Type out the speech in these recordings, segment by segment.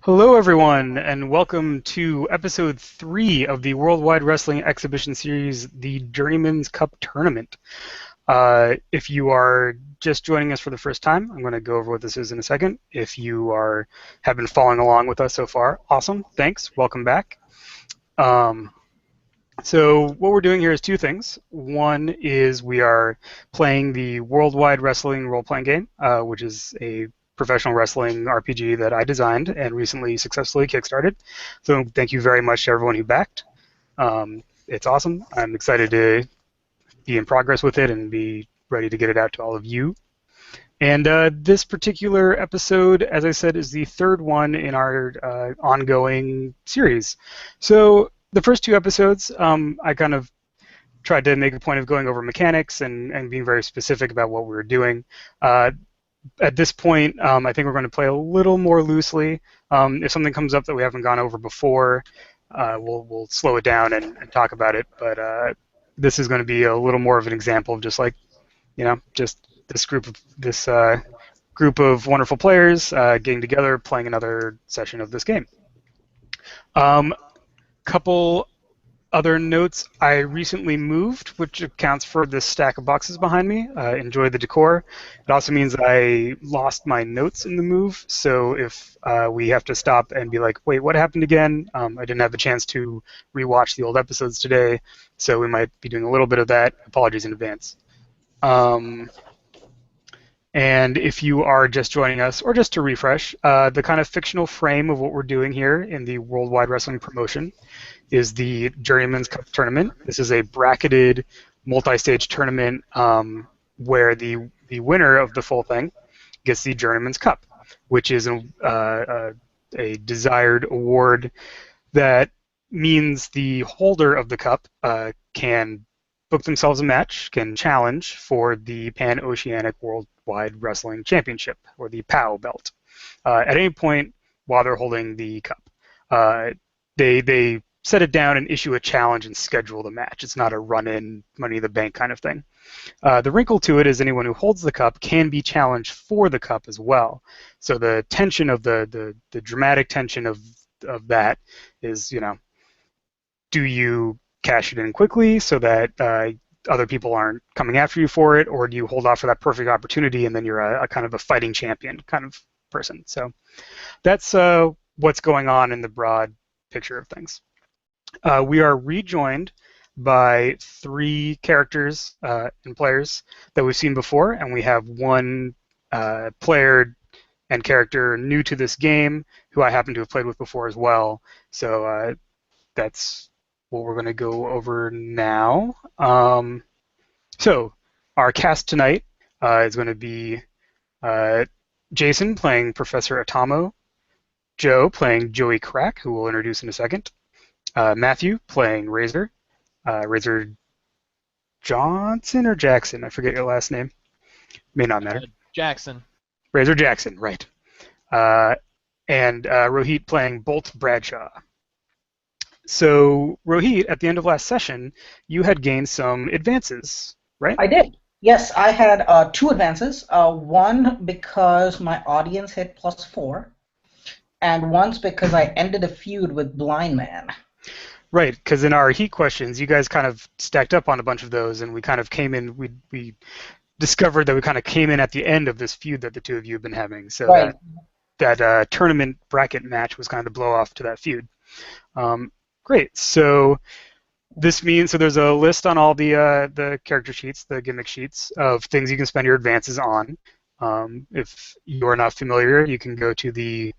Hello, everyone, and welcome to episode 3 of the Worldwide Wrestling Exhibition Series, the Journeyman's Cup Tournament. If you are just joining us for the first time, I'm going to go over what this is in a second. If you have been following along with us so far, awesome, thanks, welcome back. So what we're doing here is two things. One is we are playing the Worldwide Wrestling role-playing game, which is a professional wrestling RPG that I designed and recently successfully kickstarted. So thank you very much to everyone who backed. It's awesome. I'm excited to be in progress with it and be ready to get it out to all of you. And this particular episode, as I said, is the third one in our ongoing series. So the first two episodes, I kind of tried to make a point of going over mechanics and being very specific about what we were doing. At this point, I think we're going to play a little more loosely. If something comes up that we haven't gone over before, we'll slow it down and talk about it. But this is going to be a little more of an example of just just this group of wonderful players getting together, playing another session of this game. Couple other notes. I recently moved, which accounts for this stack of boxes behind me. Enjoy the decor. It also means I lost my notes in the move, so if we have to stop and be like, wait, what happened again? I didn't have a chance to rewatch the old episodes today, so we might be doing a little bit of that. Apologies in advance. And if you are just joining us, or just to refresh, the kind of fictional frame of what we're doing here in the Worldwide Wrestling promotion is the Journeyman's Cup Tournament. This is a bracketed, multi-stage tournament where the winner of the full thing gets the Journeyman's Cup, which is a desired award that means the holder of the cup can book themselves a match, can challenge for the Pan-Oceanic Worldwide Wrestling Championship, or the POW belt, at any point while they're holding the cup. They set it down and issue a challenge and schedule the match. It's not a run-in, Money in the Bank kind of thing. The wrinkle to it is anyone who holds the cup can be challenged for the cup as well. So the tension of the dramatic tension of that is, do you cash it in quickly so that other people aren't coming after you for it, or do you hold off for that perfect opportunity and then you're a kind of a fighting champion kind of person? So that's what's going on in the broad picture of things. We are rejoined by 3 characters and players that we've seen before, and we have one player and character new to this game who I happen to have played with before as well. So that's what we're going to go over now. So our cast tonight is going to be Jason playing Professor Atomo, Joe playing Joey Crack, who we'll introduce in a second, Matthew playing Razer, Razer Johnson or Jackson, I forget your last name, may not matter. Jackson. Razer Jackson, right. And Rohit playing Bolt Bradshaw. So, Rohit, at the end of last session, you had gained some advances, right? I did. Yes, I had 2 advances. One because my audience hit +4, and once because I ended a feud with Blind Man. Right, because in our Heat questions, you guys kind of stacked up on a bunch of those, and we kind of came in, we discovered that we kind of came in at the end of this feud that the two of you have been having. So right. that tournament bracket match was kind of the blow-off to that feud. Great. So this means there's a list on all the character sheets, the gimmick sheets of things you can spend your advances on. If you're not familiar, you can go to the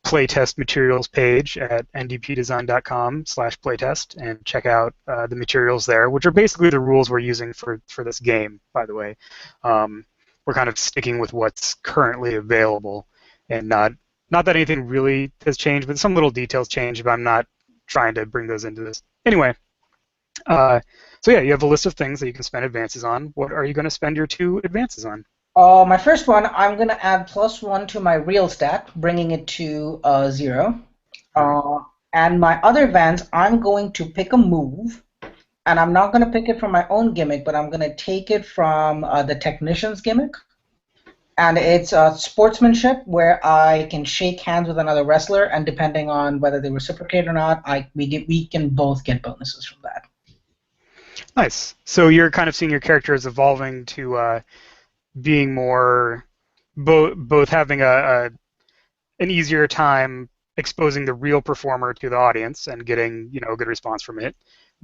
playtest materials page at ndpdesign.com/playtest and check out the materials there, which are basically the rules we're using for this game, by the way. We're kind of sticking with what's currently available, and not that anything really has changed, but some little details changed, but I'm not trying to bring those into this. Anyway, so yeah, you have a list of things that you can spend advances on. What are you going to spend your 2 advances on? My first one, I'm going to add +1 to my real stat, bringing it to 0. And my other advance, I'm going to pick a move, and I'm not going to pick it from my own gimmick, but I'm going to take it from the Technician's gimmick. And it's sportsmanship where I can shake hands with another wrestler, and depending on whether they reciprocate or not, we can both get bonuses from that. Nice. So you're kind of seeing your character as evolving to being more, both having an easier time exposing the real performer to the audience and getting a good response from it,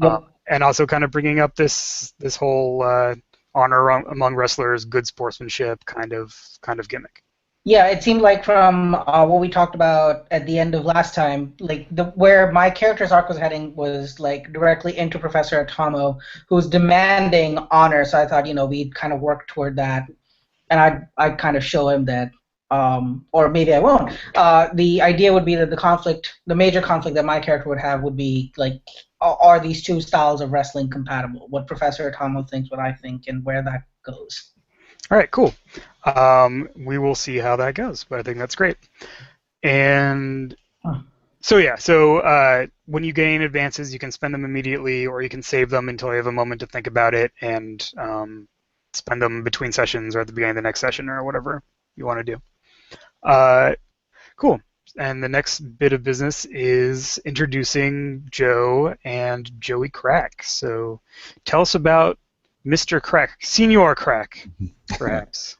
Yep. and also kind of bringing up this whole honor among wrestlers, good sportsmanship kind of gimmick. Yeah, it seemed like from what we talked about at the end of last time, like where my character's arc was heading was like directly into Professor Atomo, who's demanding honor. So I thought, we'd kind of work toward that, and I'd kind of show him that, or maybe I won't. The idea would be that the major conflict that my character would have would be like, are these two styles of wrestling compatible? What Professor Atomo thinks, what I think, and where that goes. All right, cool. We will see how that goes, but I think that's great. And so when you gain advances, you can spend them immediately, or you can save them until you have a moment to think about it and spend them between sessions or at the beginning of the next session or whatever you want to do. Cool. And the next bit of business is introducing Joe and Joey Crack. So tell us about Mr. Crack, Senior Crack, perhaps.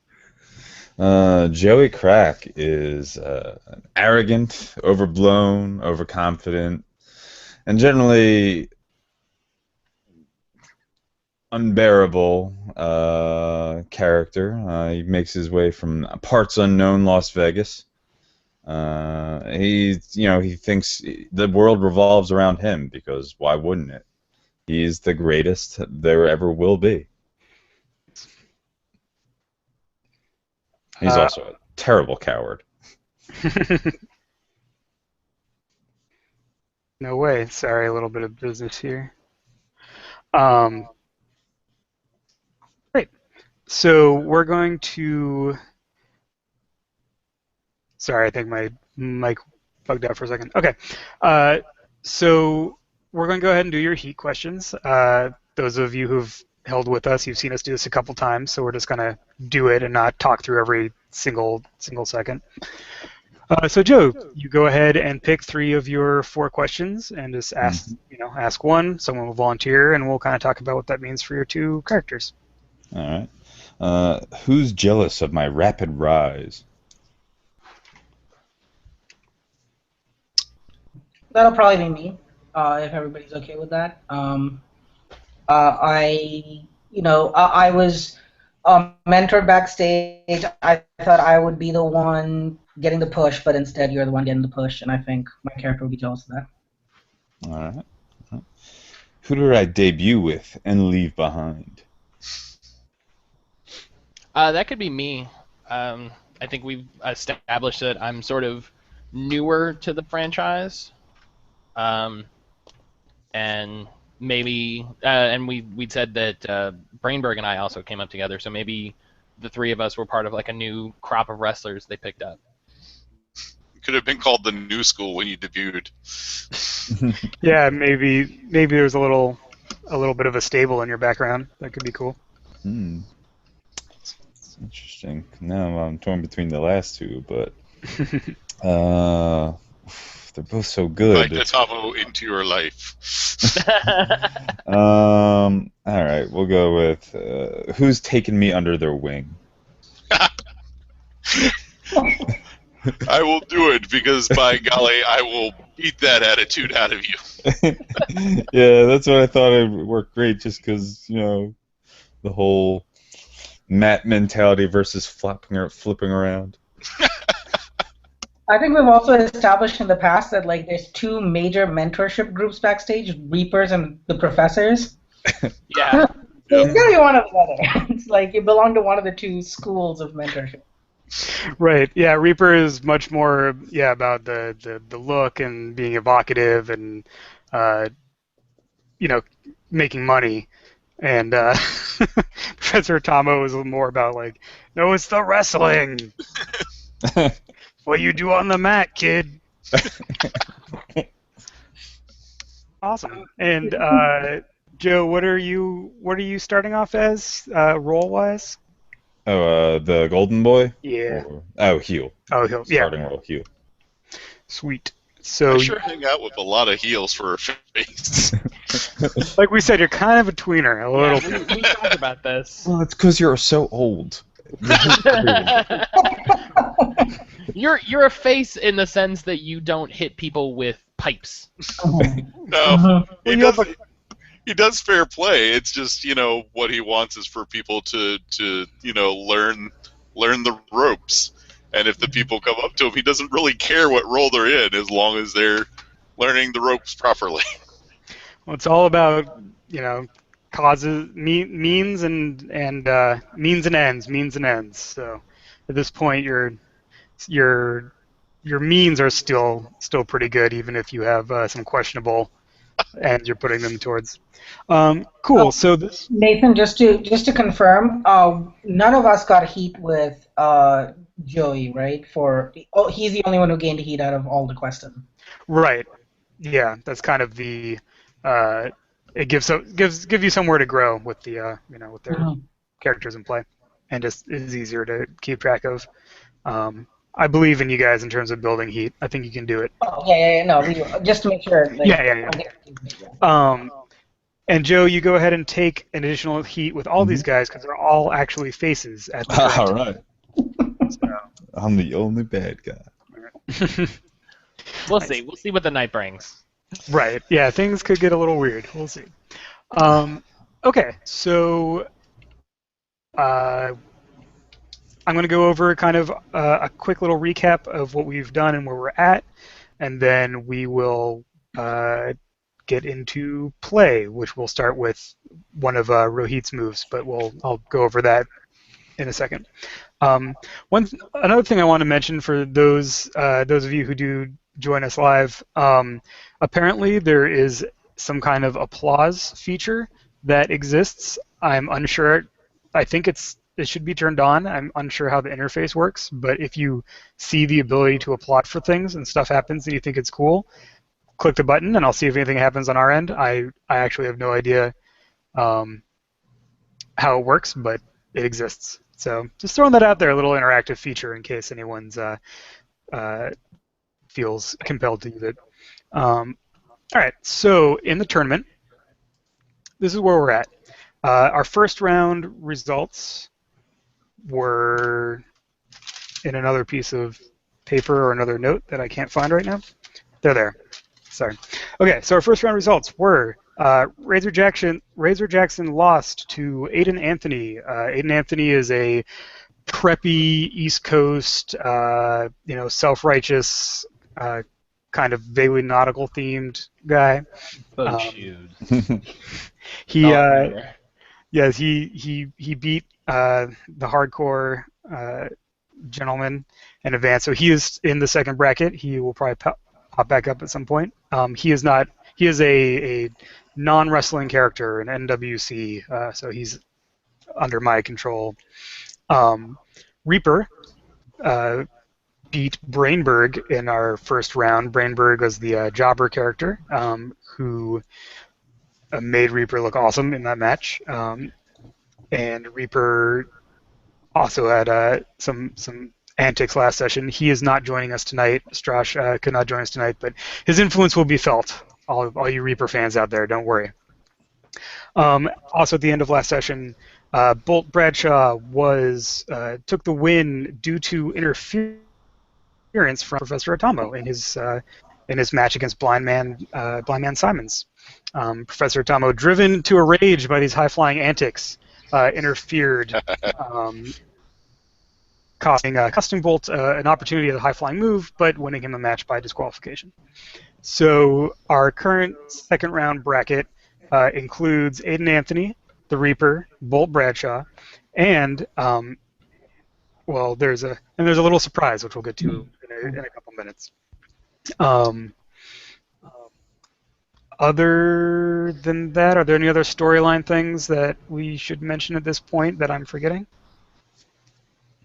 Joey Crack is an arrogant, overblown, overconfident, and generally unbearable character. He makes his way from parts unknown Las Vegas. He thinks the world revolves around him, because why wouldn't it? He's the greatest there ever will be. He's also a terrible coward. No way. Sorry, a little bit of business here. Great. So we're going to. Sorry, I think my mic bugged out for a second. Okay. So we're going to go ahead and do your heat questions. Those of you who've held with us, you've seen us do this a couple times, so we're just going to do it and not talk through every single second. So Joe, you go ahead and pick 3 of your 4 questions and just ask, ask one. Someone will volunteer, and we'll kind of talk about what that means for your 2 characters. All right. Who's jealous of my rapid rise? That'll probably be me, if everybody's okay with that. I was mentored backstage. I thought I would be the one getting the push, but instead you're the one getting the push, and I think my character would be jealous of that. All right. Who did I debut with and leave behind? That could be me. I think we've established that I'm sort of newer to the franchise. And maybe, and we'd said that Brainberg and I also came up together, so maybe the 3 of us were part of like a new crop of wrestlers they picked up. It could have been called the New School when you debuted. Yeah, maybe there's a little bit of a stable in your background. That could be cool. That's interesting. Now I'm torn between the last 2, but they're both so good. Invite Atomo into your life. All right, we'll go with who's taken me under their wing. I will do it, because by golly, I will beat that attitude out of you. Yeah, that's what I thought it would work great, just because, the whole Matt mentality versus flipping around. I think we've also established in the past that like there's 2 major mentorship groups backstage, Reapers and the Professors. Yeah. It's gotta be one or the other. It's like you belong to one of the 2 schools of mentorship. Right. Yeah, Reaper is much more about the look and being evocative and making money. And Professor Atomo is more about like, no, it's the wrestling. What you do on the mat, kid. Awesome. And Joe, what are you starting off as role-wise? Oh, the golden boy? Yeah. Oh, heal. Oh, he'll. Yeah. Starting roll, heal. Sweet. I So, sure hang out with a lot of heals for a face. like we said, you're kind of a tweener, a little Yeah, bit. we talked about this. Well, it's because you're so old. You're a face in the sense that you don't hit people with pipes. No, he you have does. He does fair play. It's just what he wants is for people to learn the ropes. And if the people come up to him, he doesn't really care what role they're in as long as they're learning the ropes properly. Well, it's all about causes, means and means and ends, means and ends. So at this point, your means are still pretty good, even if you have some questionable ends you're putting them towards. Cool. So this. Nathan, just to confirm, none of us got heat with Joey, right? He's the only one who gained heat out of all the questions. Right. Yeah, that's kind of the. It gives you somewhere to grow with the with their characters in play, and just is easier to keep track of. I believe in you guys in terms of building heat. I think you can do it. Oh yeah, no, just to make sure. Like, Yeah. And Joe, you go ahead and take an additional heat with all these guys because they're all actually faces at the current All right. So. I'm the only bad guy. We'll see. We'll see what the night brings. Right. Yeah, things could get a little weird. We'll see. Okay, so I'm going to go over kind of a quick little recap of what we've done and where we're at, and then we will get into play, which we'll start with one of Rohit's moves, but I'll go over that in a second. Another thing I want to mention for those of you who do join us live, apparently there is some kind of applause feature that exists. I'm unsure. I think it should be turned on. I'm unsure how the interface works, but if you see the ability to applaud for things and stuff happens and you think it's cool, click the button and I'll see if anything happens on our end. I actually have no idea how it works, but it exists. So just throwing that out there, a little interactive feature in case anyone's feels compelled to use it. All right, so in the tournament, this is where we're at. Our first round results were in another piece of paper or another note that I can't find right now. They're there. Sorry. Okay, so our first round results were Razer Jackson lost to Aiden Anthony. Aiden Anthony is a preppy East Coast, self-righteous, kind of vaguely nautical themed guy. Boat shoes. He beat the hardcore gentleman in advance, so he is in the second bracket. He will probably pop back up at some point. He is not. He is a non-wrestling character, an NWC, so he's under my control. Reaper beat Brainberg in our first round. Brainberg was the jobber character who made Reaper look awesome in that match. And Reaper also had some antics last session. He is not joining us tonight. Strash could not join us tonight, but his influence will be felt. All you Reaper fans out there, don't worry. Also, at the end of last session, Bolt Bradshaw took the win due to interference from Professor Atomo in his match against Blind Man Simons. Professor Atomo, driven to a rage by these high-flying antics, interfered, costing Custom Bolt an opportunity at a high-flying move, but winning him a match by disqualification. So our current second-round bracket includes Aiden Anthony, the Reaper, Bolt Bradshaw, and there's a little surprise which we'll get to in a couple minutes. Other than that, are there any other storyline things that we should mention at this point that I'm forgetting?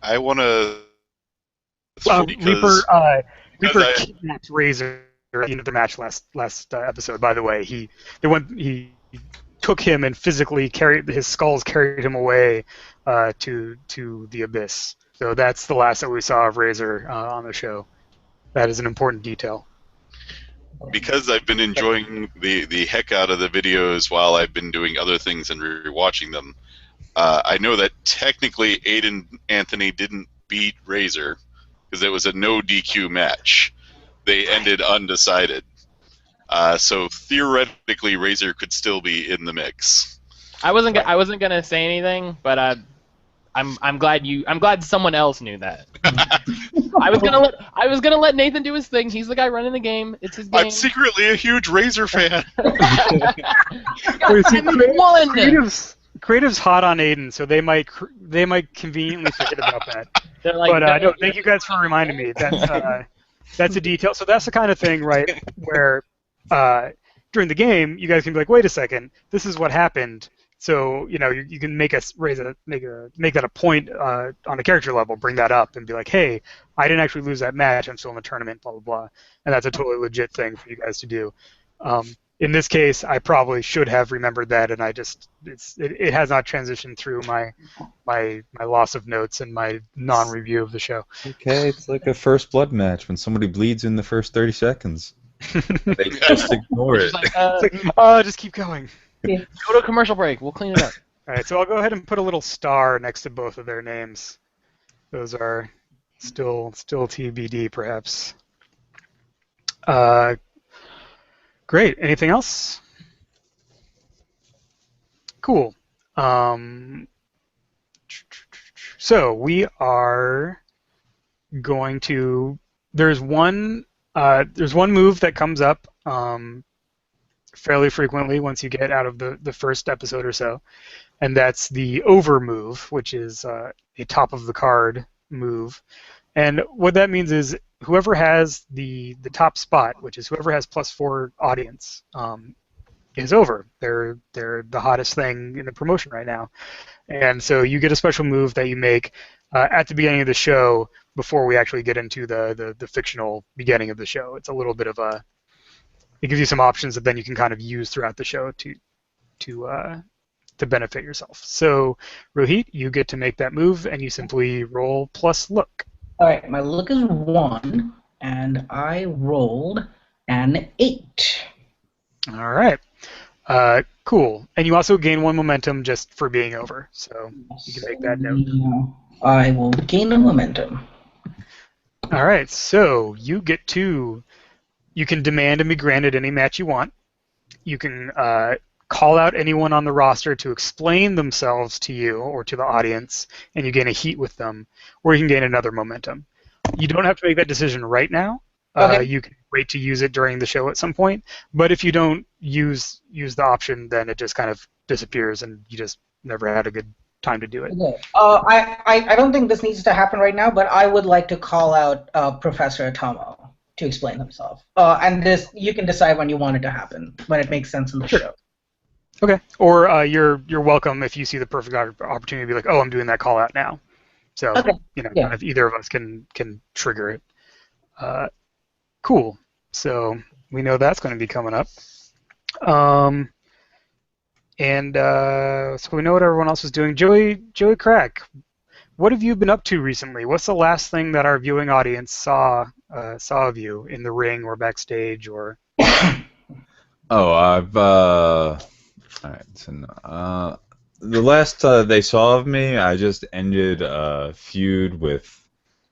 I want to. Reaper kidnapped Razer at the end of the match last episode. By the way, he took him and physically carried his skulls, carried him away to the abyss. So that's the last that we saw of Razer on the show. That is an important detail. Because I've been enjoying the heck out of the videos while I've been doing other things and rewatching them, I know that technically Aiden Anthony didn't beat Razer because it was a no DQ match. They ended undecided. So theoretically, Razer could still be in the mix. I wasn't gonna say anything, but I'm glad someone else knew that. I was gonna let Nathan do his thing. He's the guy running the game. It's his game. I'm secretly a huge Razer fan. Creative's hot on Aiden, so they might conveniently forget about that. They're like, But no, thank you guys for reminding me. That's a detail. So that's the kind of thing, right, where during the game you guys can be like, wait a second, this is what happened. So you can make that a point on the character level, bring that up, and be like, hey, I didn't actually lose that match. I'm still in the tournament, blah blah blah, and that's a totally legit thing for you guys to do. In this case, I probably should have remembered that, and it has not transitioned through my loss of notes and my non-review of the show. Okay, it's like a first blood match when somebody bleeds in the first 30 seconds. They just ignore it. Just keep going. Go to a commercial break. We'll clean it up. All right, so I'll go ahead and put a little star next to both of their names. Those are still TBD, perhaps. Great. Anything else? Cool. So we are going to. There's one move that comes up fairly frequently once you get out of the first episode or so, and that's the over move, which is a top of the card move. And what that means is whoever has the top spot, which is whoever has +4 audience, is over. They're the hottest thing in the promotion right now. And so you get a special move that you make at the beginning of the show before we actually get into the fictional beginning of the show. It's a little bit of it gives you some options that then you can kind of use throughout the show to benefit yourself. So Rohit, you get to make that move, and you simply roll plus look. All right, my look is 1, and I rolled an 8. All right. Cool. And you also gain 1 momentum just for being over, so you can make that note. I will gain a momentum. All right, so you can demand and be granted any match you want. You can call out anyone on the roster to explain themselves to you or to the audience, and you gain a heat with them, or you can gain another momentum. You don't have to make that decision right now. Okay. You can wait to use it during the show at some point, but if you don't use the option, then it just kind of disappears, and you just never had a good time to do it. Okay. I don't think this needs to happen right now, but I would like to call out Professor Atomo to explain himself. And this, you can decide when you want it to happen, when it makes sense in the show. Okay. Or you're welcome if you see the perfect opportunity to be like, oh, I'm doing that call out now. So Okay. Kind of either of us can trigger it. Cool. So we know that's going to be coming up. So we know what everyone else is doing. Joey Crack, what have you been up to recently? What's the last thing that our viewing audience saw of you in the ring or backstage or? I've all right. So, the last they saw of me, I just ended a feud with,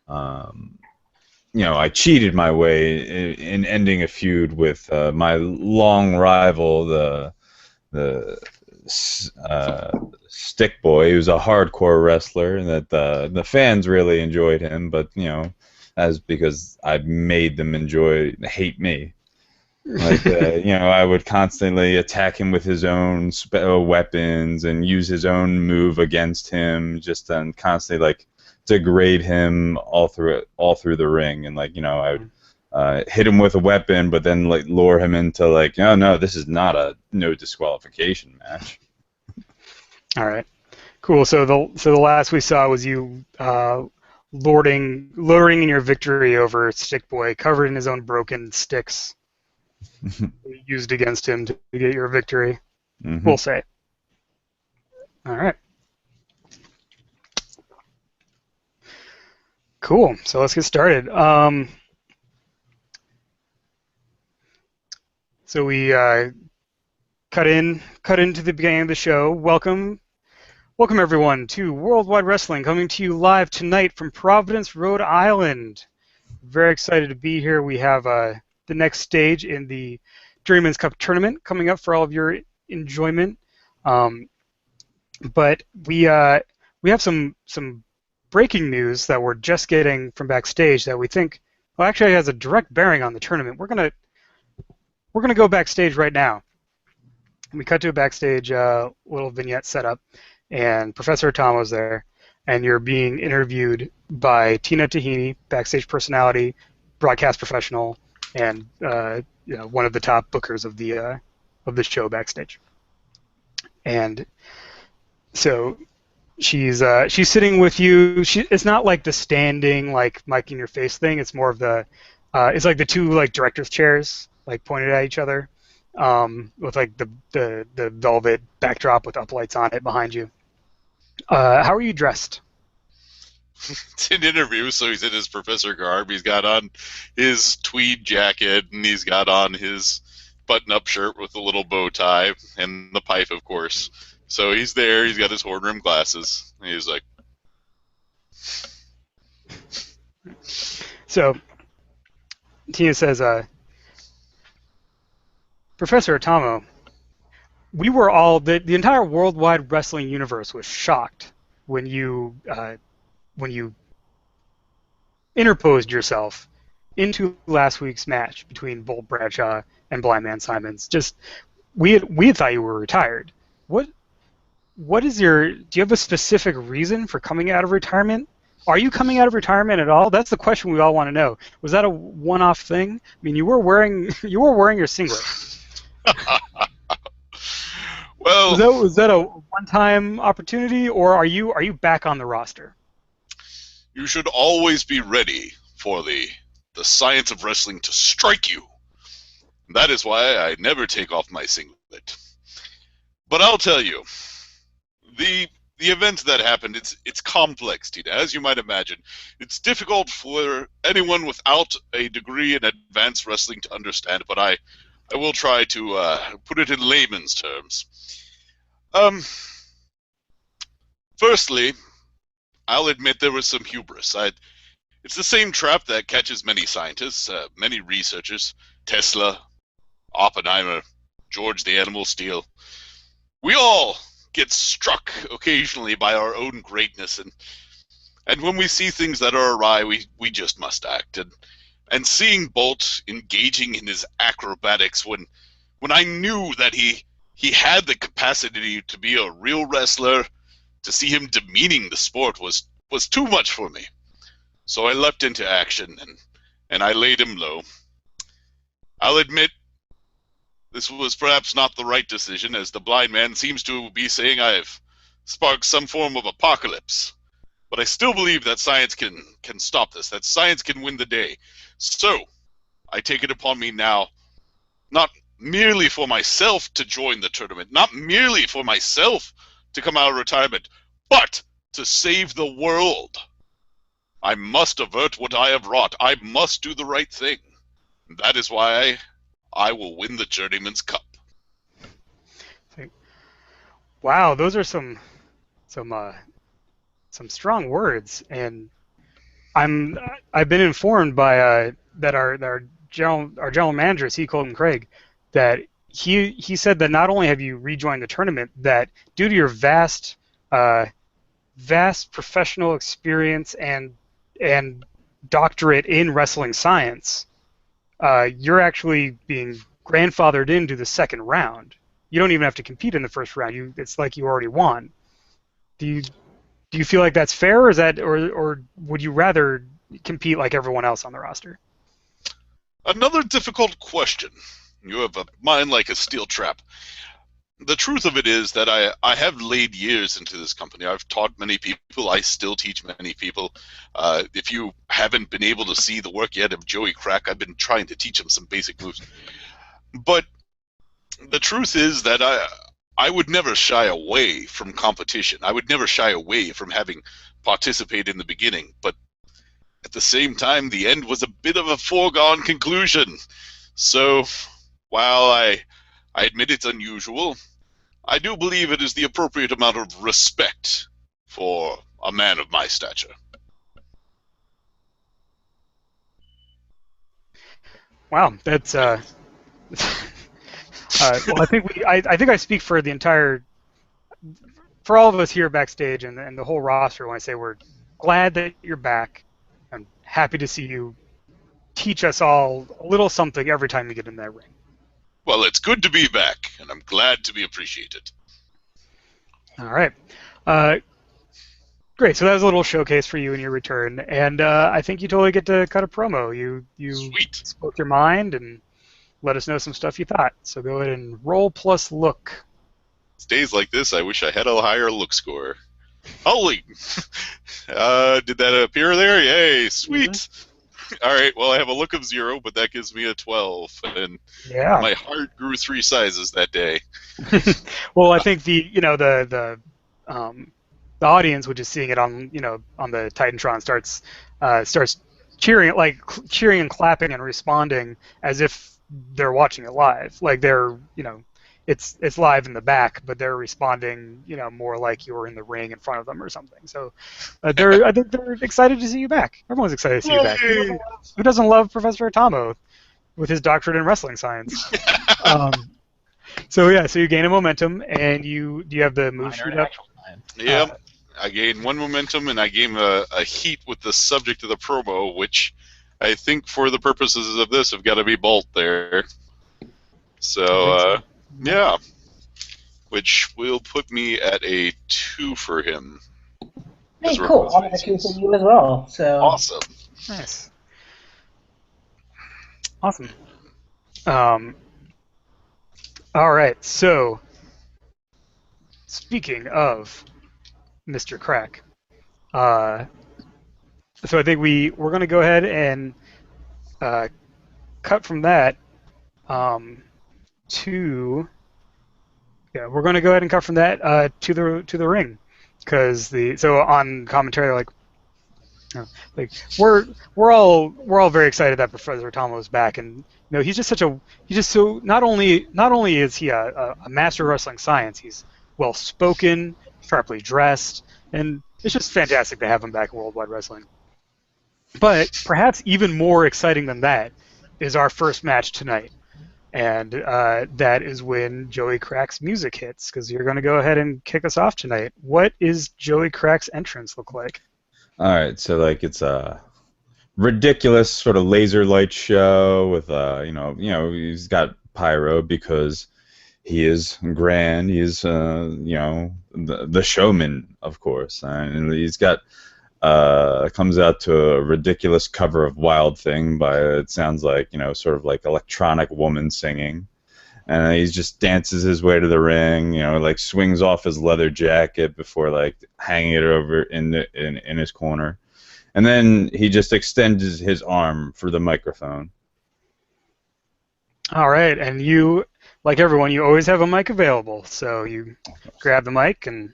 I cheated my way in ending a feud with my long rival, the Stick Boy, who's a hardcore wrestler, and that the fans really enjoyed him, but that's because I made them hate me. Like I would constantly attack him with his own weapons and use his own move against him, just and constantly like degrade him all through the ring, and I would hit him with a weapon, but then like lure him into like, no, this is not a no disqualification match. All right, cool. So the last we saw was you lording in your victory over Stick Boy, covered in his own broken sticks, used against him to get your victory. Mm-hmm. We'll say. All right. Cool. So let's get started. So we cut into the beginning of the show. Welcome everyone to Worldwide Wrestling, coming to you live tonight from Providence, Rhode Island. Very excited to be here. We have the next stage in the Journeyman's Cup tournament coming up for all of your enjoyment. But we have some breaking news that we're just getting from backstage that we think actually has a direct bearing on the tournament. We're gonna go backstage right now. We cut to a backstage little vignette setup, and Professor Atomo's there, and you're being interviewed by Tina Tahini, backstage personality, broadcast professional, and one of the top bookers of the show backstage. And so she's sitting with you. It's not like the standing like mic in your face thing. It's more of the it's like the two like directors' chairs like pointed at each other, with like the velvet backdrop with uplights on it behind you. How are you dressed? It's an interview, so he's in his professor garb. He's got on his tweed jacket, and he's got on his button-up shirt with a little bow tie, and the pipe, of course. So he's there. He's got his horn-rimmed glasses. And he's like, So Tina says, Professor Atomo, we were all the entire worldwide wrestling universe was shocked when you interposed yourself into last week's match between Bolt Bradshaw and Blind Man Simons. Just we had thought you were retired. What is do you have a specific reason for coming out of retirement? Are you coming out of retirement at all? That's the question we all want to know. Was that a one-off thing? I mean, you were wearing your singlet. well, Was that a one-time opportunity, or are you back on the roster? you should always be ready for the science of wrestling to strike you. That is why I never take off my singlet. But I'll tell you, the event that happened, it's complex, Tina, as you might imagine. It's difficult for anyone without a degree in advanced wrestling to understand, but I will try to put it in layman's terms. Firstly, I'll admit there was some hubris. It's the same trap that catches many scientists, many researchers, Tesla, Oppenheimer, George the Animal Steel. We all get struck occasionally by our own greatness, and when we see things that are awry, we just must act. And seeing Bolt engaging in his acrobatics when I knew that he had the capacity to be a real wrestler, to see him demeaning the sport was too much for me. So I leapt into action and I laid him low. I'll admit this was perhaps not the right decision, as the blind man seems to be saying I've sparked some form of apocalypse. But I still believe that science can stop this, that science can win the day. So, I take it upon me now, not merely for myself to join the tournament, not merely for myself to come out of retirement, but to save the world. I must avert what I have wrought. I must do the right thing. That is why I will win the Journeyman's Cup. Wow, those are some strong words, and I've been informed by that our general manager, C. Colton Craig, that he said that not only have you rejoined the tournament, that due to your vast professional experience and doctorate in wrestling science, you're actually being grandfathered into the second round. You don't even have to compete in the first round. It's like you already won. Do you feel like that's fair, or would you rather compete like everyone else on the roster? Another difficult question. You have a mind like a steel trap. The truth of it is that I have laid years into this company. I've taught many people. I still teach many people. If you haven't been able to see the work yet of Joey Crack, I've been trying to teach him some basic moves. But the truth is that I would never shy away from competition. I would never shy away from having participated in the beginning, but at the same time, the end was a bit of a foregone conclusion. So, while I admit it's unusual, I do believe it is the appropriate amount of respect for a man of my stature. Wow, that's well, I think I think I speak for the entire, for all of us here backstage and the whole roster when I say we're glad that you're back. I'm happy to see you teach us all a little something every time you get in that ring. Well, it's good to be back, and I'm glad to be appreciated. All right. Great. So that was a little showcase for you in your return, and I think you totally get to cut a promo. You Sweet. spoke your mind and let us know some stuff you thought. So go ahead and roll plus look. It's days like this, I wish I had a higher look score. Holy! Did that appear there? Yay! Sweet! Mm-hmm. All right, well, I have a look of 0, but that gives me a 12, and yeah, my heart grew 3 sizes that day. Well, I think the audience, which is seeing it on on the Titantron, starts cheering, cheering and clapping and responding as if they're watching it live, like they're it's live in the back, but they're responding more like you were in the ring in front of them or something. So I think they're excited to see you back. Everyone's excited to see you back. Who doesn't love Professor Atomo with his doctorate in wrestling science? So yeah, so you gain a momentum, and do you have the move shoot up? Yeah, I gained 1 momentum, and I gained a heat with the subject of the promo, which I think for the purposes of this have got to be Bolt there. So yeah, which will put me at a 2 for him. Hey, cool. I'm at a 2 for you as well. So awesome. Nice. Awesome. All right. So speaking of Mr. Crack, so I think we're going to go ahead and cut from that to we're going to go ahead and cut from that to the ring, because so on commentary like we're all very excited that Professor Atomo is back, and he's just so not only is he a master of wrestling science, he's well spoken, sharply dressed, and it's just fantastic to have him back in Worldwide Wrestling. But perhaps even more exciting than that is our first match tonight. And that is when Joey Crack's music hits, because you're going to go ahead and kick us off tonight. What is Joey Crack's entrance look like? All right, so it's a ridiculous sort of laser light show with he's got pyro because he is grand. He is the showman, of course, and he's got comes out to a ridiculous cover of Wild Thing by, it sounds like, sort of like electronic woman singing. And he just dances his way to the ring, swings off his leather jacket before, hanging it over in his corner. And then he just extends his arm for the microphone. All right, and you, like everyone, you always have a mic available. So you grab the mic and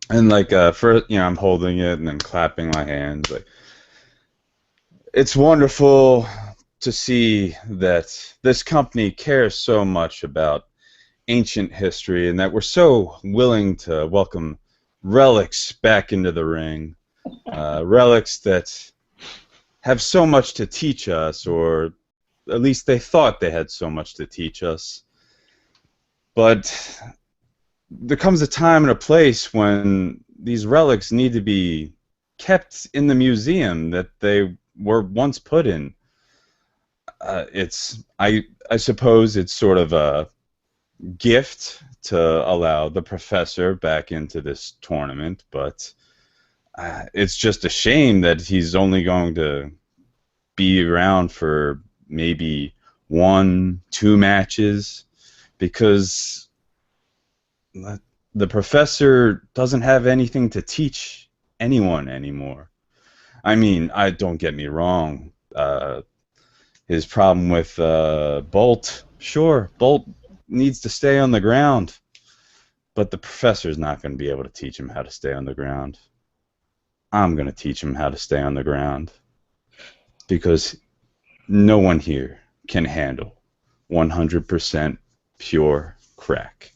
first, I'm holding it and then clapping my hands. It's wonderful to see that this company cares so much about ancient history and that we're so willing to welcome relics back into the ring. Relics that have so much to teach us, or at least they thought they had so much to teach us. But there comes a time and a place when these relics need to be kept in the museum that they were once put in. I suppose it's sort of a gift to allow the professor back into this tournament, but it's just a shame that he's only going to be around for maybe 1-2 matches, because the professor doesn't have anything to teach anyone anymore. I mean, don't get me wrong. His problem with Bolt, sure, Bolt needs to stay on the ground. But the professor's not going to be able to teach him how to stay on the ground. I'm going to teach him how to stay on the ground. Because no one here can handle 100% pure crack.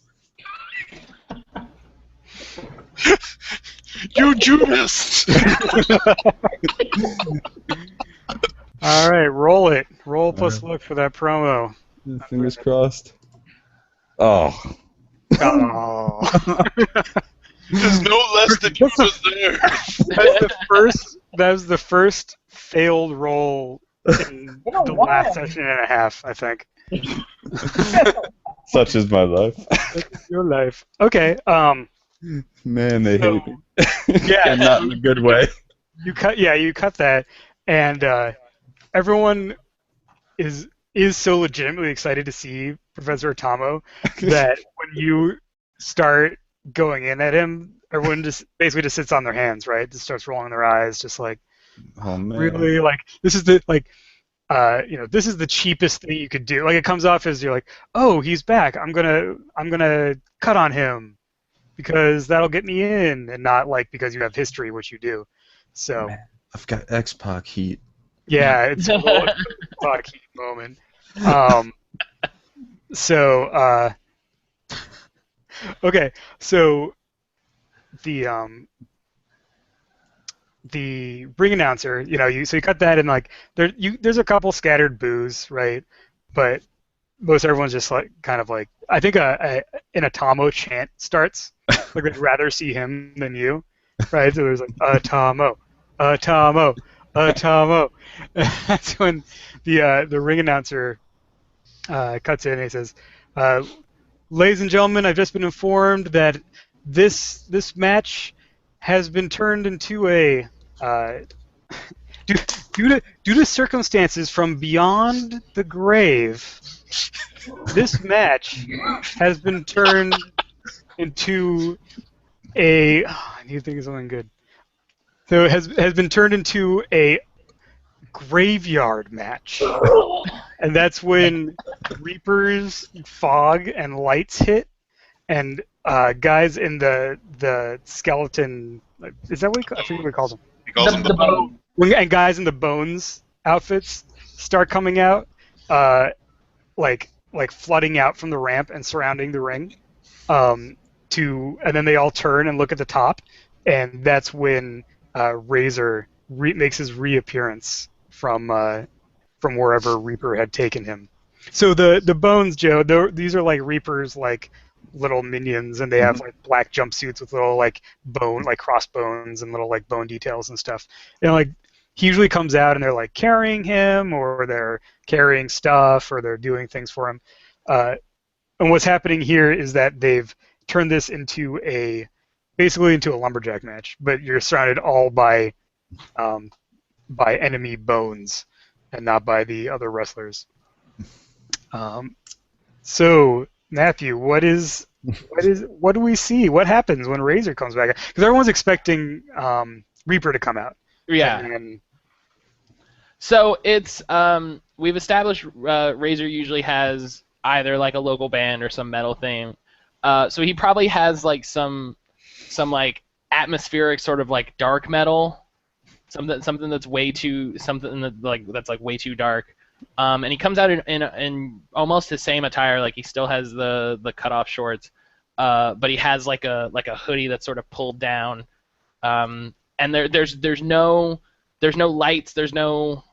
You Judas! All right, roll it. Roll plus look for that promo. Fingers crossed. Oh. Oh. There's no less than Judas there. That was the first failed roll in the last session and a half, I think. Such is my life. Your life. Okay. Man, they hate me. Yeah. And not in a good way. You cut that, and everyone is so legitimately excited to see Professor Atomo that when you start going in at him, everyone just basically just sits on their hands, right? Just starts rolling their eyes, just like, oh man, really, like this is the this is the cheapest thing you could do. Like it comes off as you're like, oh, he's back. I'm gonna cut on him because that'll get me in, and not like because you have history, which you do. So man, I've got X-Pac heat. yeah, it's a little X-Pac heat moment. Okay, so the ring announcer, you cut that, and like there's a couple scattered boos, right? But most everyone's just like kind of like, I think an Atomo chant starts, like they'd rather see him than you, right? So there's like Atomo, Atomo, Atomo. That's when the ring announcer cuts in and he says, "Ladies and gentlemen, I've just been informed that this match has been turned into a due to circumstances from beyond the grave. This match has been turned into a I need to think of something good. So it has been turned into a graveyard match." And that's when Reapers, fog, and lights hit, and guys in the skeleton, is that what I forget what he calls them? He calls him the bone. And guys in the bones outfits start coming out, like flooding out from the ramp and surrounding the ring, and then they all turn and look at the top, and that's when Razer makes his reappearance from wherever Reaper had taken him. So the bones, Joe, these are like Reapers, like little minions, and they have like black jumpsuits with little like bone, like crossbones and little like bone details and stuff. And like he usually comes out and they're like carrying him, or they're carrying stuff, or they're doing things for him. And what's happening here is that they've turned this basically into a lumberjack match, but you're surrounded all by enemy bones and not by the other wrestlers. So Matthew, what do we see? What happens when Razer comes back? Because everyone's expecting Reaper to come out. Yeah. So it's we've established Razer usually has either like a local band or some metal thing. So he probably has like some like atmospheric sort of like dark metal, something that's way too way too dark. And he comes out in almost his same attire, like he still has the cutoff shorts, but he has like a hoodie that's sort of pulled down. And there's no lights, there's no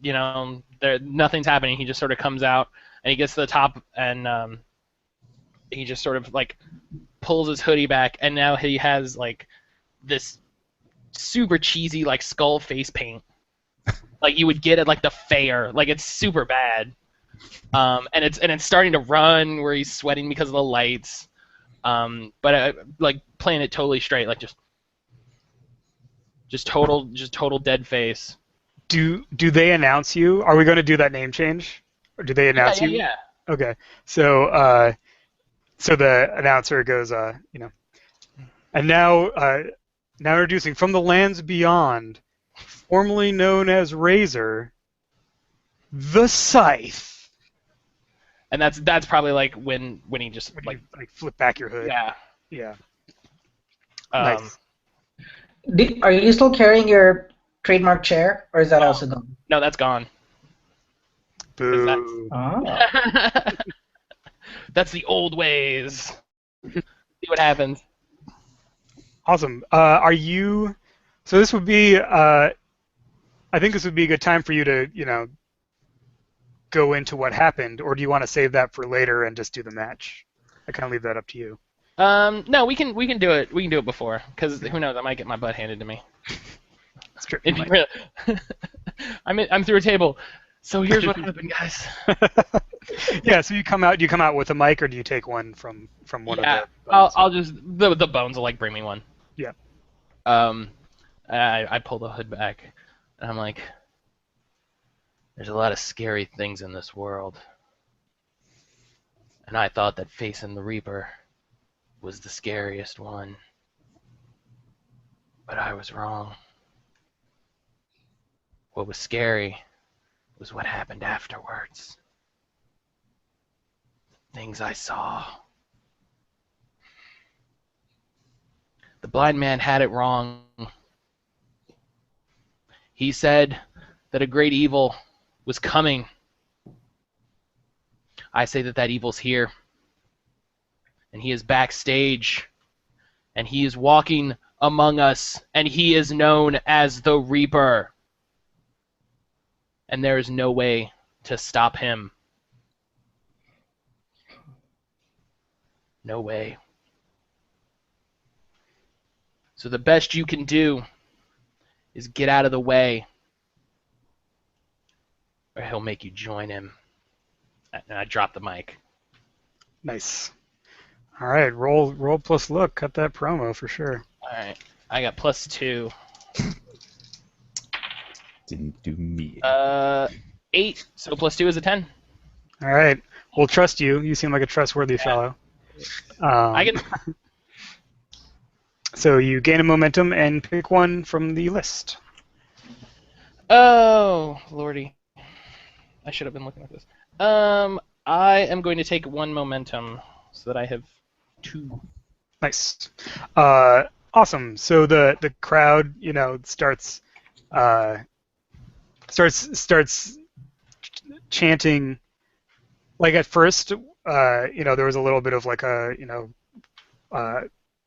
nothing's happening. He just sort of comes out and he gets to the top, and he just sort of like pulls his hoodie back, and now he has like this super cheesy like skull face paint, like you would get at like the fair. Like it's super bad, and it's starting to run where he's sweating because of the lights. But like playing it totally straight, like just total dead face. Do they announce you? Are we going to do that name change, or do they announce you? Yeah. Okay, so the announcer goes, and now introducing from the lands beyond, formerly known as Razer, the Scythe. And that's probably like when he just When like you like flip back your hood. yeah. Yeah. Um, Nice. Are you still carrying your trademark chair, or is that also gone? No, that's gone. Boo. Ah. That's the old ways. See what happens. Awesome. Are you? So this would be. I think this would be a good time for you to, go into what happened, or do you want to save that for later and just do the match? I kind of leave that up to you. No, we can do it. We can do it before, because who knows? I might get my butt handed to me. That's true. If you really- I'm through a table. So here's what happened, guys. Yeah. So you come out. Do you come out with a mic, or do you take one from one of the? I'll just the bones will like bring me one. Yeah. I pull the hood back, and I'm like, there's a lot of scary things in this world, and I thought that facing the Reaper was the scariest one, but I was wrong. What was scary was what happened afterwards. Things I saw. The blind man had it wrong. He said that a great evil was coming. I say that evil's here. And he is backstage. And he is walking among us. And he is known as the Reaper. And there is no way to stop him. No way. So the best you can do is get out of the way, or he'll make you join him. And I drop the mic. Nice. All right. Roll plus look. Cut that promo for sure. All right. I got +2. Didn't do me. 8. So +2 is a 10. All right. We'll trust you. You seem like a trustworthy fellow. I can. So you gain a momentum and pick one from the list. Oh, lordy. I should have been looking at this. I am going to take 1 momentum so that I have 2. Nice. Awesome. So the crowd, starts chanting. Like at first, there was a little bit of like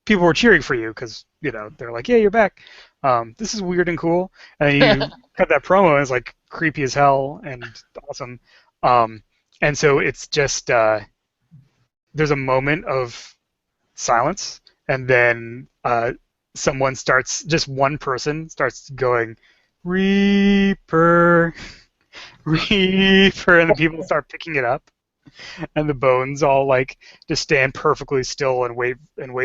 people were cheering for you because they're like, yeah, you're back. This is weird and cool. And then you cut that promo and it's like creepy as hell and awesome. And so it's just there's a moment of silence, and then just one person starts going, Reaper, Reaper, and the people start picking it up. And the bones all like just stand perfectly still and wait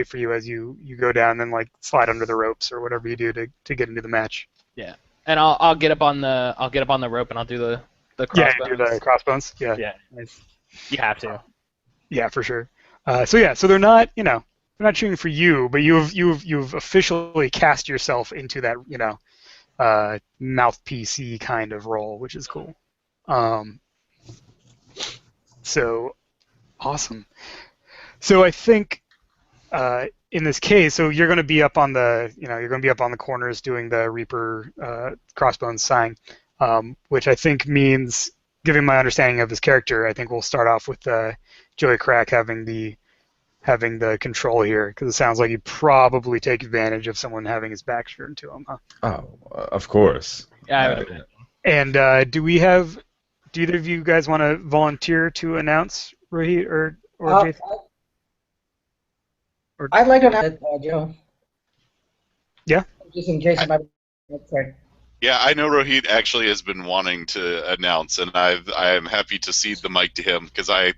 for you as you go down and like slide under the ropes or whatever you do to get into the match. Yeah, and I'll get up on the rope and I'll do the crossbones. Yeah, you do the crossbones. Yeah. Yeah. Nice. You have to. Yeah, for sure. So they're not they're not cheering for you, but you've officially cast yourself into that mouthpiece kind of role, which is cool. So, awesome. So I think in this case, so you're going to be up on the corners doing the Reaper crossbones sign, which I think means, given my understanding of his character, I think we'll start off with Joey Crack having the control here, because it sounds like you probably take advantage of someone having his back turned to him, huh? Oh, of course. Yeah, I would. And do either of you guys want to volunteer to announce, Rohit or Jason? I'd like to announce Joe. Yeah? Just in case my... Sorry. Yeah, I know Rohit actually has been wanting to announce, and I am happy to cede the mic to him because I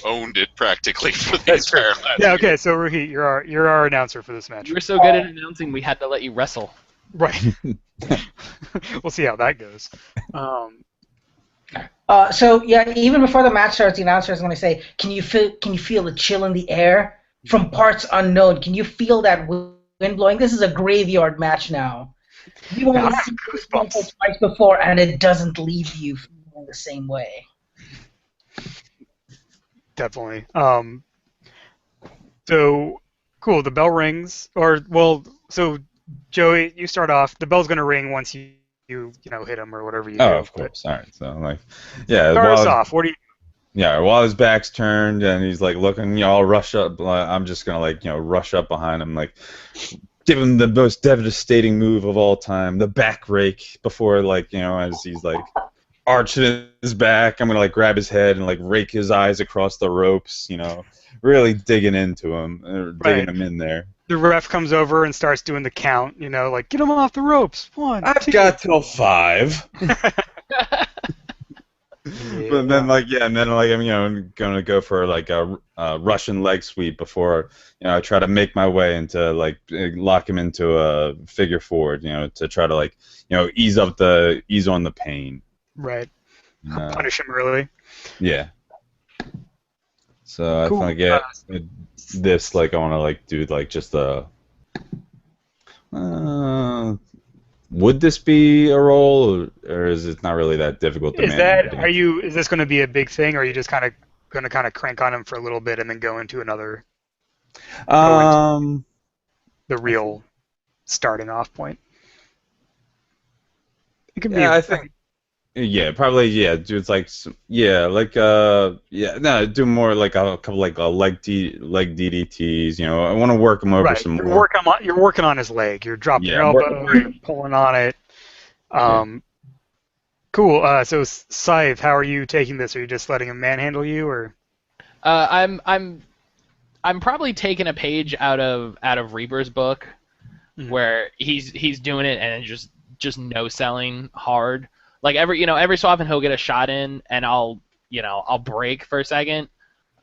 owned it practically for the entire match. Yeah, okay, so Rohit, you're our announcer for this match. You were so good at announcing, we had to let you wrestle. Right. We'll see how that goes. So yeah, even before the match starts, the announcer is going to say, "Can you feel the chill in the air from parts unknown? Can you feel that wind blowing? This is a graveyard match now. You've only seen this twice before, and it doesn't leave you feeling the same way." Definitely. So cool. The bell rings, or well, so Joey, you start off. The bell's gonna ring once you hit him or whatever you Oh, do. of But course. All right. So like, yeah, start us off. What do you? yeah, while his back's turned and he's like looking, I'll rush up. I'm just gonna like, rush up behind him, like give him the most devastating move of all time, the back rake. Before like, as he's like arching his back, I'm gonna like grab his head and like rake his eyes across the ropes. Really digging into him, or digging Right. him in there. The ref comes over and starts doing the count. Like get him off the ropes. 1, I've 2. got till 5. Yeah. But then, and then, I'm gonna go for like a Russian leg sweep before, I try to make my way into like lock him into a figure four, to try to like, ease on the pain. Right. Punish him early. Yeah. So Cool. I think this like I want to like do like just a. Would this be a roll, or is it not really that difficult to manage? Is this going to be a big thing, or are you just going to crank on him for a little bit and then go into the real starting off point? It could be. I think. Yeah, probably. Yeah, do it's like no, do more like a couple like leg DDTs. I want to work him over some more. You're working on his leg. You're dropping your elbow. You're pulling on it. Cool. So Scythe, how are you taking this? Are you just letting him manhandle you, or? I'm probably taking a page out of Reaper's book, where he's doing it and just no selling hard. Like every so often he'll get a shot in and I'll break for a second,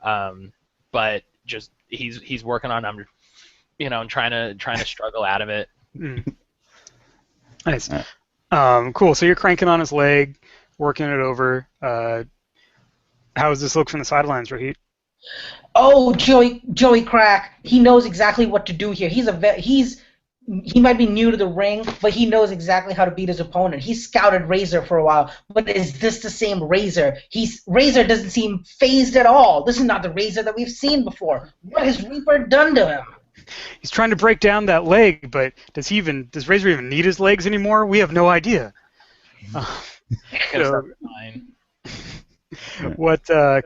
but just he's working on and trying to struggle out of it. Nice. Cool. So you're cranking on his leg, working it over. How does this look from the sidelines, Rohit? Oh, Joey Crack. He knows exactly what to do here. He might be new to the ring, but he knows exactly how to beat his opponent. He scouted Razer for a while, but is this the same Razer? Razer doesn't seem phased at all. This is not the Razer that we've seen before. What has Reaper done to him? He's trying to break down that leg, but does Razer even need his legs anymore? We have no idea.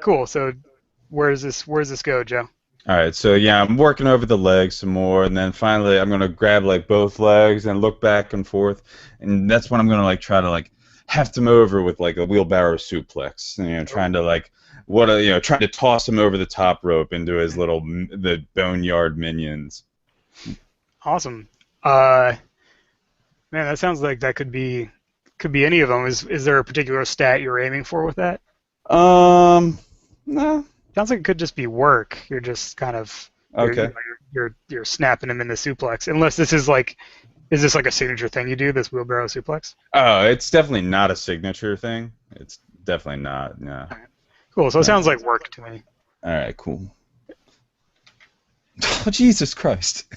Cool. So where does this go, Joe? All right, so yeah, I'm working over the legs some more, and then finally I'm gonna grab like both legs and look back and forth, and that's when I'm gonna like try to like heft him over with like a wheelbarrow suplex, trying to like trying to toss him over the top rope into his the boneyard minions. Awesome. Man, that sounds like that could be any of them. Is there a particular stat you're aiming for with that? No. Sounds like it could just be work. You're just kind of you're snapping him in the suplex. Unless this is like this like a signature thing you do, this wheelbarrow suplex? Oh, it's definitely not a signature thing. It's definitely not. No. Right. Cool. So it sounds like work to me. All right. Cool. Oh, Jesus Christ.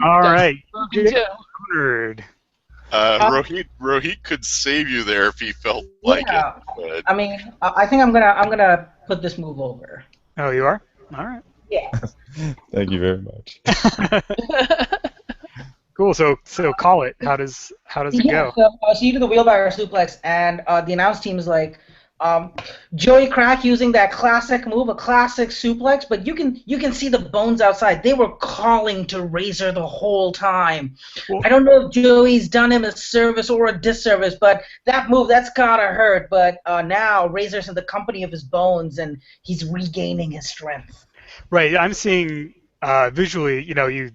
All right. Rohit could save you there if he felt like it. But... I mean, I think I'm gonna put this move over. Oh, you are? All right. Yeah. Thank you very much. Cool. So call it. How does it go? So you do the wheelbarrow suplex, and the announce team is like, Joey Crack using that classic move, a classic suplex, but you can see the bones outside. They were calling to Razer the whole time. Cool. I don't know if Joey's done him a service or a disservice, but that move, that's gotta hurt. But now Razer's in the company of his bones, and he's regaining his strength. Right. I'm seeing visually, you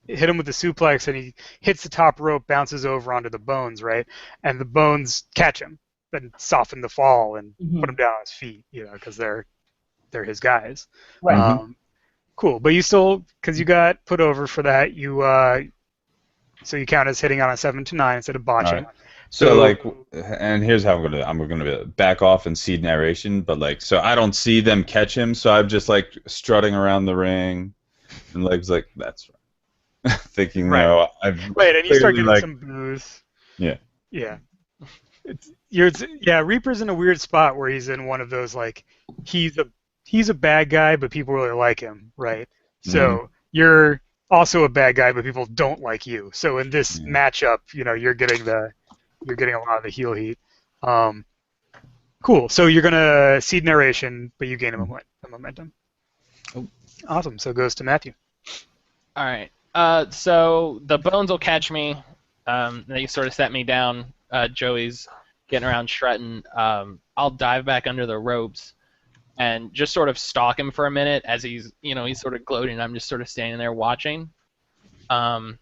hit him with the suplex, and he hits the top rope, bounces over onto the bones, right? And the bones catch him and soften the fall and put him down on his feet, because they're his guys. Right. Cool. But you still, because you got put over for that, so you count as hitting on a 7 to 9 instead of botching. Right. So and here's how I'm gonna back off and see narration, but so I don't see them catch him, so I'm just like strutting around the ring, and legs like that's right, thinking right. I've and you start getting some boos. Yeah. Yeah. Reaper's in a weird spot where he's in one of those like he's a bad guy, but people really like him, right? So you're also a bad guy, but people don't like you. So in this matchup, you're getting a lot of the heel heat. Cool. So you're gonna seed narration, but you gain a momentum. Oh. Awesome. So it goes to Matthew. All right. So the bones will catch me. They sort of set me down. Joey's getting around strutting. I'll dive back under the ropes and just sort of stalk him for a minute as he's sort of gloating. I'm just sort of standing there watching. And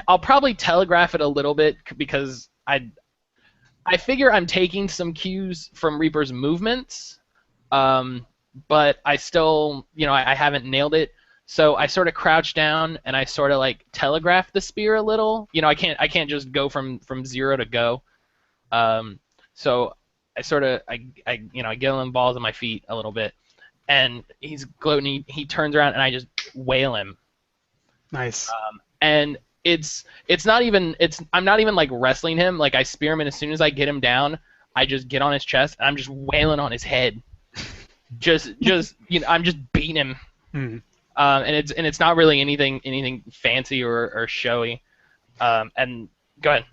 I'll probably telegraph it a little bit because I figure I'm taking some cues from Reaper's movements, but I still, I haven't nailed it. So I sort of crouch down and I sort of like telegraph the spear a little. I can't just go from 0 to go. So I sort of I get on the balls of my feet a little bit, and he's gloating. He turns around and I just wail him. Nice. And I'm not even like wrestling him. Like I spear him, and as soon as I get him down, I just get on his chest and I'm just wailing on his head. just I'm just beating him. And it's not really anything fancy or showy. And go ahead.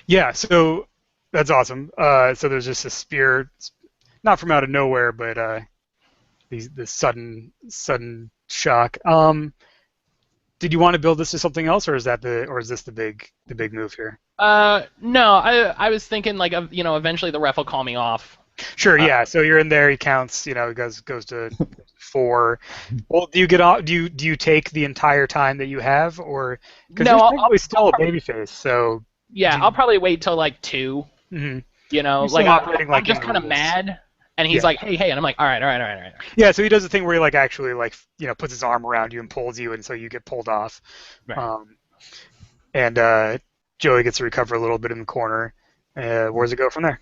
Yeah, so that's awesome. So there's just a spear, not from out of nowhere, but the sudden shock. Did you want to build this to something else, or is this the big move here? No, I was thinking like eventually the ref will call me off. Sure, yeah. So you're in there. He counts. He goes to 4. Well, do you get off? Do you take the entire time that you have, or because no, you're probably still a babyface? So yeah, I'll probably wait till like 2. Mm-hmm. Like I'm just kind of mad, and he's like, hey, and I'm like, all right. Yeah, so he does the thing where he like actually like puts his arm around you and pulls you, and so you get pulled off. Right. And Joey gets to recover a little bit in the corner. Where does it go from there?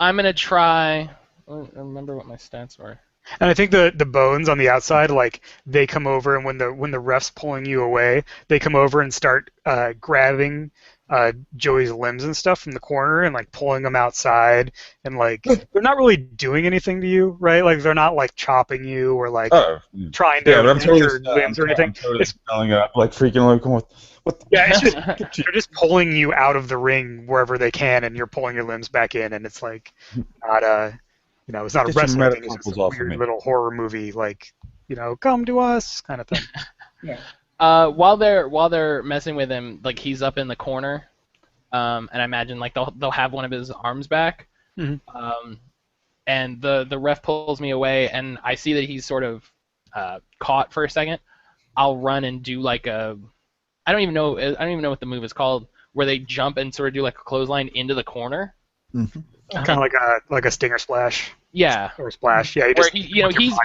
I'm gonna try. I don't remember what my stats were. And I think the bones on the outside, like they come over, and when the ref's pulling you away, they come over and start grabbing Joey's limbs and stuff from the corner and like pulling them outside, and like they're not really doing anything to you, right? Like they're not like chopping you or like trying to injure your limbs or anything. I'm totally smelling it up, like freaking like what? Yeah, it's just they're just pulling you out of the ring wherever they can, and you're pulling your limbs back in, and it's like not it's not a wrestling thing. It's just a weird little horror movie, like come to us kind of thing. Yeah. While they're messing with him, like he's up in the corner, and I imagine like they'll have one of his arms back, and the ref pulls me away, and I see that he's sort of caught for a second. I'll run and do like I don't even know what the move is called, where they jump and sort of do like a clothesline into the corner. Mm-hmm. Kind of like a stinger splash. Yeah. Or splash. Yeah.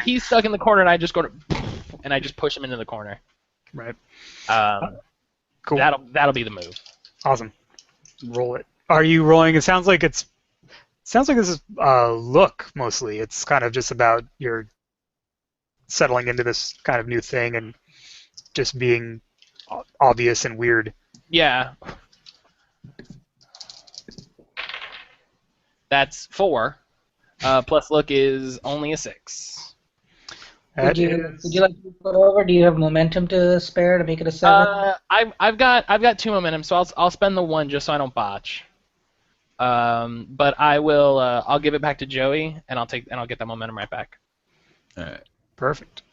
He's stuck in the corner, and I just and I just push him into the corner. Right. Cool. That'll be the move. Awesome. Roll it. Are you rolling? It sounds like this is look mostly. It's kind of just about your settling into this kind of new thing and just being obvious and weird. Yeah. That's 4. Plus look is only a 6. Would you like to put over? Do you have momentum to spare to make it a 7? I've got 2 momentum, so I'll spend the 1 just so I don't botch. But I will. I'll give it back to Joey, and I'll get that momentum right back. All right. Perfect.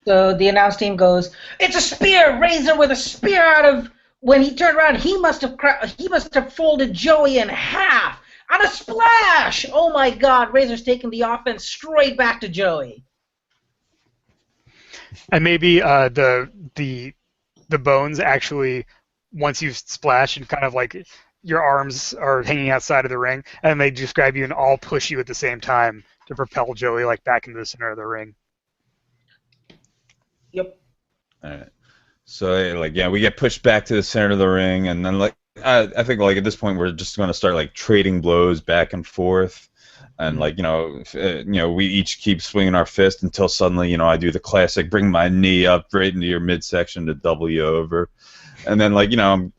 So the announce team goes, "It's a spear, Razer with a spear out of." When he turned around, he must have folded Joey in half. On a splash! Oh my God! Razor's taking the offense straight back to Joey. And maybe the bones actually, once you splash and kind of like your arms are hanging outside of the ring, and they just grab you and all push you at the same time to propel Joey like back into the center of the ring. Yep. All right. So we get pushed back to the center of the ring, and then I think at this point we're just going to start like trading blows back and forth, and we each keep swinging our fist until suddenly I do the classic bring my knee up right into your midsection to double you over, and then I'm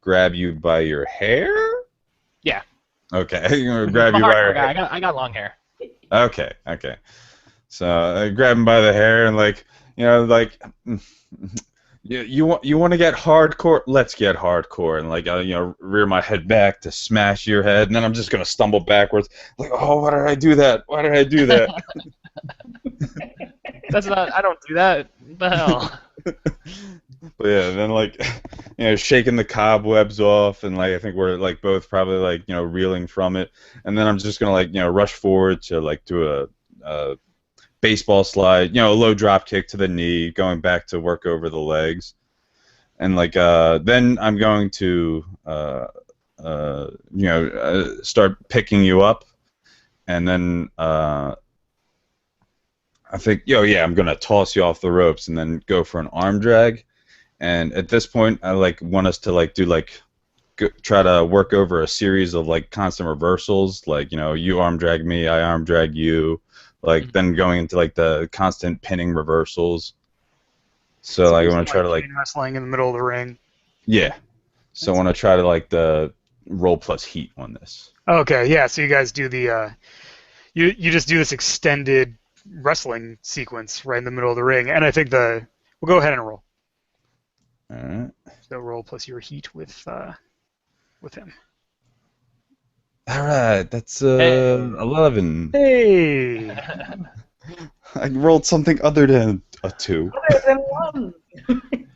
grab you by your hair? Yeah. Okay, I'm gonna grab I'm you a by your hardcore hair. guy. I got long hair. Okay. So I grab him by the hair and like, like, you want to get hardcore? Let's get hardcore, and like, rear my head back to smash your head, and then I'm just gonna stumble backwards, like, oh, why did I do that? Why did I do that? That's not. I don't do that. What the hell? But yeah, then like, shaking the cobwebs off, and like I think we're like both probably like reeling from it, and then I'm just gonna like rush forward to like do a baseball slide, a low drop kick to the knee, going back to work over the legs, and like then I'm going to start picking you up, and then I think I'm gonna toss you off the ropes and then go for an arm drag. And at this point, I like want us to like do like try to work over a series of like constant reversals, like you arm drag me, I arm drag you, like then going into like the constant pinning reversals. So like I want to try to like wrestling in the middle of the ring. Yeah. So I want to try to like the roll plus heat on this. Okay, yeah. So you guys do the you just do this extended wrestling sequence right in the middle of the ring, and I think we'll go ahead and roll. All right. So roll plus your heat with him. All right, that's 11. Hey. I rolled something other than a 2. Other than one.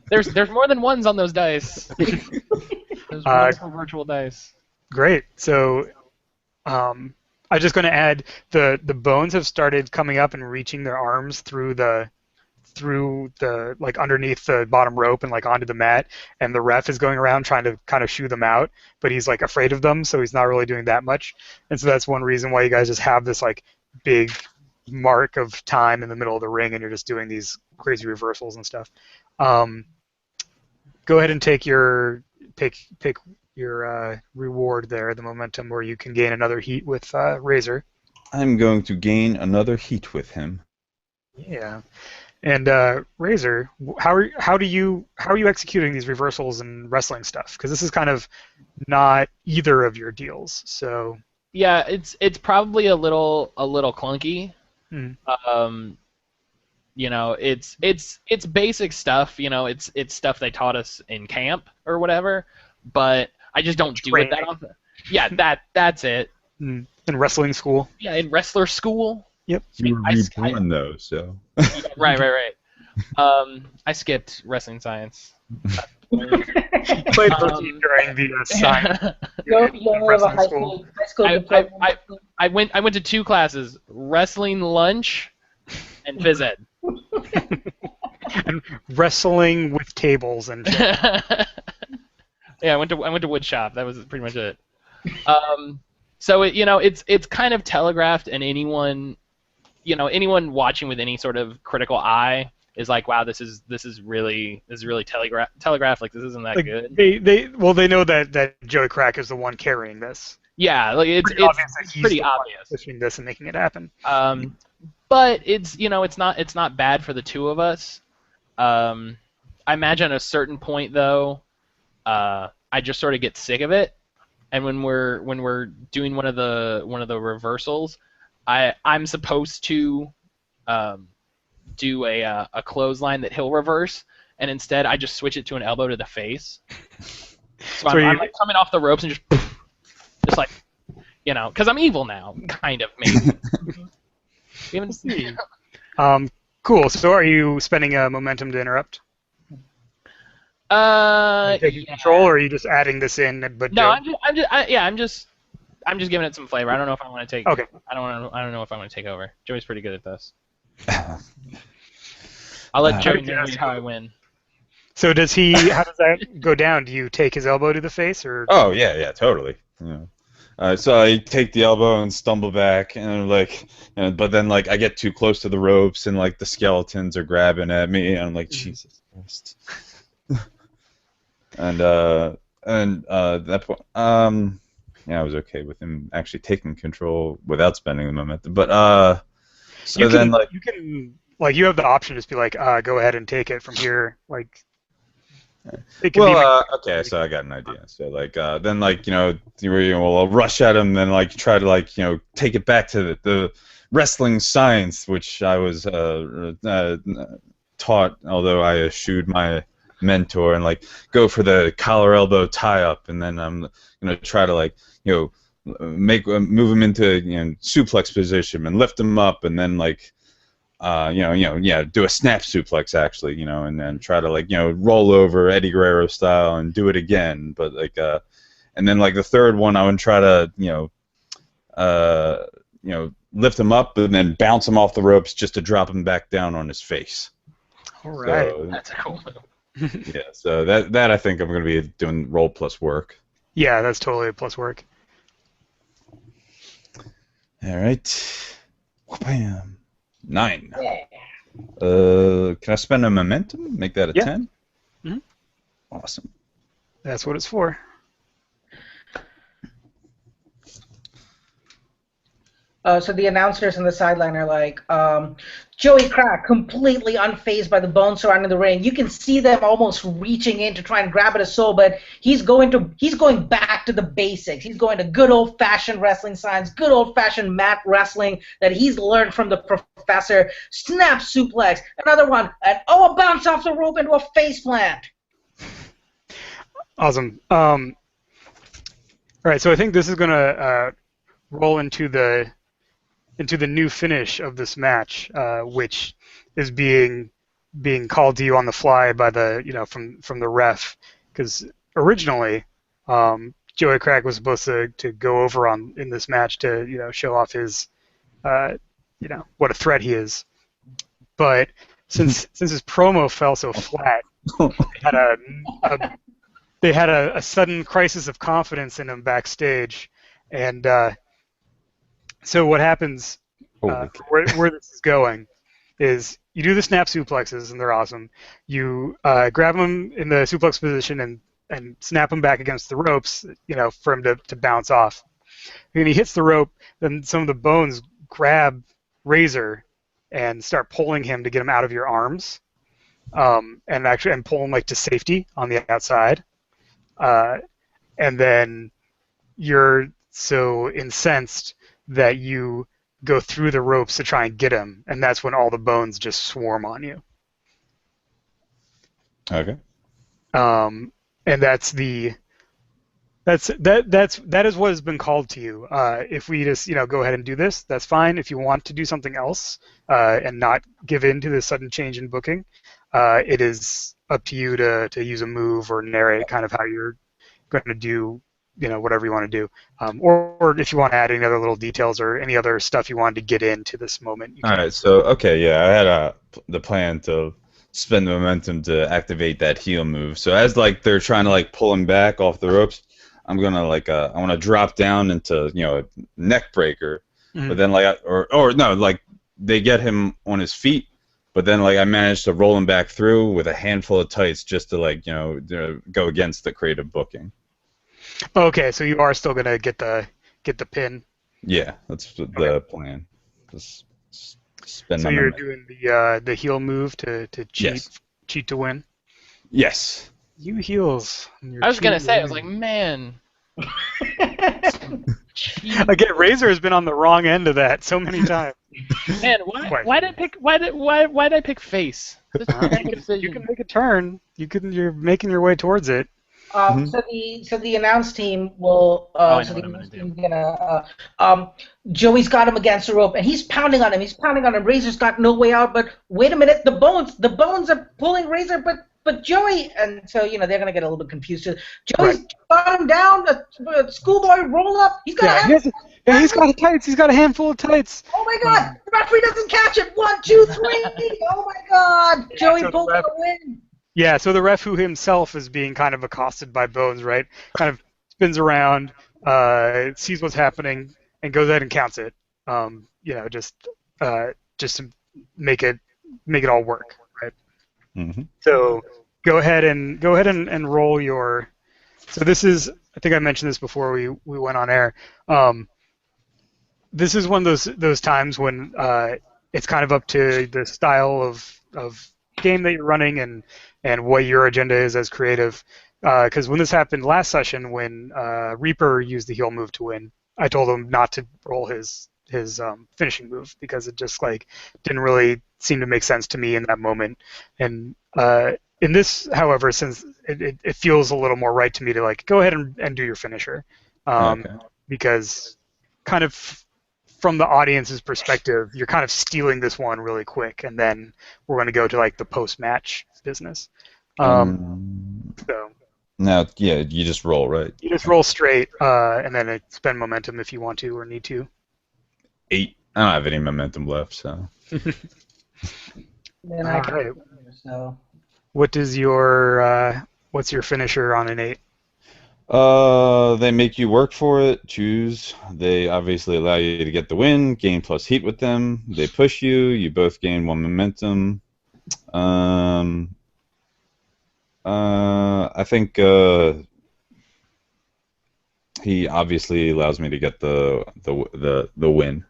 There's more than ones on those dice. Those wonderful virtual dice. Great. So, I'm just going to add the bones have started coming up and reaching their arms through the like underneath the bottom rope and like onto the mat, and the ref is going around trying to kind of shoo them out, but he's like afraid of them, so he's not really doing that much. And so that's one reason why you guys just have this like big mark of time in the middle of the ring, and you're just doing these crazy reversals and stuff. Go ahead and take your pick your reward there, the momentum, where you can gain another heat with Razer. I'm going to gain another heat with him. Yeah. And Razer, how are you executing these reversals and wrestling stuff? Because this is kind of not either of your deals. So yeah, it's probably a little clunky. It's basic stuff. It's stuff they taught us in camp or whatever. But I just don't do it that often. Yeah, that's it. In wrestling school. Yeah, in wrestler school. Yep. You were reborn though, so. Right. I skipped wrestling science. Played protein during the science. I went to 2 classes: wrestling lunch and phys ed. And wrestling with tables and. Yeah, I went to wood shop. That was pretty much it. So it's kind of telegraphed, and anyone watching with any sort of critical eye is like, wow, this is really telegraphed. Like, this isn't that good. They know that Joey Crack is the one carrying this. Yeah, like it's pretty obvious pushing this and making it happen. But it's not bad for the two of us. I imagine at a certain point though, I just sort of get sick of it, and when we're doing one of the reversals, I'm supposed to do a clothesline that he'll reverse, and instead I just switch it to an elbow to the face. So I'm like coming off the ropes and just like, because I'm evil now, kind of, maybe. We haven't seen. Cool. So are you spending momentum to interrupt? Taking control, or are you just adding this in? But no, I'm just giving it some flavor. I don't know if I want to take. Okay. I don't know if I want to take over. Joey's pretty good at this. I'll let Joey know how I win. So does he? How does that go down? Do you take his elbow to the face, or? Oh yeah, totally. Yeah. So I take the elbow and stumble back, and but then like I get too close to the ropes, and like the skeletons are grabbing at me, and I'm like, Jesus Christ. and that point, I was okay with him actually taking control without spending the momentum. But so you then you can you have the option to just be like, go ahead and take it from here, like. It can be Okay, so I got an idea. So like, then like we'll rush at him, then like try to like take it back to the wrestling science, which I was taught, although I eschewed my mentor, and like go for the collar elbow tie up, and then I'm gonna try to like move him into suplex position and lift him up, and then like do a snap suplex actually, and then try to like roll over Eddie Guerrero style and do it again, but like and then like the third one I would try to lift him up and then bounce him off the ropes just to drop him back down on his face. All right. So, That's a cool move. yeah, so that I think I'm going to be doing roll plus work. Yeah, that's totally a plus work. All right. Bam. 9. Yeah. Can I spend a momentum? Make that a 10? Mhm. Awesome. That's what it's for. So the announcers on the sideline are like, Joey Crack, completely unfazed by the bones surrounding the ring. You can see them almost reaching in to try and grab at his soul, but he's going back to the basics. He's going to good old-fashioned wrestling signs, good old-fashioned mat wrestling that he's learned from the professor. Snap suplex, another one, and a bounce off the rope into a face plant. Awesome. All right, so I think this is going to roll into the new finish of this match, which is being called to you on the fly by the from the ref, because originally Joey Crack was supposed to go over in this match to show off his what a threat he is, but since his promo fell so flat, they had a sudden crisis of confidence in him backstage, and so what happens, where this is going, is you do the snap suplexes, and they're awesome. You grab him in the suplex position and snap him back against the ropes, for him to bounce off. When he hits the rope, then some of the bones grab Razer and start pulling him to get him out of your arms, and pull him like to safety on the outside. And then you're so incensed that you go through the ropes to try and get him, and that's when all the bones just swarm on you. Okay. And that is what has been called to you. If we just go ahead and do this, that's fine. If you want to do something else and not give in to the sudden change in booking, it is up to you to use a move or narrate kind of how you're going to do whatever you want to do, or if you want to add any other little details or any other stuff you wanted to get into this moment. All right, so okay, yeah, I had the plan to spend the momentum to activate that heel move. So as like they're trying to like pull him back off the ropes, I'm gonna like I want to drop down into a neck breaker, but then like or no, like they get him on his feet, but then like I managed to roll him back through with a handful of tights just to like go against the creative booking. Okay, so you are still gonna get the pin. Yeah, that's the plan. Just spend. So you're doing the heel move to cheat to win. Yes. You heels. I was gonna say, I was like, man. Again, Razer has been on the wrong end of that so many times. Man, why did I pick face? You can make a turn. You're making your way towards it. So the announce team will. Joey's got him against the rope, and he's pounding on him. Razor's got no way out. But wait a minute, the bones are pulling Razor, but Joey, and so they're gonna get a little bit confused. Joey's got him down. A schoolboy roll up. He's got. He's got tights. He's got a handful of tights. Oh my God! The referee doesn't catch it. 1, 2, 3. Oh my God! Joey pulls the win. Yeah, so the ref who himself is being kind of accosted by Bones, right? Kind of spins around, sees what's happening, and goes ahead and counts it. Just to make it all work, right? Mm-hmm. So go ahead and roll your. So this is, I think I mentioned this before we went on air. This is one of those times when it's kind of up to the style of game that you're running and and what your agenda is as creative. Because when this happened last session, when Reaper used the heal move to win, I told him not to roll his finishing move because it just like didn't really seem to make sense to me in that moment. And in this, however, since it feels a little more right to me to like go ahead and do your finisher, Okay. because kind of from the audience's perspective, you're kind of stealing this one really quick, and then we're going to go to like the post-match business. So Now, yeah, you just roll, right? you just roll straight, and then spend momentum if you want to or need to. 8. I don't have any momentum left, so. Then I can. Alright. So What does your what's your finisher on an 8? They make you work for it. Choose. They obviously allow you to get the win. Gain plus heat with them. They push you. You both gain 1 momentum. I think he obviously allows me to get the win.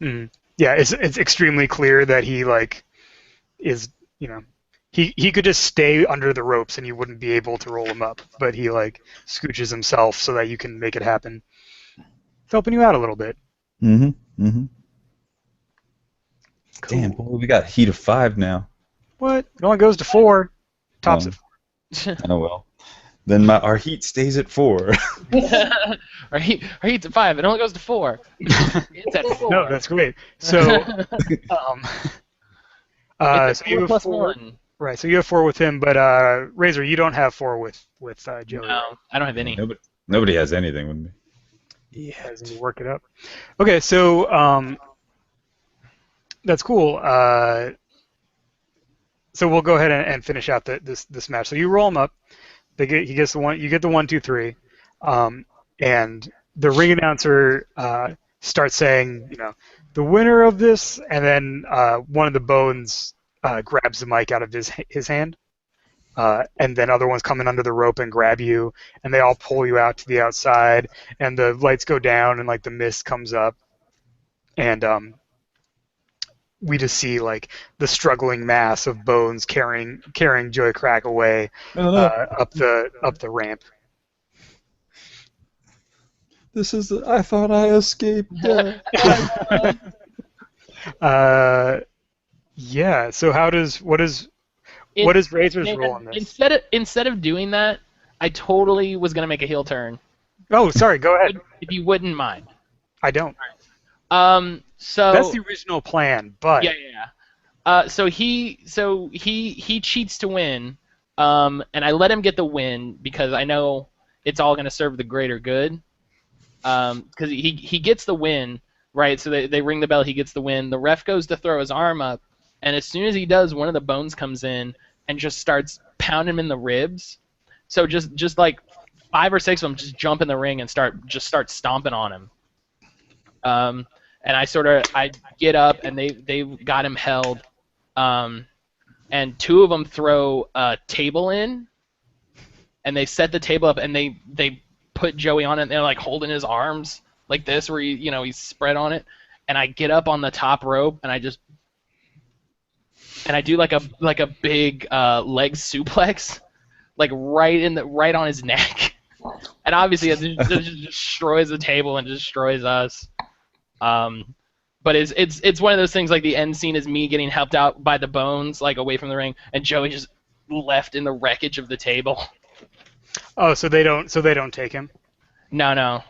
Mm. Yeah, it's extremely clear that he like is he could just stay under the ropes and you wouldn't be able to roll him up, but he like scooches himself so that you can make it happen. It's helping you out a little bit. Mm-hmm. Cool. Damn, boy, we got heat of 5 now. What? It only goes to 4. Tops Oh. at 4. Oh well. Then our heat stays at 4. Our heat's at 5. It only goes to 4. It's at 4. No, that's great. So, It's so at you 4 have plus 4, 1. right? So you have 4 with him, but Razer, you don't have 4 with Joey. No, I don't have any. Nobody has anything with me. Yeah, as you work it up. Okay, so that's cool. So we'll go ahead and finish out this match. So you roll him up. He gets the one. You get the 1, 2, 3, and the ring announcer starts saying, the winner of this, and then one of the bones grabs the mic out of his hand, and then other ones come in under the rope and grab you, and they all pull you out to the outside, and the lights go down, and like the mist comes up, and we just see like the struggling mass of bones carrying Joey Crack away up the ramp. This is. I thought I escaped. Yeah. So what is Razor's role in this? Instead of doing that, I totally was gonna make a heel turn. Oh, sorry. Go ahead. If you wouldn't mind. I don't. So That's the original plan, but yeah. So he cheats to win, and I let him get the win because I know it's all gonna serve the greater good. Because he gets the win, right? So they ring the bell. He gets the win. The ref goes to throw his arm up, and as soon as he does, one of the bones comes in and just starts pounding him in the ribs. So just like 5 or 6 of them just jump in the ring and start stomping on him. And I get up and they got him held, and 2 of them throw a table in, and they set the table up and they put Joey on it and they're like holding his arms like this where he's spread on it, and I get up on the top rope and I do like a big leg suplex, like right on his neck, and obviously it just destroys the table and destroys us. But it's one of those things like the end scene is me getting helped out by the bones like away from the ring, and Joey just left in the wreckage of the table. Oh, so they don't take him. No.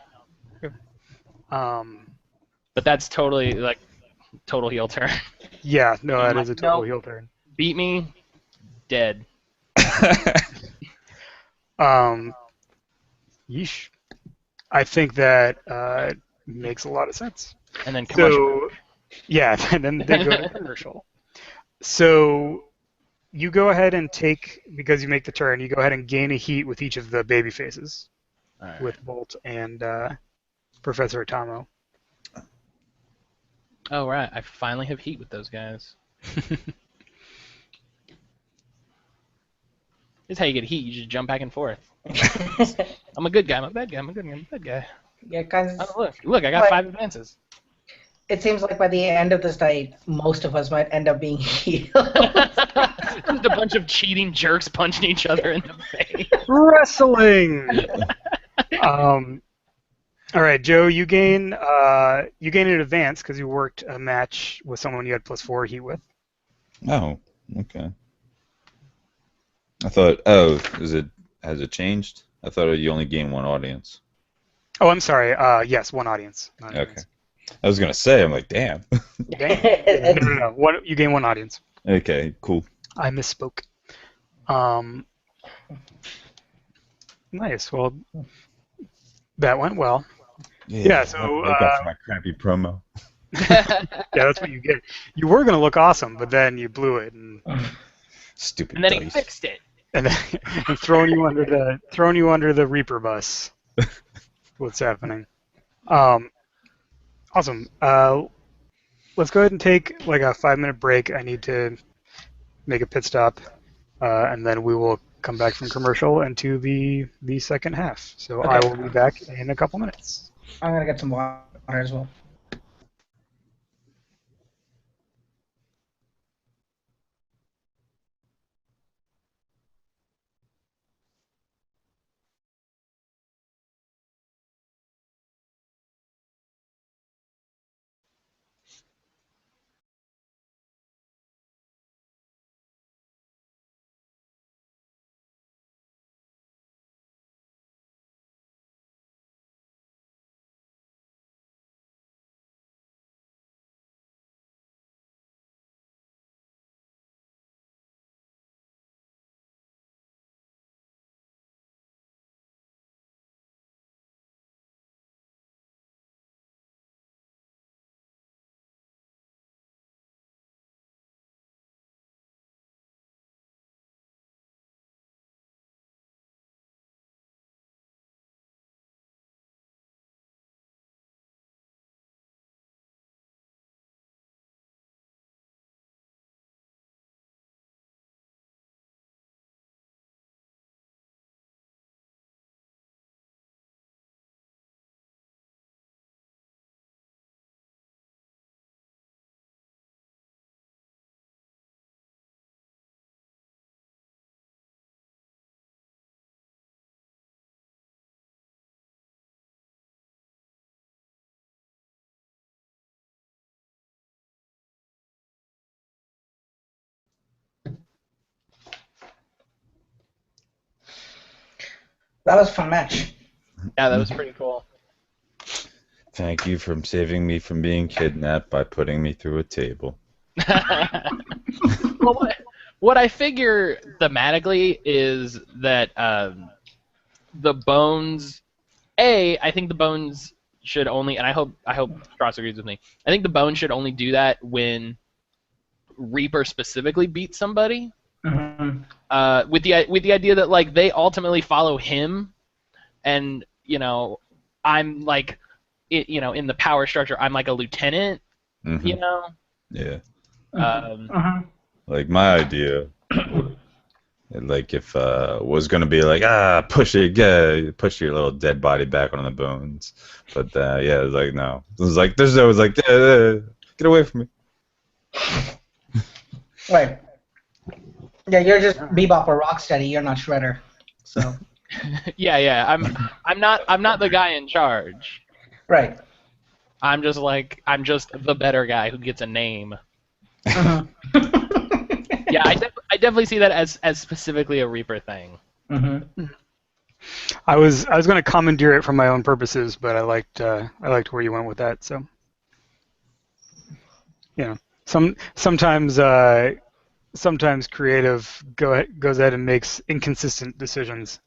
But that's totally like total heel turn. Yeah, no, that is a total heel turn. Beat me, dead. Yeesh. I think that makes a lot of sense. And then commercial. So, yeah, and then they go to commercial. So you go ahead and because you make the turn, you go ahead and gain a heat with each of the baby faces, Right. with Bolt and Professor Atomo. Oh right, I finally have heat with those guys. This is how you get heat. You just jump back and forth. I'm a good guy. I'm a bad guy. I'm a good guy. I'm a bad guy. yeah, guys. Oh, look! I got 5 advances. It seems like by the end of this night, most of us might end up being healed. Just a bunch of cheating jerks punching each other in the face. Wrestling. All right, Joe, you gain an advance because you worked a match with someone you had +4 heat with. Oh, okay. I thought, has it changed? I thought you only gain one audience. Oh, I'm sorry. Yes, one audience. Not Okay. advance. I was gonna say, I'm like, damn. No. You gain one audience. Okay, cool. I misspoke. Nice. Well, that went well. Yeah, so, make up for my crappy promo. Yeah, that's what you get. You were gonna look awesome, but then you blew it, and Stupid And then he dice. fixed it. and throwing you under the Reaper bus. What's happening? Awesome. Let's go ahead and take like a 5-minute break. I need to make a pit stop, and then we will come back from commercial into the second half. So Okay. I will be back in a couple minutes. I'm gonna get some water as well. That was a fun match. Yeah, that was pretty cool. Thank you for saving me from being kidnapped by putting me through a table. Well, what I figure thematically is that the bones. I think the bones should only, and I hope Strauss agrees with me. I think the bones should only do that when Reaper specifically beats somebody. Mm-hmm. With the idea that like they ultimately follow him, and I'm like, in the power structure, I'm like a lieutenant. Mhm. Yeah. Like my idea, like if was gonna be like push your little dead body back on the bones, but yeah, it's like no, it was like there's always like get away from me. Right. Yeah, you're just Bebop or Rocksteady. You're not Shredder. So. Yeah. I'm not the guy in charge. Right. I'm just the better guy who gets a name. Uh-huh. Yeah, I definitely see that as specifically a Reaper thing. Mm-hmm. I was going to commandeer it for my own purposes, but I liked where you went with that. So, sometimes creative goes ahead and makes inconsistent decisions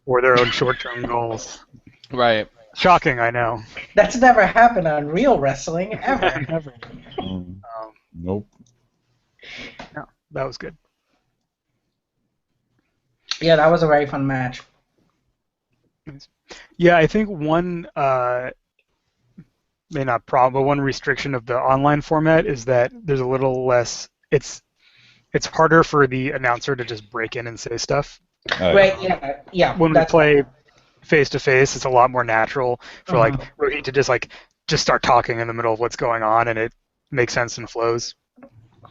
for their own short-term goals. Right. Shocking, I know. That's never happened on real wrestling ever. Never. Nope. No, that was good. Yeah, that was a very fun match. Yeah, I think one may not problem, but one restriction of the online format is that there's a little less. It's harder for the announcer to just break in and say stuff. Right. Yeah. When we play face to face, it's a lot more natural for like Rohit to just start talking in the middle of what's going on, and it makes sense and flows.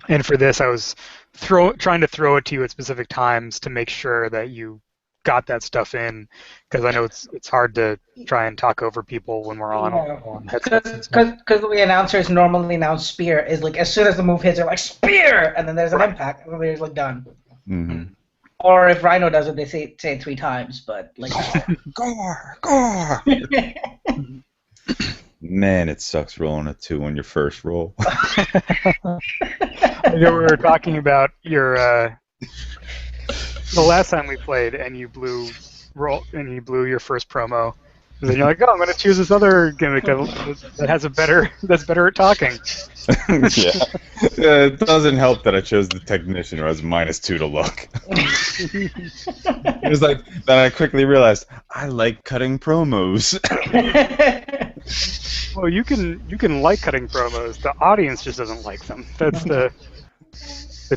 And for this, I was trying to throw it to you at specific times to make sure that you got that stuff in, because I know it's hard to try and talk over people when we're on headsets and stuff. Because the way announcers normally announce spear is like as soon as the move hits, they're like spear, and then there's an impact, and then they're like done. Mm-hmm. Or if Rhino does it, they say it 3 times, but like. Gore! Man, it sucks rolling a 2 on your first roll. We were talking about the last time we played, and you blew your first promo. And then you're like, oh, I'm going to choose this other gimmick that's better at talking. Yeah. It doesn't help that I chose the technician who has -2 to luck. It was like, then I quickly realized, I like cutting promos. Well, you can like cutting promos. The audience just doesn't like them. That's the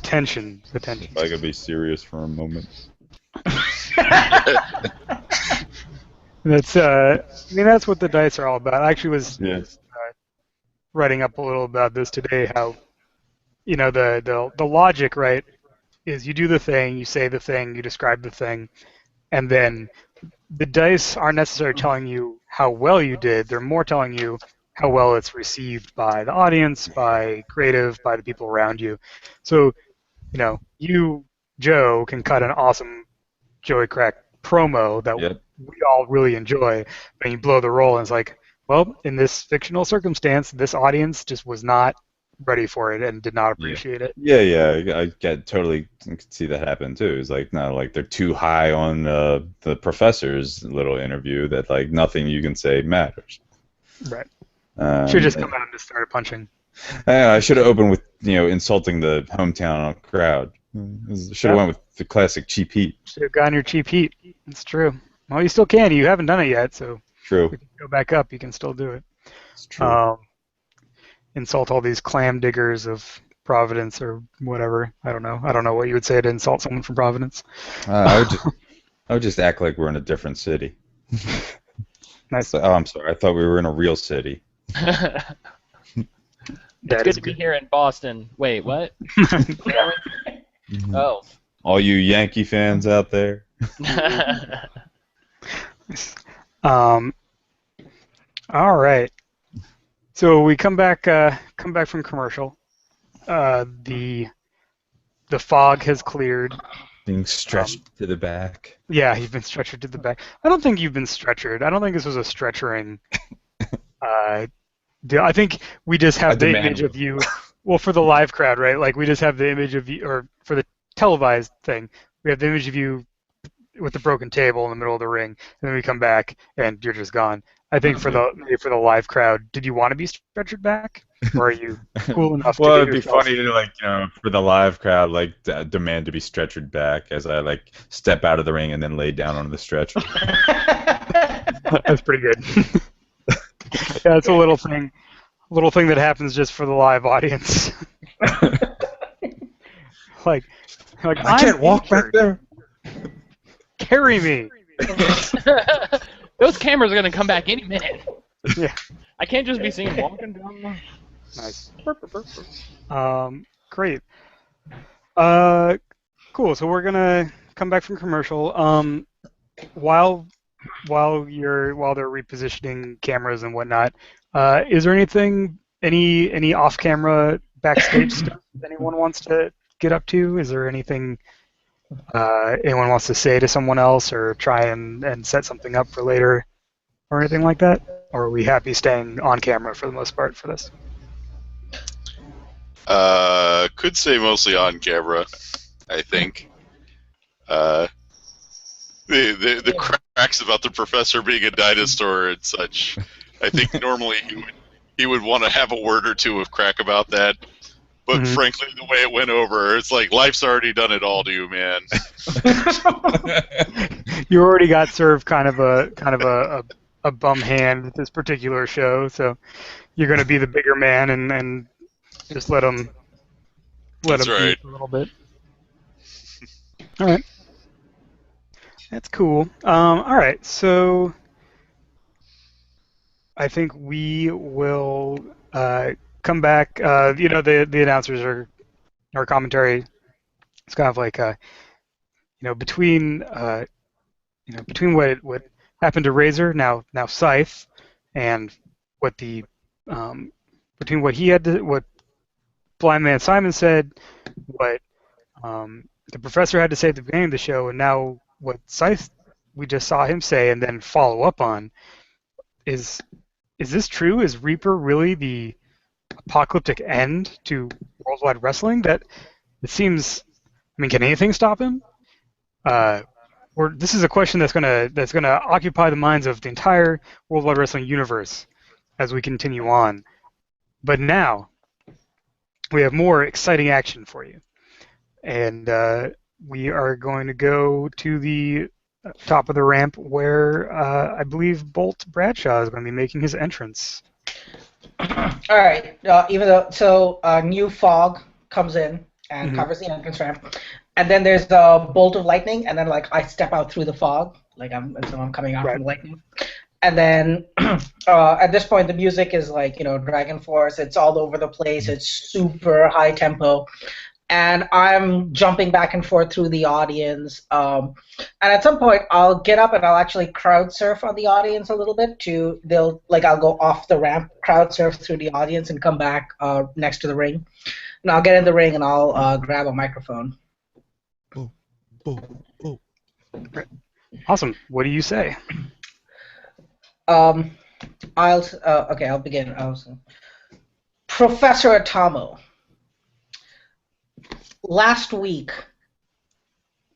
tension. The tension. I gotta be serious for a moment. That's that's what the dice are all about. I actually was Yes. writing up a little about this today. How the logic, right, is you do the thing, you say the thing, you describe the thing, and then the dice aren't necessarily telling you how well you did. They're more telling you how well it's received by the audience, by creative, by the people around you. So, you, Joe, can cut an awesome Joey Crack promo that we all really enjoy, but you blow the roll, and it's like, well, in this fictional circumstance, this audience just was not ready for it and did not appreciate it. Yeah, I totally see that happen too. It's like, no, like they're too high on the professor's little interview that like nothing you can say matters. Right. Should just come out and just start punching. I should have opened with insulting the hometown crowd. Should have went with the classic cheap heat. Should have gotten your cheap heat. It's true. Well, you still can. You haven't done it yet, so true. If you go back up, you can still do it. It's true. Insult all these clam diggers of Providence or whatever. I don't know. I don't know what you would say to insult someone from Providence. I would just act like we're in a different city. Nice. Oh, I'm sorry. I thought we were in a real city. It's good to be here in Boston. Wait, what? Oh. All you Yankee fans out there. All right. So we come back from commercial. The fog has cleared. Being stretched to the back. Yeah, you've been stretchered to the back. I don't think you've been stretchered. I don't think this was a stretchering deal. I think we just have the image of you. Well, for the live crowd, right? Like we just have the image of you, or for the televised thing, we have the image of you with the broken table in the middle of the ring, and then we come back and you're just gone. I think for the live crowd, did you want to be stretchered back, or are you cool enough to well, get it'd be yourself... funny to for the live crowd demand to be stretchered back as I step out of the ring and then lay down on the stretcher. That's pretty good. Yeah, it's a little thing that happens just for the live audience. like I can't walk back there. Carry me. Those cameras are gonna come back any minute. Yeah. I can't just be seen walking down the... Nice. Great. Cool. So we're gonna come back from commercial. While they're repositioning cameras and whatnot, is there any off-camera backstage stuff anyone wants to get up to? Is there anything anyone wants to say to someone else, or try and set something up for later, or anything like that? Or are we happy staying on camera for the most part for this? Could say mostly on camera, I think. The cracks about the professor being a dinosaur and such. I think normally he would want to have a word or two of crack about that. But frankly, the way it went over, it's like life's already done it all to you, man. You already got served kind of a bum hand with this particular show, so you're going to be the bigger man and just let him That's right. a little bit. All right. That's cool. All right, so I think we will come back. The announcers are, our commentary It's kind of like between between what happened to Razer, now Scythe, and what the between what Blind Man Simon said, what the professor had to say at the beginning of the show, and now what Scythe we just saw him say and then follow up on. Is this true? Is Reaper really the apocalyptic end to worldwide wrestling? That it seems. I mean, can anything stop him? Or this is a question that's gonna occupy the minds of the entire worldwide wrestling universe as we continue on. But now we have more exciting action for you, and we are going to go to the top of the ramp where I believe Bolt Bradshaw is going to be making his entrance. All right. New fog comes in and covers the entrance ramp, and then there's a bolt of lightning, and then like I step out through the fog, so I'm coming out from the lightning, and then at this point the music is like Dragon Force. It's all over the place. It's super high tempo. And I'm jumping back and forth through the audience. And at some point, I'll get up and I'll actually crowd surf on the audience a little bit. I'll go off the ramp, crowd surf through the audience, and come back next to the ring. And I'll get in the ring and I'll grab a microphone. Awesome. What do you say? I'll begin. Professor Atomo. Last week,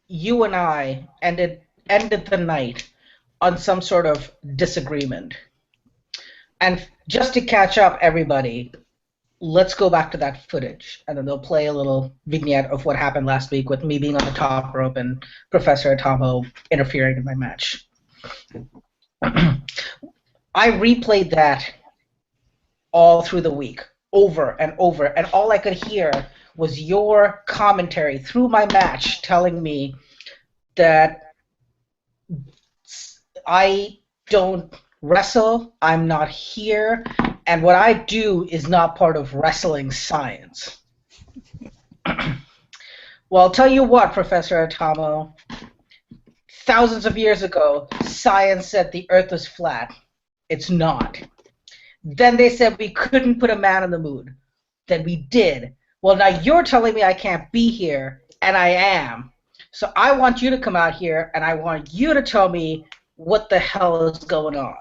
you and I ended the night on some sort of disagreement. And just to catch up, everybody, let's go back to that footage. And then they'll play a little vignette of what happened last week with me being on the top rope and Professor Atomo interfering in my match. I replayed that all through the week, over and over, and all I could hear was your commentary through my match telling me that I don't wrestle, I'm not here, and what I do is not part of wrestling science. Well, I'll tell you what, Professor Atomo. Thousands of years ago, science said the Earth was flat. It's not. Then they said we couldn't put a man on the moon. Then we did. Well, now you're telling me I can't be here, and I am. So I want you to come out here, and I want you to tell me what the hell is going on.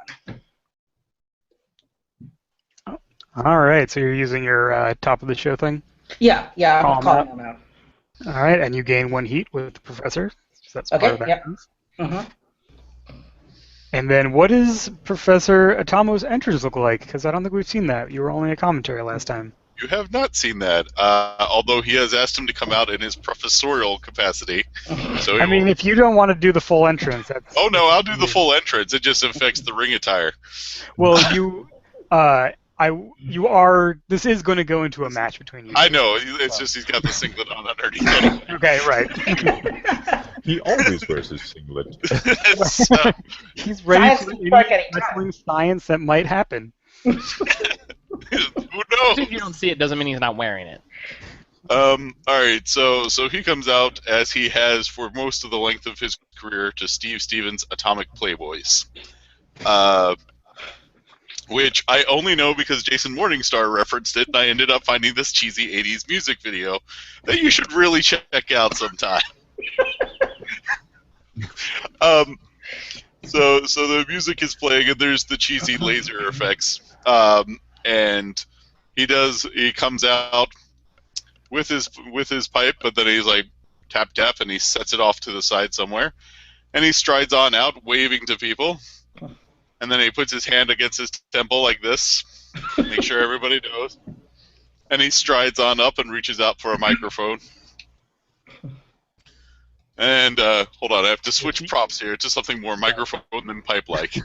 All right, so you're using your top of the show thing? Yeah, I'm calling him out. All right, and you gain 1 heat with the professor. So that's part of that. Yep. Mm-hmm. And then what does Professor Atomo's entrance look like? Because I don't think we've seen that. You were only a commentary last time. You have not seen that, although he has asked him to come out in his professorial capacity. So I mean, if you don't want to do the full entrance, that's... Oh no, I'll do the full entrance. It just affects the ring attire. Well, this is going to go into a match between you. I know. It's just he's got the singlet on underneath. Anyway. Okay, right. He always wears his singlet. He's ready for any wrestling science that might happen. Who knows? If you don't see it, doesn't mean he's not wearing it. All right. So he comes out as he has for most of the length of his career to Steve Stevens' Atomic Playboys, which I only know because Jason Morningstar referenced it, and I ended up finding this cheesy '80s music video that you should really check out sometime. So the music is playing, and there's the cheesy laser effects. And he comes out with his pipe, but then he's like tap tap, and he sets it off to the side somewhere, and he strides on out, waving to people, and then he puts his hand against his temple like this, make sure everybody knows, and he strides on up and reaches out for a microphone. And hold on, I have to switch props here to something more microphone than pipe-like.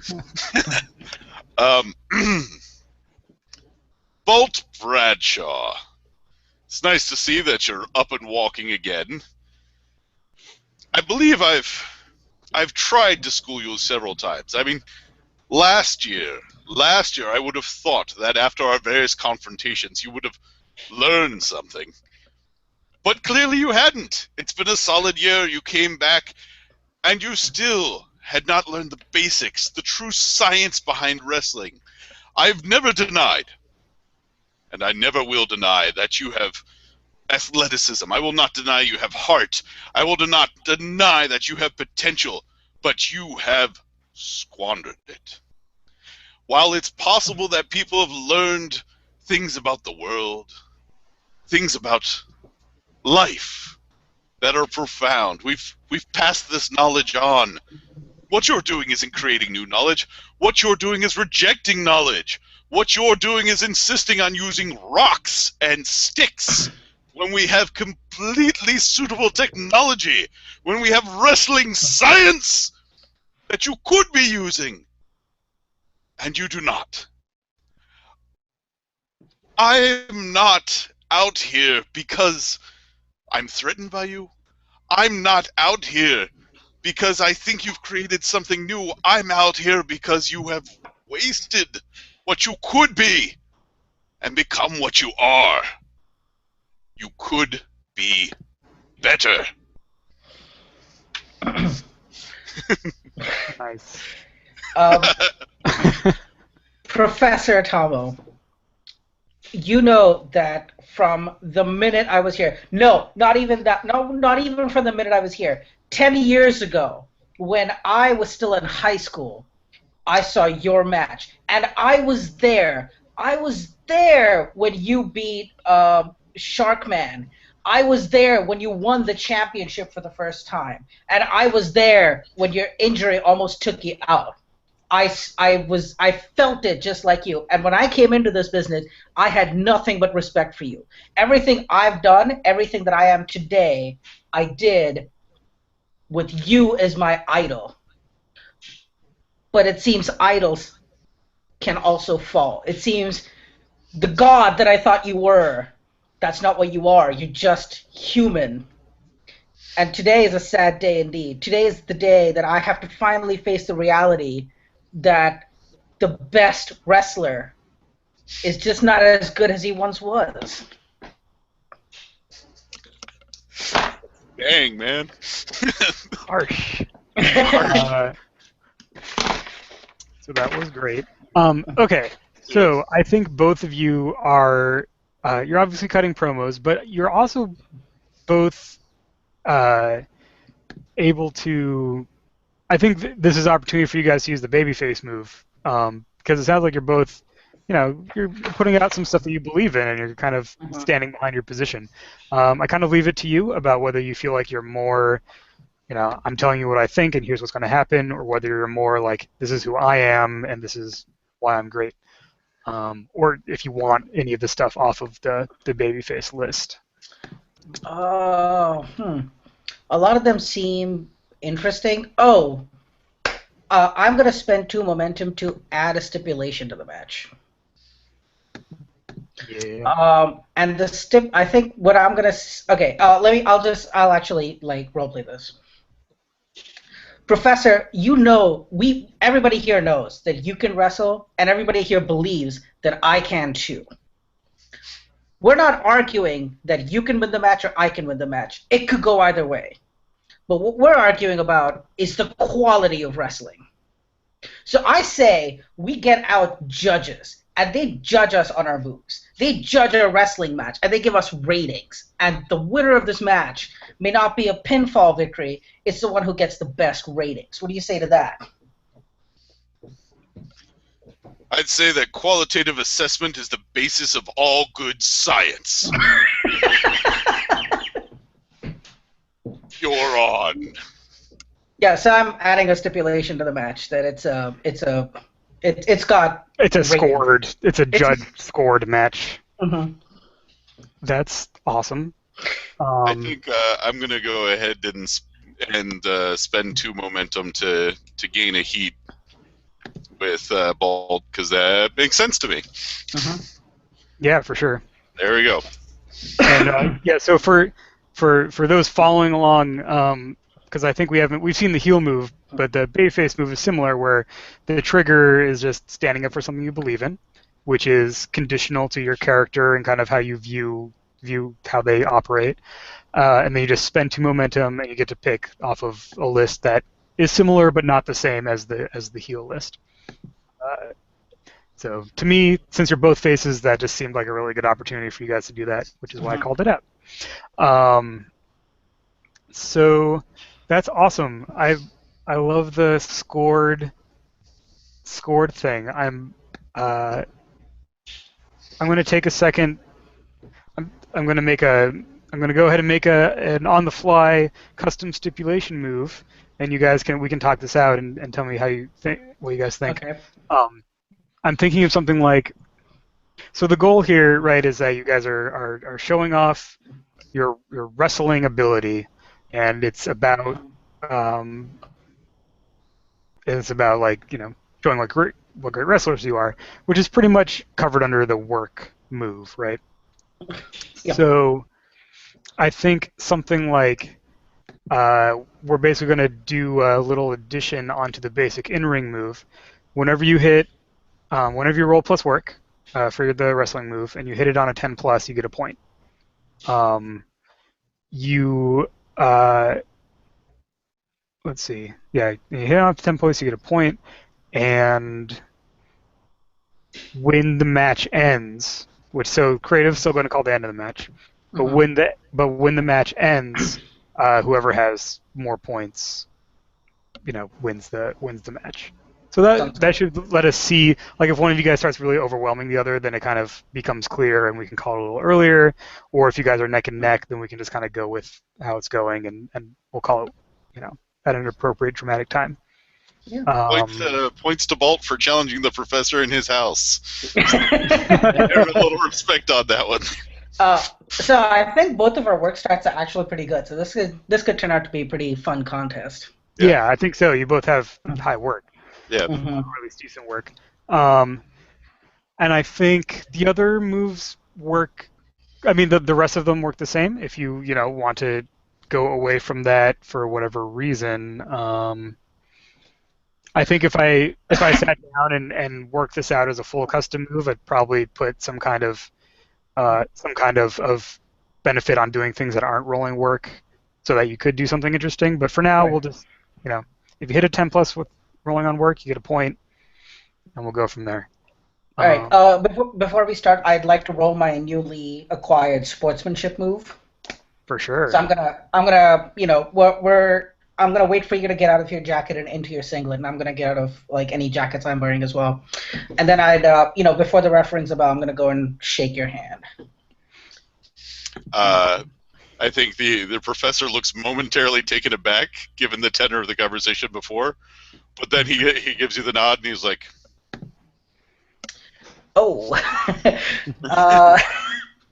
Bolt Bradshaw. It's nice to see that you're up and walking again. I believe I've tried to school you several times. I mean, last year I would have thought that after our various confrontations you would have learned something. But clearly you hadn't. It's been a solid year. You came back, and you still had not learned the basics, the true science behind wrestling. I've never denied, and I never will deny, that you have athleticism. I will not deny you have heart. I will not deny that you have potential, but you have squandered it. While it's possible that people have learned things about the world, things about life that are profound, we've passed this knowledge on. What you're doing isn't creating new knowledge. What you're doing is rejecting knowledge. What you're doing is insisting on using rocks and sticks when we have completely suitable technology, when we have wrestling science that you could be using, and you do not. I am not out here because I'm threatened by you. I'm not out here because I think you've created something new. I'm out here because you have wasted what you could be and become what you are. You could be better. Nice. Professor Atomo, you know that from the minute I was here, no, not even from the minute I was here, 10 years ago, when I was still in high school, I saw your match, and I was there. I was there when you beat Sharkman. I was there when you won the championship for the first time, and I was there when your injury almost took you out. I felt it just like you. And when I came into this business, I had nothing but respect for you. Everything I've done, everything that I am today, I did with you as my idol. But it seems idols can also fall. It seems the god that I thought you were, that's not what you are. You're just human. And today is a sad day indeed. Today is the day that I have to finally face the reality that the best wrestler is just not as good as he once was. Dang, man. Harsh. So that was great. Okay, so I think both of you are, you're obviously cutting promos, but you're also both able to, I think this is an opportunity for you guys to use the babyface move, because it sounds like you're both, you're putting out some stuff that you believe in, and you're kind of standing behind your position. I kind of leave it to you about whether you feel like you're more, I'm telling you what I think, and here's what's going to happen, or whether you're more like, this is who I am, and this is why I'm great. Or if you want any of the stuff off of the babyface list. A lot of them seem interesting. I'm going to spend 2 momentum to add a stipulation to the match. Yeah. And the I think what I'm going to... Okay, I'll actually, roleplay this. Professor, everybody here knows that you can wrestle, and everybody here believes that I can too. We're not arguing that you can win the match or I can win the match. It could go either way. But what we're arguing about is the quality of wrestling. So I say we get out judges, and they judge us on our moves. They judge our wrestling match, and they give us ratings. And the winner of this match may not be a pinfall victory. It's the one who gets the best ratings. What do you say to that? I'd say that qualitative assessment is the basis of all good science. You're on. Yeah, so I'm adding a stipulation to the match that it's a scored. It's a judge-scored match. Mm-hmm. That's awesome. I think I'm gonna go ahead and spend 2 momentum to gain a heat with Bald, because that makes sense to me. Mm-hmm. Yeah, for sure. There we go. And so for those following along, because I think we've seen the heel move, but the babyface move is similar, where the trigger is just standing up for something you believe in, which is conditional to your character and kind of how you view view how they operate. And then you just spend 2 momentum, and you get to pick off of a list that is similar but not the same as the heal list. So to me, since you're both faces, that just seemed like a really good opportunity for you guys to do that, which is why I called it out. So that's awesome. I love the scored thing. I'm going to take a second. I'm going to go ahead and make an on-the-fly custom stipulation move, and we can talk this out and tell me what you guys think. Okay. I'm thinking of something like, so the goal here, right, is that you guys are showing off your wrestling ability, and it's about like, showing what great wrestlers you are, which is pretty much covered under the work move, right? Yep. So I think something like we're basically going to do a little addition onto the basic in-ring move. Whenever you roll plus work for the wrestling move, and you hit it on a 10 plus, you get a point. Let's see. Yeah, you hit it on 10 plus, you get a point, and when the match ends, so creative's still going to call the end of the match, but when the match ends, whoever has more points, wins the match. So that should let us see, like, if one of you guys starts really overwhelming the other, then it kind of becomes clear and we can call it a little earlier. Or if you guys are neck and neck, then we can just kind of go with how it's going, and we'll call it, at an appropriate dramatic time. Yeah. Points to Bolt for challenging the professor in his house. A little respect on that one. So I think both of our work stats are actually pretty good. So this could turn out to be a pretty fun contest. Yeah, I think so. You both have high work. Yeah. Or at least decent work. And I think the other moves work. I mean, the rest of them work the same. If you want to go away from that for whatever reason, I think if I sat down and worked this out as a full custom move, I'd probably put some kind of benefit on doing things that aren't rolling work, so that you could do something interesting. But for now, we'll just if you hit a 10 plus with rolling on work, you get a point, and we'll go from there. All right. Before we start, I'd like to roll my newly acquired sportsmanship move. For sure. So I'm gonna wait for you to get out of your jacket and into your singlet, and I'm gonna get out of like any jackets I'm wearing as well. And then I'd before the reference about, I'm gonna go and shake your hand. I think the professor looks momentarily taken aback, given the tenor of the conversation before, but then he gives you the nod and he's like, "Oh."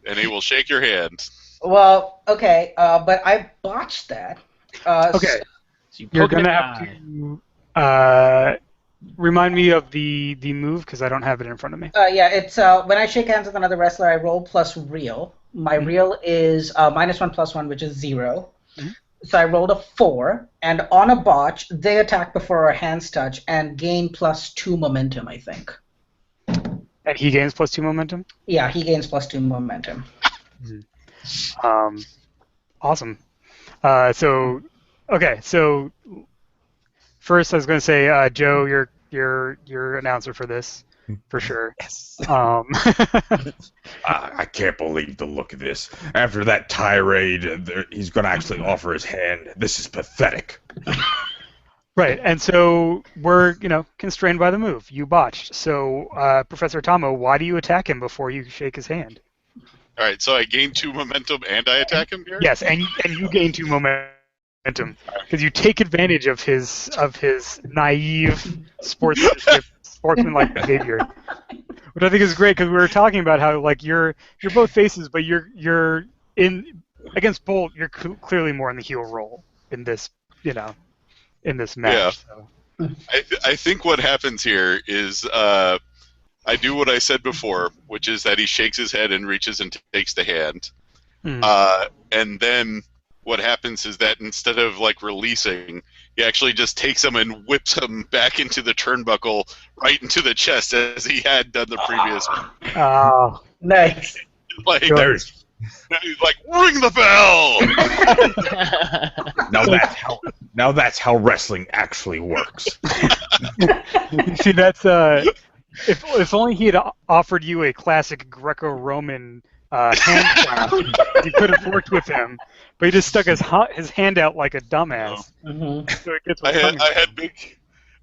And he will shake your hand. Well, okay, but I botched that. Okay, So you're gonna have to remind me of the move, because I don't have it in front of me. Yeah, it's when I shake hands with another wrestler, I roll plus real. My real is -1+1, which is 0. So I rolled a 4, and on a botch, they attack before our hands touch and gain +2 momentum, I think. And he gains +2 momentum? Yeah, he gains +2 momentum. Awesome. So first I was going to say, Joe, you're announcer for this, for sure. Yes. I can't believe the look of this. After that tirade, he's going to actually offer his hand. This is pathetic. Right, and so we're, constrained by the move. You botched. So, Professor Atomo, why do you attack him before you shake his hand? All right, so I gain 2 momentum and I attack him here? Yes, and you gain 2 momentum because you take advantage of his naive sportsmanlike behavior, which I think is great, because we were talking about how, like, you're both faces, but you're in against Bolt. You're clearly more in the heel role in this in this match. Yeah. So. I think what happens here is I do what I said before, which is that he shakes his head and reaches and takes the hand. And then what happens is that instead of like releasing, he actually just takes him and whips him back into the turnbuckle, right into the chest, as he had done the previous. Oh, nice. Like, And he's like, ring the bell! Now that's how wrestling actually works. You see, that's if only he had offered you a classic Greco-Roman hand clasp, you could have worked with him. But he just stuck his hand out like a dumbass. So it gets what's coming. I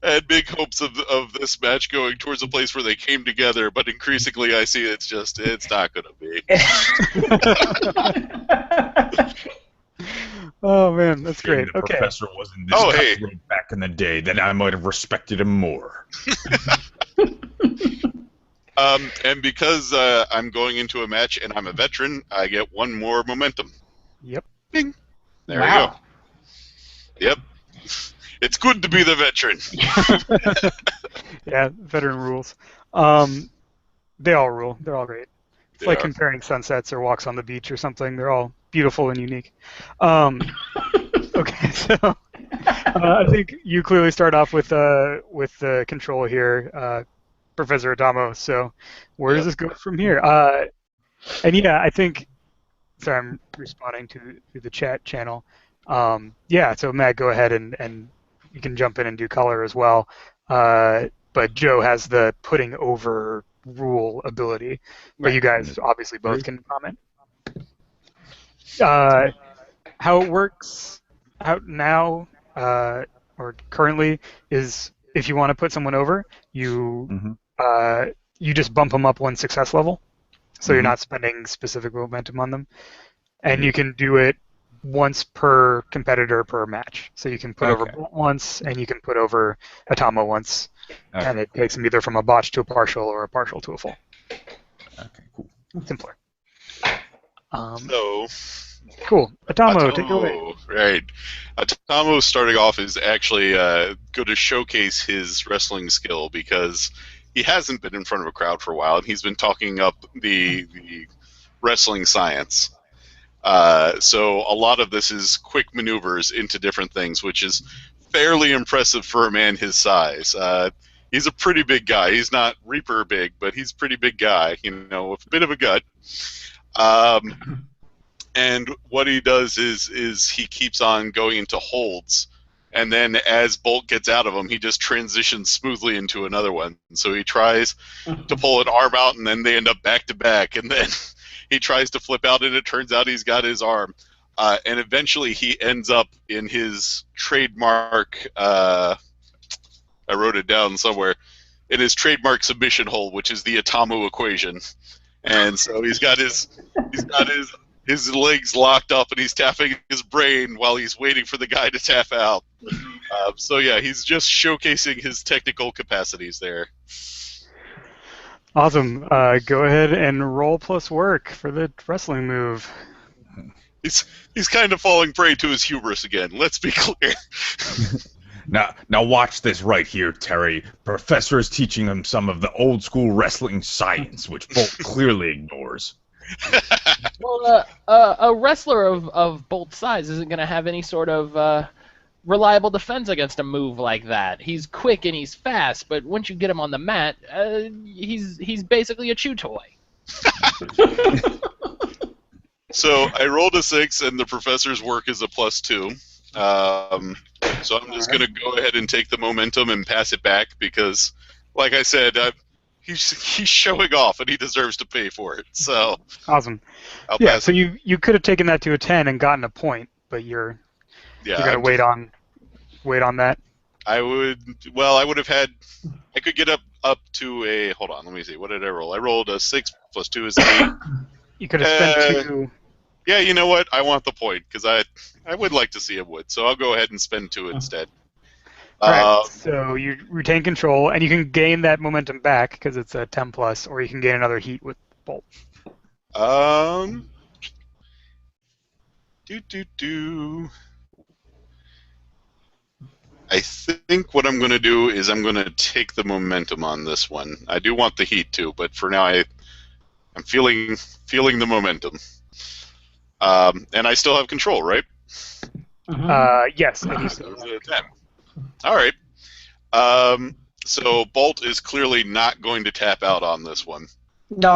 had big hopes of this match going towards a place where they came together, but increasingly I see it's not going to be. Oh man, that's great. The Okay. professor wasn't this cutthroat back in the day, then I might have respected him more. And because I'm going into a match and I'm a veteran, I get one more momentum. Yep. Bing. There we go. Yep. It's good to be the veteran. Yeah, veteran rules. They all rule. They're all great. It's like comparing sunsets or walks on the beach or something. They're all beautiful and unique. Okay, so I think you clearly start off with the control here, Professor Atomo. So where does this go from here? And yeah, I think. Sorry, I'm responding to the chat channel. Yeah, so Matt, go ahead and you can jump in and do color as well. But Joe has the putting over rule ability. But you guys obviously both can comment. How it works out now or currently is if you want to put someone over, you just bump them up one success level. So you're not spending specific momentum on them. And you can do it once per competitor per match. So you can put over Bolt once, and you can put over Atomo once. Okay. And it takes them either from a botch to a partial or a partial to a full. Okay, cool. Simpler. So... Cool. Atomo, take it away. Right. Atomo starting off is actually going to showcase his wrestling skill because he hasn't been in front of a crowd for a while, and he's been talking up the wrestling science. So a lot of this is quick maneuvers into different things, which is fairly impressive for a man his size. He's a pretty big guy. He's not Reaper big, but he's a pretty big guy, with a bit of a gut. And what he does is he keeps on going into holds, and then as Bolt gets out of him, he just transitions smoothly into another one. So he tries to pull an arm out, and then they end up back to back, and then he tries to flip out, and it turns out he's got his arm. And eventually he ends up in his trademark, I wrote it down somewhere, in his trademark submission hold, which is the Atomo equation. And so he's got his legs locked up, and he's tapping his brain while he's waiting for the guy to tap out. So yeah, he's just showcasing his technical capacities there. Awesome. Go ahead and roll plus work for the wrestling move. He's kind of falling prey to his hubris again. Let's be clear. Now watch this right here, Terry. Professor is teaching him some of the old school wrestling science, which Bolt clearly ignores. Well, a wrestler of Bolt's size isn't going to have any sort of reliable defense against a move like that. He's quick and he's fast, but once you get him on the mat, he's basically a chew toy. So I rolled a 6, and the professor's work is a +2. So I'm just going to go ahead and take the momentum and pass it back because, like I said, he's showing off, and he deserves to pay for it. So awesome. So you could have taken that to a 10 and gotten a point, but you're gonna wait on that. I would have had. I could get up to a. Hold on, let me see. What did I roll? I rolled a 6 + 2 is 8. You could have spent 2. Yeah, you know what? I want the point because I would like to see him would. So I'll go ahead and spend 2 instead. Alright, so you retain control, and you can gain that momentum back because it's a 10+, or you can gain another heat with Bolt. I think what I'm going to do is I'm going to take the momentum on this one. I do want the heat too, but for now I'm feeling the momentum. And I still have control, right? Yes. And you still have 10. All right. So Bolt is clearly not going to tap out on this one. No,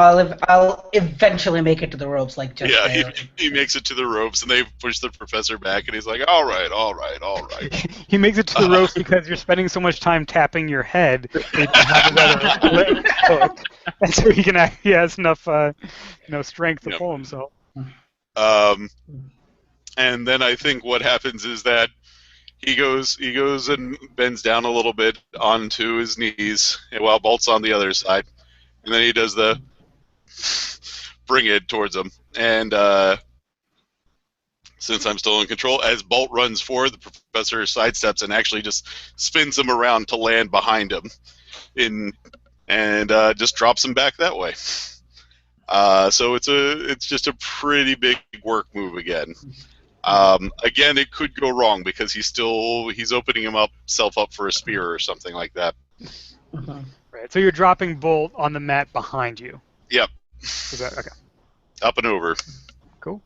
I'll eventually make it to the ropes, like just Yeah, there. he makes it to the ropes, and they push the professor back, and he's like, all right, all right, all right. He makes it to the ropes because you're spending so much time tapping your head that you have his other leg hooked, and so he has enough strength to Yep. pull himself. And then I think what happens is that he goes and bends down a little bit onto his knees while Bolt's on the other side, and then he does the bring it towards him. And since I'm still in control, as Bolt runs forward, the professor sidesteps and actually just spins him around to land behind him, and just drops him back that way. So it's just a pretty big work move again. Again, it could go wrong because he's opening himself up for a spear or something like that. Right. So you're dropping Bolt on the mat behind you. Yep. Is that okay? Up and over. Cool.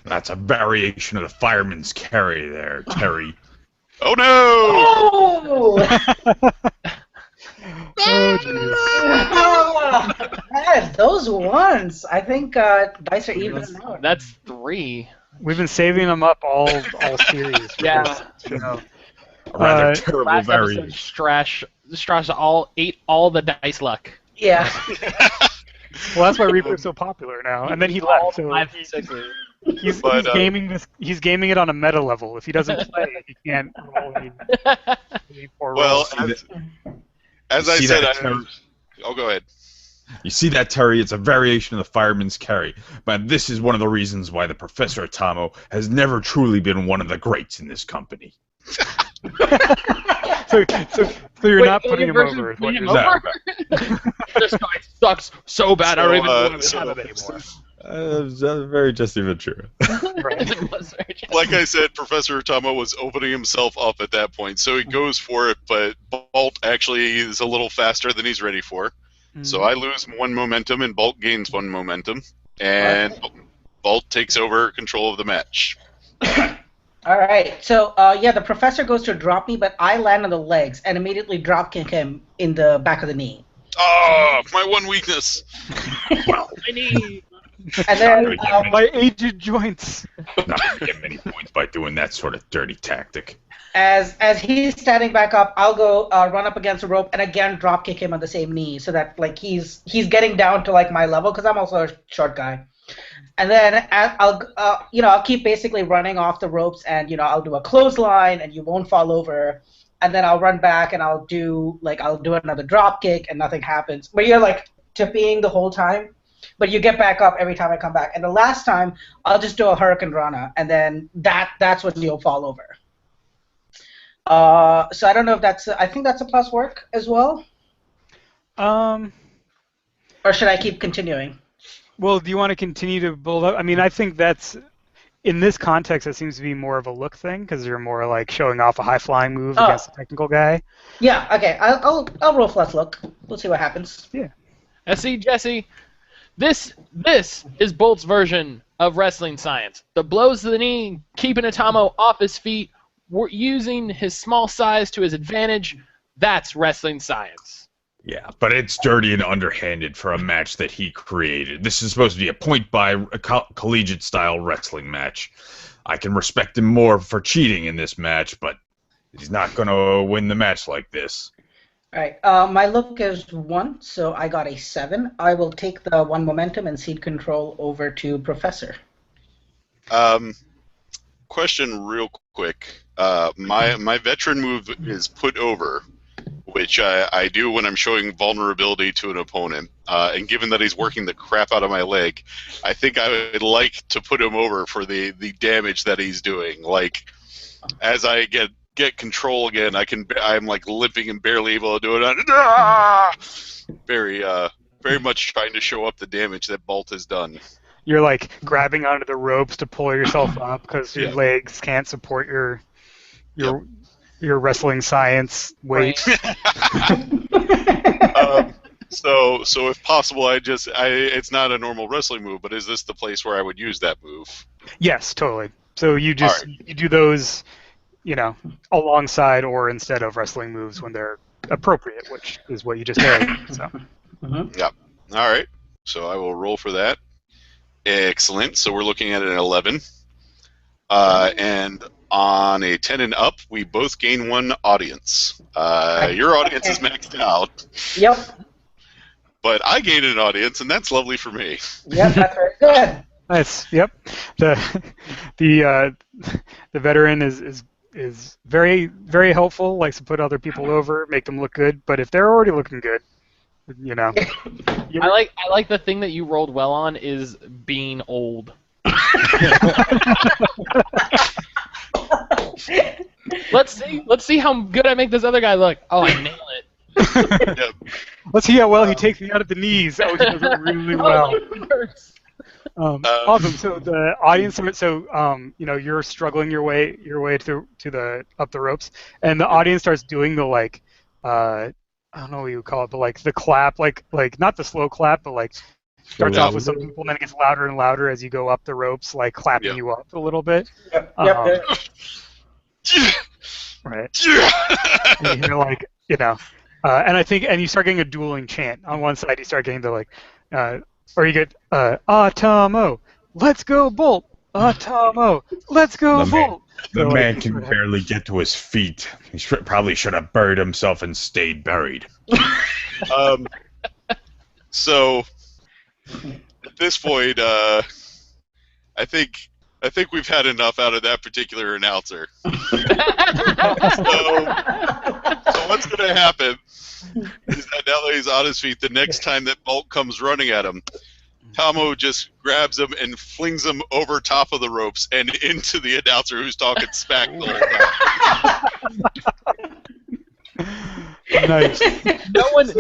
That's a variation of the fireman's carry there, Terry. Oh no! Oh! Man, those ones. I think dice are even now. That's 3. We've been saving them up all series. For Yeah. this show. A rather Uh, terrible Last episode, variation. Strash ate all the dice luck. Yeah. Well, that's why Reaper's so popular now. And then he left. So Five, he- sixes. he's But, gaming this. He's gaming it on a meta level. If he doesn't play, he can't roll any poor Well, rolls. as I See said, that, Terry? oh, go ahead. You see that, Terry? It's a variation of the fireman's carry. But this is one of the reasons why the Professor Atomo has never truly been one of the greats in this company. So you're Wait, not putting him versus over. Is what putting you're him saying. over? This guy sucks so bad. I don't even want to So, have him anymore. Very Jesse Ventura. Right. Like I said, Professor Atomo was opening himself up at that point, so he goes for it, but Bolt actually is a little faster than he's ready for. So I lose 1 momentum, and Bolt gains 1 momentum, and Bolt takes over control of the match. All right. So yeah, the professor goes to drop me, but I land on the legs and immediately drop kick him in the back of the knee. Oh, my one weakness. Well, I need. And then My aged joints. not going to get many points by doing that sort of dirty tactic. as he's standing back up, I'll go run up against the rope and again drop kick him on the same knee, so that like he's getting down to like my level because I'm also a short guy. And then I'll keep basically running off the ropes, and I'll do a clothesline and you won't fall over, and then I'll run back and I'll do another drop kick and nothing happens. But you're like tipping the whole time, but you get back up every time I come back. And the last time I'll just do a Hurricane Rana, and then that's when you'll fall over. So I don't know if I think that's a plus work as well. Or should I keep continuing? Well, do you want to continue to build up? I mean, I think that's, in this context, it seems to be more of a look thing, because you're more like showing off a high-flying move against a technical guy. Yeah, okay. I'll roll flesh look. We'll see what happens. Yeah. Now see, Jesse, this is Bolt's version of wrestling science. The blows to the knee, keeping Atomo off his feet, using his small size to his advantage. That's wrestling science. Yeah, but it's dirty and underhanded for a match that he created. This is supposed to be a collegiate-style wrestling match. I can respect him more for cheating in this match, but he's not going to win the match like this. All right. My look is 1, so I got a 7. I will take the 1 momentum and cede control over to Professor. Question real quick. My veteran move is put over, which I do when I'm showing vulnerability to an opponent. And given that he's working the crap out of my leg, I think I would like to put him over for the damage that he's doing. Like, as I get control again, I'm like limping and barely able to do it. Very much trying to show up the damage that Bolt has done. You're like grabbing onto the ropes to pull yourself up because your legs can't support your wrestling science weight. So if possible, it's not a normal wrestling move, but is this the place where I would use that move? Yes, totally. So you just you do those, alongside or instead of wrestling moves when they're appropriate, which is what you just did. So. Yep. All right. So I will roll for that. Excellent. So we're looking at an 11. And on a 10 and up, we both gain 1 audience. Your audience is maxed out. Yep. But I gained an audience, and that's lovely for me. Yep, that's very good. Nice. Yep. The veteran is very very helpful. Likes to put other people over, make them look good. But if they're already looking good, you know. I like the thing that you rolled well on is being old. Let's see how good I make this other guy look. Oh, I nail it. Yep. Let's see how well he takes me out at the knees. Oh, he does it really well. Awesome. So the audience, you know, you're struggling your way to the up the ropes, and the audience starts doing the like, I don't know what you would call it, but like the clap, like not the slow clap, but like starts off with some people, and then it gets louder and louder as you go up the ropes, like clapping you up a little bit. Yep. Right. And you're like, you know, and I think, and you start getting a dueling chant on one side. You start getting the like, or you get Atomo, let's go Bolt. Atomo, let's go Bolt. The So, man like, can barely get to his feet. He probably should have buried himself and stayed buried. So at this point, I think we've had enough out of that particular announcer. So what's going to happen is that now that he's on his feet, the next time that Bolt comes running at him, Tomo just grabs him and flings him over top of the ropes and into the announcer who's talking smack the whole time. Nice.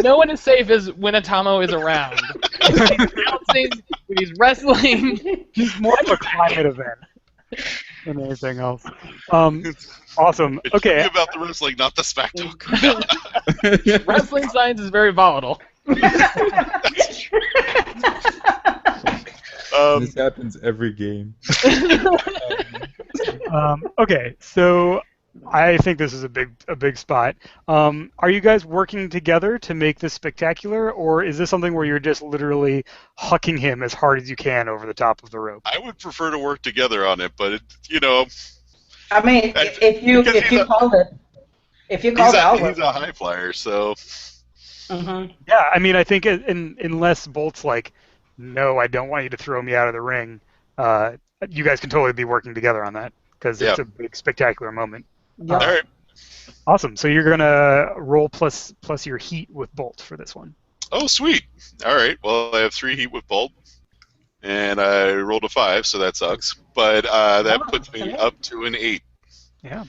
No one is safe as when Atomo is around. When he's announcing, when he's wrestling. He's more of a climate event than anything else. Awesome. Okay. Think about the wrestling, not the smack talk. Wrestling science is very volatile. This happens every game. Okay, so I think this is a big spot. Are you guys working together to make this spectacular, or is this something where you're just literally hucking him as hard as you can over the top of the rope? I would prefer to work together on it, but you know. I mean, if you called it, I'll work. He's a high flyer, so. Mm-hmm. Yeah, I mean, I think unless Bolt's like, no, I don't want you to throw me out of the ring, you guys can totally be working together on that, because it's a big, spectacular moment. Yeah. All right. Awesome. So you're going to roll plus your heat with Bolt for this one. Oh, sweet. All right. Well, I have 3 heat with Bolt, and I rolled a 5, so that sucks. But that puts me up to an 8. Yeah.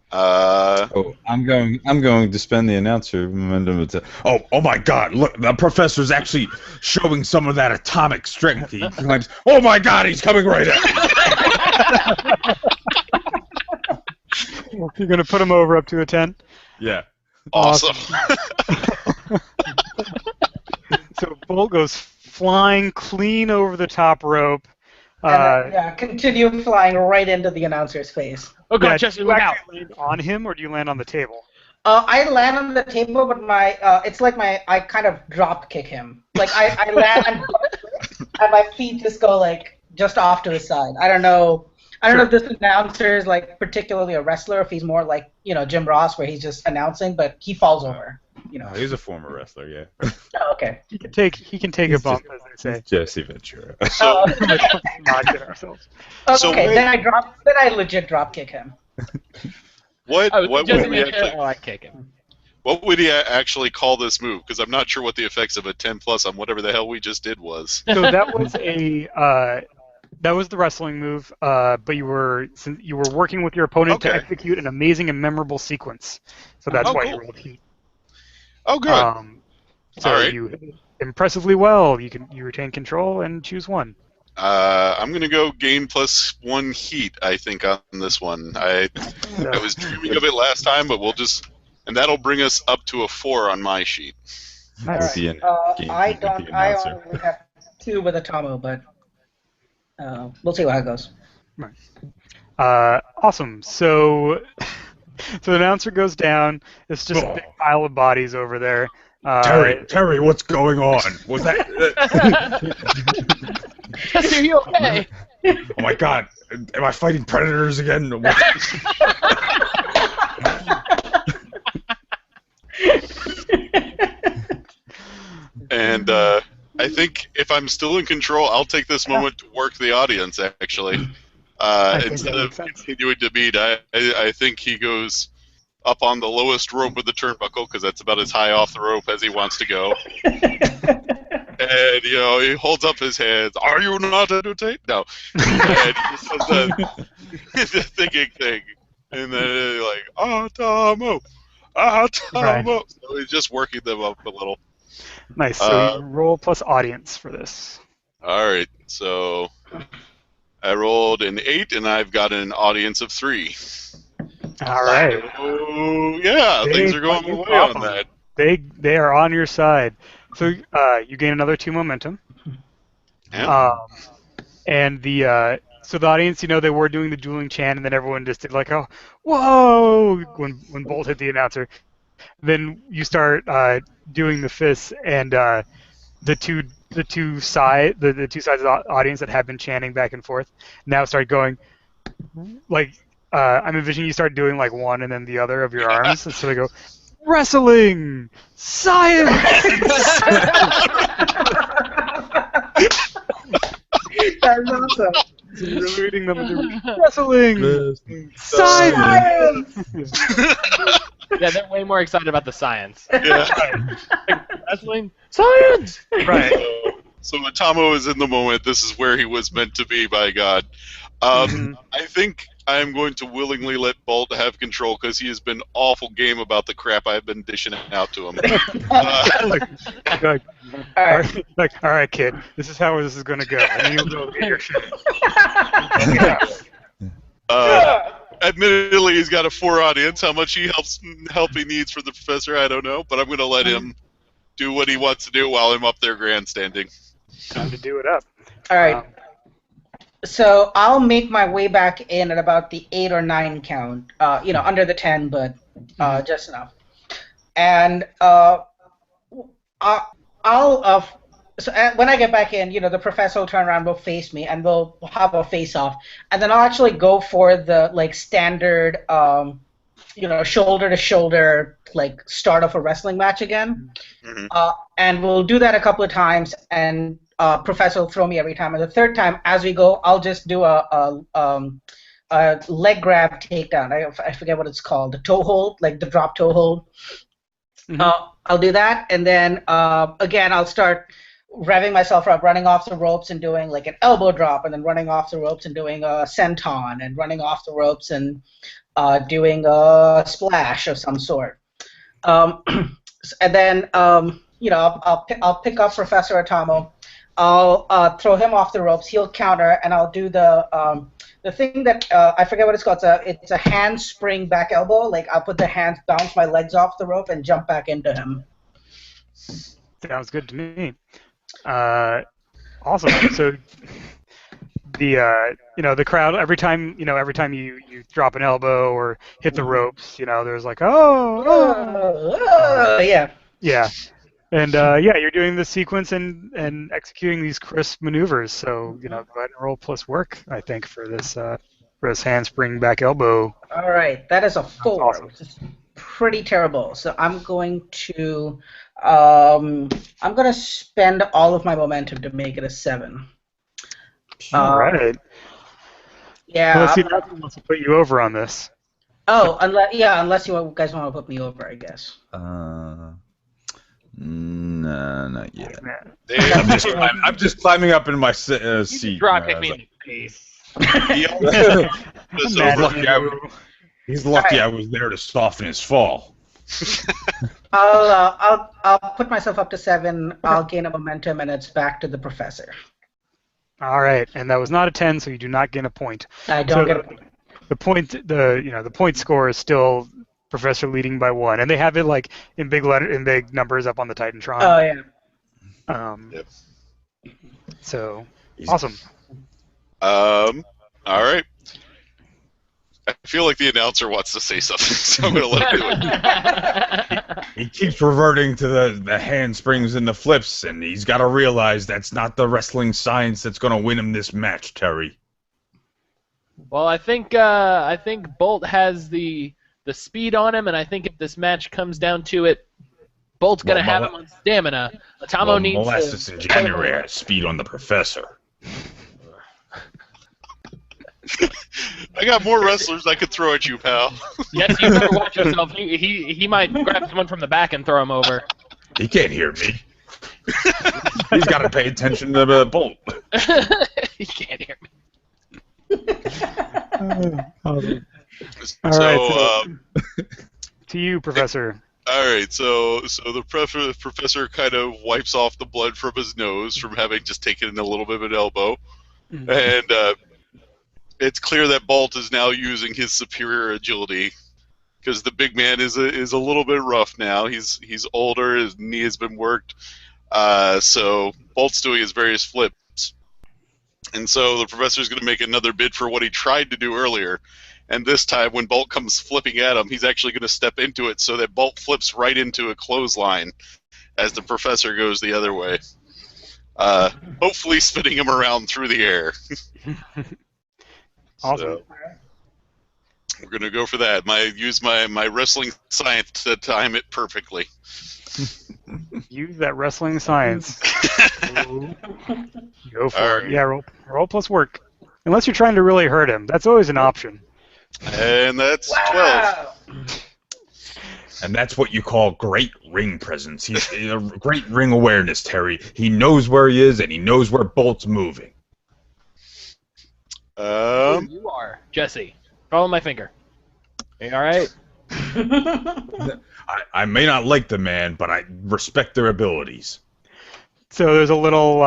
I'm going to spend the announcer momentum to. Oh my God! Look, the professor's actually showing some of that atomic strength. He claims, "Oh my God, he's coming right at me!" You're going to put him over up to a 10? Yeah. Awesome. So Bolt goes flying clean over the top rope. Continue flying right into the announcer's face. Oh God, Do Chester, you look out! actually land on him, or do you land on the table? I land on the table, but it's like I kind of drop kick him. Like I land and my feet just go like just off to his side. I don't know if this announcer is like particularly a wrestler, if he's more like, you know, Jim Ross, where he's just announcing, but he falls over. You know. Oh, he's a former wrestler, yeah. Oh, okay. He can take a bump, as they say. Jesse Ventura. So, Not get ourselves. Okay, So then I legit drop kick him. what would he actually call this move? Because I'm not sure what the effects of a 10 plus on whatever the hell we just did was. So that was that was the wrestling move, but you were working with your opponent to execute an amazing and memorable sequence. So that's why you rolled heat. Oh, good. So All right. you hit it impressly well. You retain control and choose one. I'm gonna go gain +1 heat. I think on this one. I was dreaming of it last time, but and that'll bring us up to a 4 on my sheet. Nice. I only have 2 with Atomo, but we'll see how it goes. Awesome. So the announcer goes down. It's just a big pile of bodies over there. Terry, what's going on? Was that? Are you okay? Oh my God! Am I fighting predators again? And I think if I'm still in control, I'll take this moment to work the audience, actually. think Instead that of makes sense. continuing to beat, I think he goes up on the lowest rope of the turnbuckle, because that's about as high off the rope as he wants to go. And, he holds up his hands. Are you not entertained? No. And he says the thinking thing. And then like, Atomo! Atomo! Right. So he's just working them up a little. Nice. So you roll plus audience for this. Alright, so I rolled an 8, and I've got an audience of 3. All right. Oh, yeah, things are going my way on that. They are on your side. So you gain another 2 momentum. Yeah. And the so the audience, they were doing the dueling chant, and then everyone just did like, oh, whoa, when Bolt hit the announcer. Then you start doing the fists, and the two sides of the audience that have been chanting back and forth now start going like I'm envisioning you start doing like one and then the other of your arms, and so they go wrestling, science. That's awesome. Reading them wrestling, science. Yeah, they're way more excited about the science. Yeah. Wrestling, science. Right. So Atomo is in the moment. This is where he was meant to be, by God. I think I am going to willingly let Bolt have control, because he has been awful game about the crap I've been dishing out to him. All right, kid. This is how this is going to go. And then you'll go get your shit. Admittedly, he's got a 4 audience. How much help he needs for the professor, I don't know. But I'm going to let him do what he wants to do while I'm up there grandstanding. Time to do it up. All right. So I'll make my way back in at about the 8 or 9 count. Under the 10, but just enough. And when I get back in, the professor will turn around, will face me, and we'll have a face-off. And then I'll actually go for the standard, shoulder-to-shoulder start of a wrestling match again. Mm-hmm. And we'll do that a couple of times, and professor will throw me every time. And the third time, as we go, I'll just do a leg grab takedown. I forget what it's called. The toe hold, like the drop toe hold. Mm-hmm. I'll do that, and then again, I'll start revving myself up, running off the ropes and doing like an elbow drop, and then running off the ropes and doing a senton, and running off the ropes and doing a splash of some sort. And then I'll pick up Professor Atomo. I'll throw him off the ropes. He'll counter, and I'll do the thing that I forget what it's called. It's a handspring back elbow. Like I'll put the hands, bounce my legs off the rope, and jump back into him. Sounds good to me. Awesome. So the crowd every time you drop an elbow or hit the ropes, there's like yeah. Yeah. And you're doing the sequence and executing these crisp maneuvers. So go ahead and roll plus work, I think, for this handspring back elbow. All right, that is a 4, awesome. which is pretty terrible. So I'm going to spend all of my momentum to make it a 7. All right. Yeah. Well, let's see if nothing wants to put you over on this. Oh, unless you guys want to put me over, I guess. No, not yet. I'm just climbing up in my seat. Try pick me in the face. He's lucky I was there to soften his fall. I'll put myself up to 7. I'll gain a momentum, and it's back to the professor. All right, and that was not a 10, so you do not gain a point. I don't get a point. The point score is still Professor leading by 1, and they have it like in big numbers up on the Titantron. Oh yeah. Yep. So awesome. All right. I feel like the announcer wants to say something, so I'm going to let him do it. He keeps reverting to the handsprings and the flips, and he's got to realize that's not the wrestling science that's going to win him this match, Terry. Well, I think Bolt has the speed on him, and I think if this match comes down to it, Bolt's gonna have him on stamina. Atomo needs Molasses in January has speed on the professor. I got more wrestlers I could throw at you, pal. Yes, you better watch yourself. He might grab someone from the back and throw him over. He can't hear me. He's got to pay attention to the Bolt. He can't hear me. All So, right, to you, Professor. all right, so the professor kind of wipes off the blood from his nose from having just taken a little bit of an elbow, and it's clear that Bolt is now using his superior agility because the big man is a little bit rough now. He's older, his knee has been worked, so Bolt's doing his various flips. And so the professor's going to make another bid for what he tried to do earlier. And this time, when Bolt comes flipping at him, he's actually going to step into it so that Bolt flips right into a clothesline as the professor goes the other way. Hopefully spinning him around through the air. Awesome. So, we're going to go for that. Use my wrestling science to time it perfectly. Use that wrestling science. Go for it. Yeah, roll plus work. Unless you're trying to really hurt him. That's always an option. And that's 12. And that's what you call great ring presence. He's a great ring awareness, Terry. He knows where he is, and he knows where Bolt's moving. You are, Jesse. Follow my finger. You all right? I may not like the man, but I respect their abilities. So there's a little,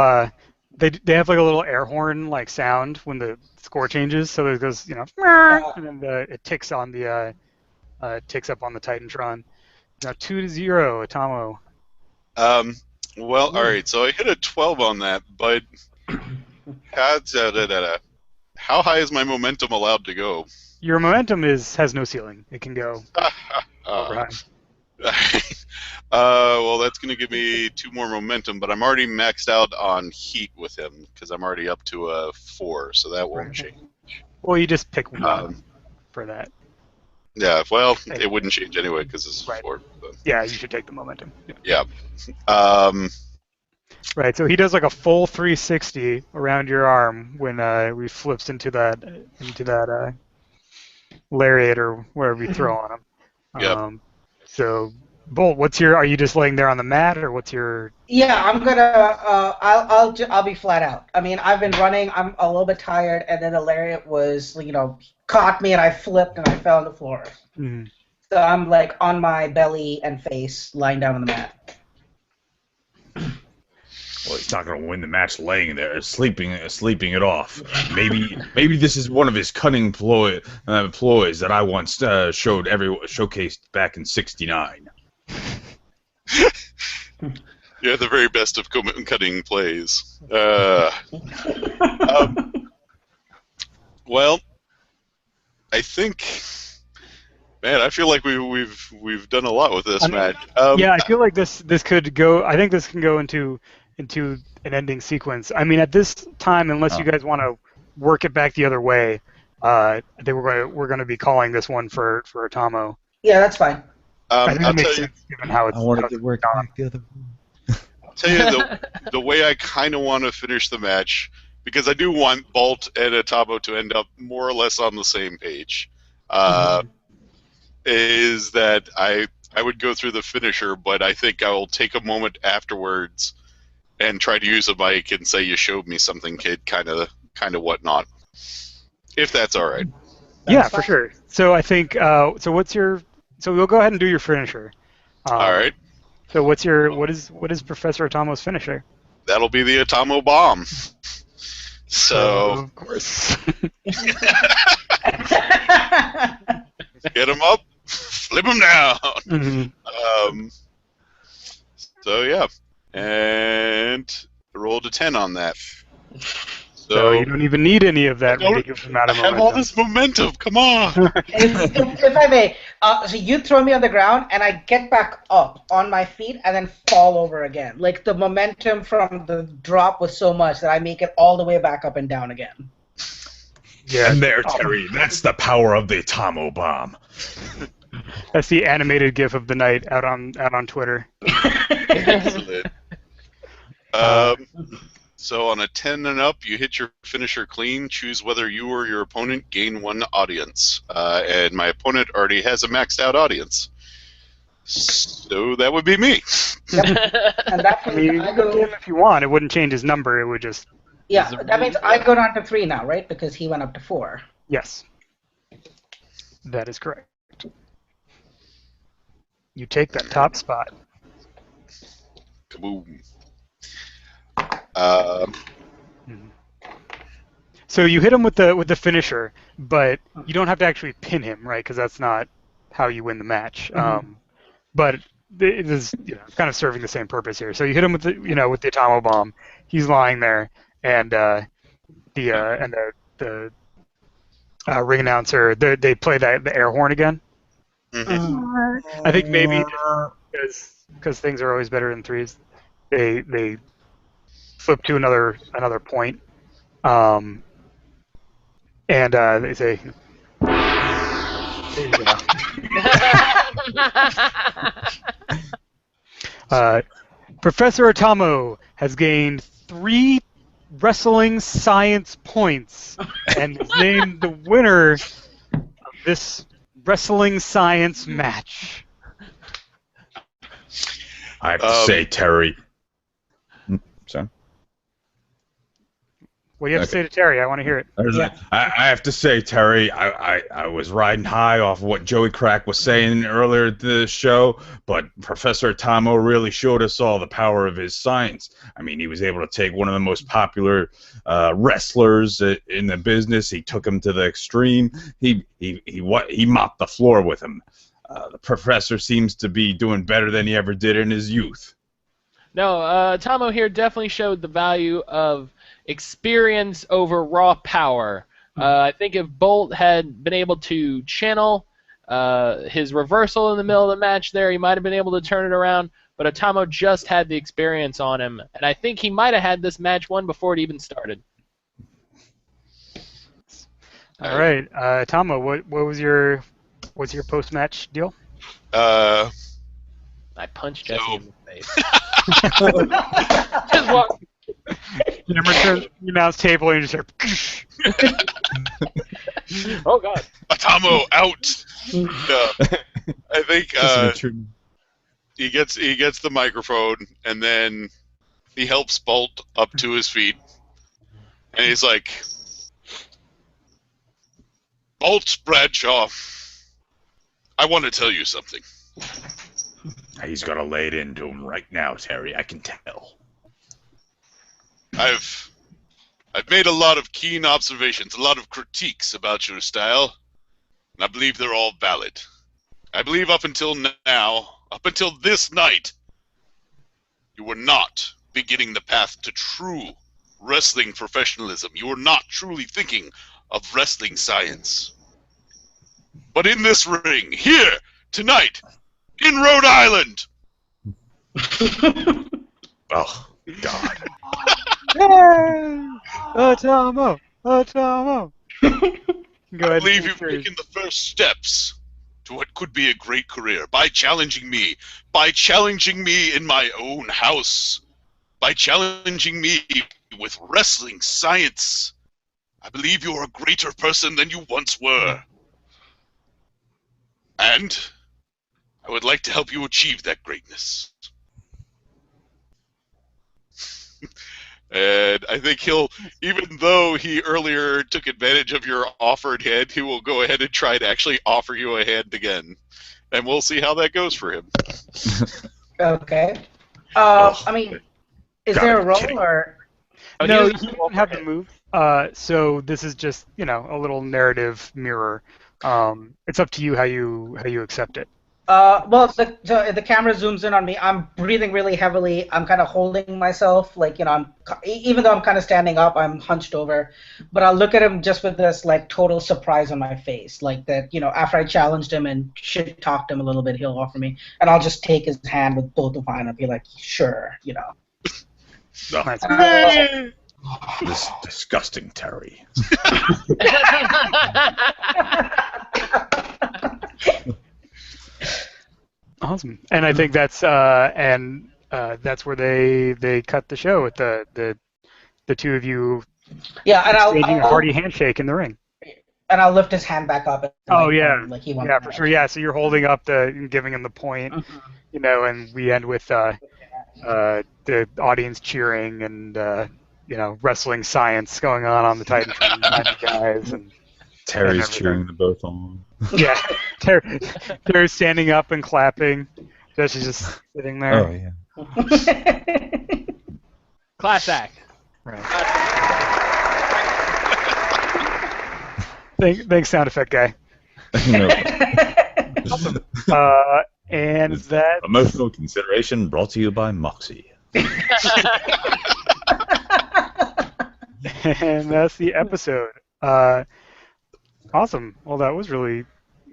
they have like a little air horn like sound when the score changes. So it goes, and then it ticks on the, ticks up on the Titantron. Now 2-0, Atomo. Well, all right. So I hit a 12 on that, but how high is my momentum allowed to go? Your momentum has no ceiling. It can go over high. Well, that's going to give me 2 more momentum, but I'm already maxed out on heat with him because I'm already up to a 4, so that won't change. Well, you just pick one for that. Yeah, well, it wouldn't change anyway because this is 4. So. Yeah, you should take the momentum. Yeah. Right, so he does like a full 360 around your arm when he flips into that lariat or whatever you throw on him. Yep. So, Bolt, are you just laying there on the mat, or what's your? Yeah, I'm gonna. I'll be flat out. I mean, I've been running. I'm a little bit tired, and then the lariat was, caught me, and I flipped, and I fell on the floor. Mm-hmm. So I'm like on my belly and face, lying down on the mat. Well, he's not going to win the match laying there, sleeping it off. Maybe this is one of his cunning ploys that I once showcased back in '69. Yeah, the very best of cutting plays. Well, I think, man, I feel like we've done a lot with this match. Yeah, I feel like this could go. I think this can go into an ending sequence. I mean, at this time, unless you guys want to work it back the other way, I think we're going to be calling this one for Atomo. Yeah, that's fine. I think it makes sense given how it's. I want to get work back the other way. I'll tell you the way I kind of want to finish the match, because I do want Bolt and Atomo to end up more or less on the same page, is that I would go through the finisher, but I think I will take a moment afterwards and try to use a mic and say, "You showed me something, kid," kind of whatnot. If that's all right. Yeah, for sure. So I think so we'll go ahead and do your finisher. All right. So what is Professor Atomo's finisher? That'll be the Atomo bomb. So of course. Get him up, flip him down. Mm-hmm. So yeah, and I rolled a 10 on that. So you don't even need any of that ridiculous amount I of have momentum. all this momentum. Come on. If I may, so you throw me on the ground, and I get back up on my feet, and then fall over again. Like the momentum from the drop was so much that I make it all the way back up and down again. Yeah, And there, Terry, that's the power of the Atomo bomb. that's the animated GIF of the night out on Twitter. Excellent. So on a 10 and up, you hit your finisher clean. Choose whether you or your opponent gain 1 audience. And my opponent already has a maxed out audience. So that would be me. And that I means mean, you I can get go. him if you want. It wouldn't change his number. It would just Yeah, that means I go down to 3 now, right? Because he went up to 4. yes. That is correct. You take that top spot. Kaboom. So you hit him with the finisher, but you don't have to actually pin him, right? Because that's not how you win the match. But it is kind of serving the same purpose here. So you hit him with the with the Atomo bomb. He's lying there, and the ring announcer they play the air horn again. I think maybe because things are always better in threes, they flip to another point, and they say, "There you go." Professor Atomo has gained 3 wrestling science points and is named the winner of this wrestling science match. I have to say, Terry. So What do you have to say to Terry? I want to hear it. I have to say, Terry, I was riding high off what Joey Crack was saying earlier in the show, but Professor Atomo really showed us all the power of his science. I mean, he was able to take one of the most popular wrestlers in the business. He took him to the extreme. He mopped the floor with him. The professor seems to be doing better than he ever did in his youth. No, Atomo here definitely showed the value of experience over raw power. I think if Bolt had been able to channel his reversal in the middle of the match there, he might have been able to turn it around, but Atomo just had the experience on him, and I think he might have had this match won before it even started. All right, Atomo, what was your post-match deal? I punched Jesse in the face. Just walk. You never turn the mouse table and you just hear. Oh God. Atomo out. I think he gets the microphone and then he helps Bolt up to his feet, and he's like, "Bolt Bradshaw, I want to tell you something." He's gonna lay it into him right now, Terry. I can tell. I've made a lot of keen observations, a lot of critiques about your style, and I believe they're all valid. I believe up until now, up until this night, you were not beginning the path to true wrestling professionalism. You were not truly thinking of wrestling science. But in this ring, here, tonight, in Rhode Island. Oh, God. Yay! Atomo! Atomo! Go I ahead. believe you've taken the first steps to what could be a great career by challenging me in my own house, by challenging me with wrestling science. I believe you're a greater person than you once were. And I would like to help you achieve that greatness. And I think he'll, even though he earlier took advantage of your offered hand, he will go ahead and try to actually offer you a hand again. And we'll see how that goes for him. Okay. I mean, is there a roll or? No, you don't have to move. So this is just a little narrative mirror. It's up to you how you accept it. Well, the camera zooms in on me. I'm breathing really heavily. I'm kind of holding myself, like, even though I'm kind of standing up, I'm hunched over. But I'll look at him just with this, like, total surprise on my face, like that, after I challenged him and shit talked him a little bit, he'll offer me, and I'll just take his hand with both of mine and be like, sure. No. This disgusting Terry. Awesome. And I think that's that's where they cut the show with the two of you Yeah, and exchanging a hearty handshake in the ring. And I'll lift his hand back up. And, like he yeah, for sure. Yeah, so you're holding up giving him the point, and we end with the audience cheering and wrestling science going on the Titantron behind you guys and. Terry's cheering them both on. Yeah, Terry's standing up and clapping. She's just sitting there. Oh yeah. Class act. Right. Thanks, sound effect guy. No. And that Emotional consideration brought to you by Moxie. And that's the episode. Awesome. Well, that was really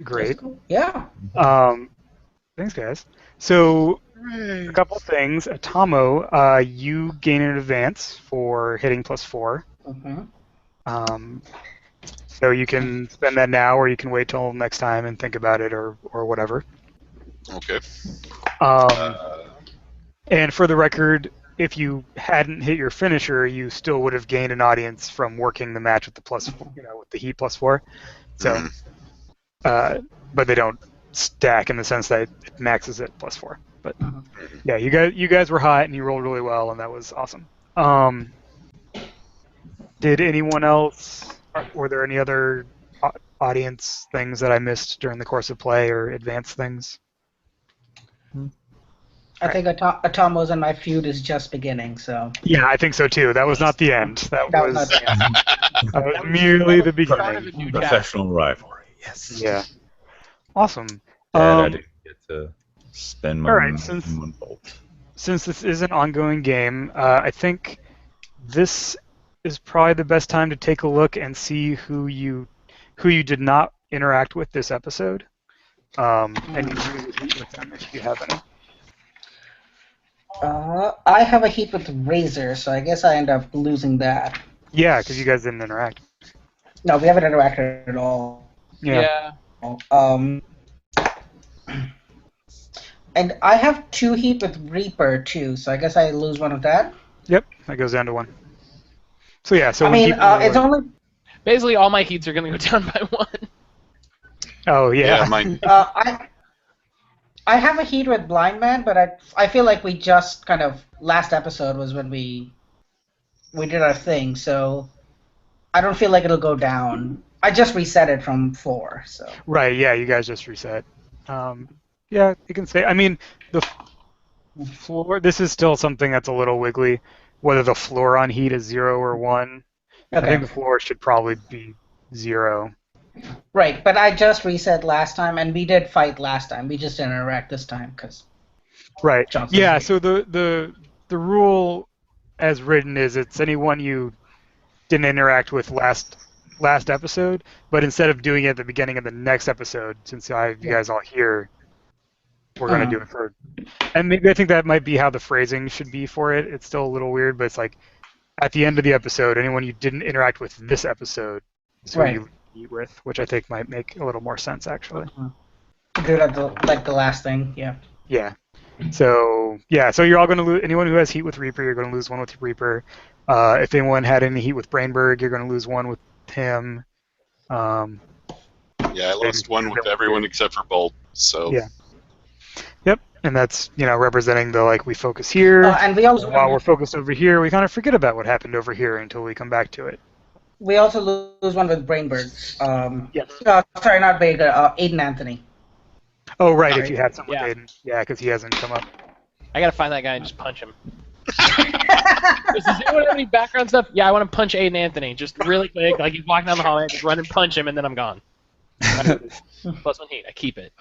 great. Cool. Yeah. Thanks, guys. So, a couple things. Atomo, you gain an advance for hitting +4. Mm-hmm. So you can spend that now, or you can wait till next time and think about it, or whatever. Okay. And for the record, if you hadn't hit your finisher, you still would have gained an audience from working the match with the with the heat +4. So, but they don't stack in the sense that it maxes it +4. But yeah, you guys were hot and you rolled really well, and that was awesome. Did anyone else? Were there any other audience things that I missed during the course of play or advanced things? I think Atomo's and my feud is just beginning, so... Yeah, I think so too. That was not the end. That was not the end. That was merely the beginning. Professional rivalry, yes. Yeah. Awesome. And I didn't get to spend my Alright, one bolt. Since this is an ongoing game, I think this is probably the best time to take a look and see who you did not interact with this episode. And you use a heat with them if you have any. I have a heat with Razer, so I guess I end up losing that. Yeah, because you guys didn't interact. No, we haven't interacted at all. Yeah. And I have 2 heat with Reaper too, so I guess I lose one of that. Yep, that goes down to 1. So yeah, so I mean, it's only. Basically, all my heats are going to go down by 1. Oh yeah. Mine. I have a heat with Blind Man, but I feel like we just kind of last episode was when we did our thing, so I don't feel like it'll go down. I just reset it from 4, so. Right. Yeah, you guys just reset. Yeah, you can say. I mean, the floor. This is still something that's a little wiggly. Whether the floor on heat is 0 or 1, Okay. I think the floor should probably be 0. Right, but I just reset last time, and we did fight last time. We just didn't interact this time because. Right. Johnson's Yeah. here. So the rule as written is it's anyone you didn't interact with last episode, but instead of doing it at the beginning of the next episode, since I have you guys all here, we're gonna do it for. And maybe I think that might be how the phrasing should be for it. It's still a little weird, but it's like at the end of the episode, anyone you didn't interact with this episode is who Right. you meet with, which I think might make a little more sense actually. Do it at the last thing, yeah. Yeah. So you're all going to lose. Anyone who has heat with Reaper, you're going to lose 1 with Reaper. If anyone had any heat with Brainberg, you're going to lose 1 with him. Yeah, I lost 1 with everyone except for Bolt. So. Yeah. Yep. And that's representing the we focus here. And we also while we're focused over here, we kind of forget about what happened over here until we come back to it. we also lose 1 with Brainberg. Yes. Sorry, not Brainberg. Aiden Anthony. Oh right, Sorry. if you had someone Yeah. Aiden. Yeah, because he hasn't come up. I gotta find that guy and just punch him. Does anyone have any background stuff? Yeah, I want to punch Aiden Anthony, just really quick. Like he's walking down the hallway, I just run and punch him, and then I'm gone. +1 heat. I keep it.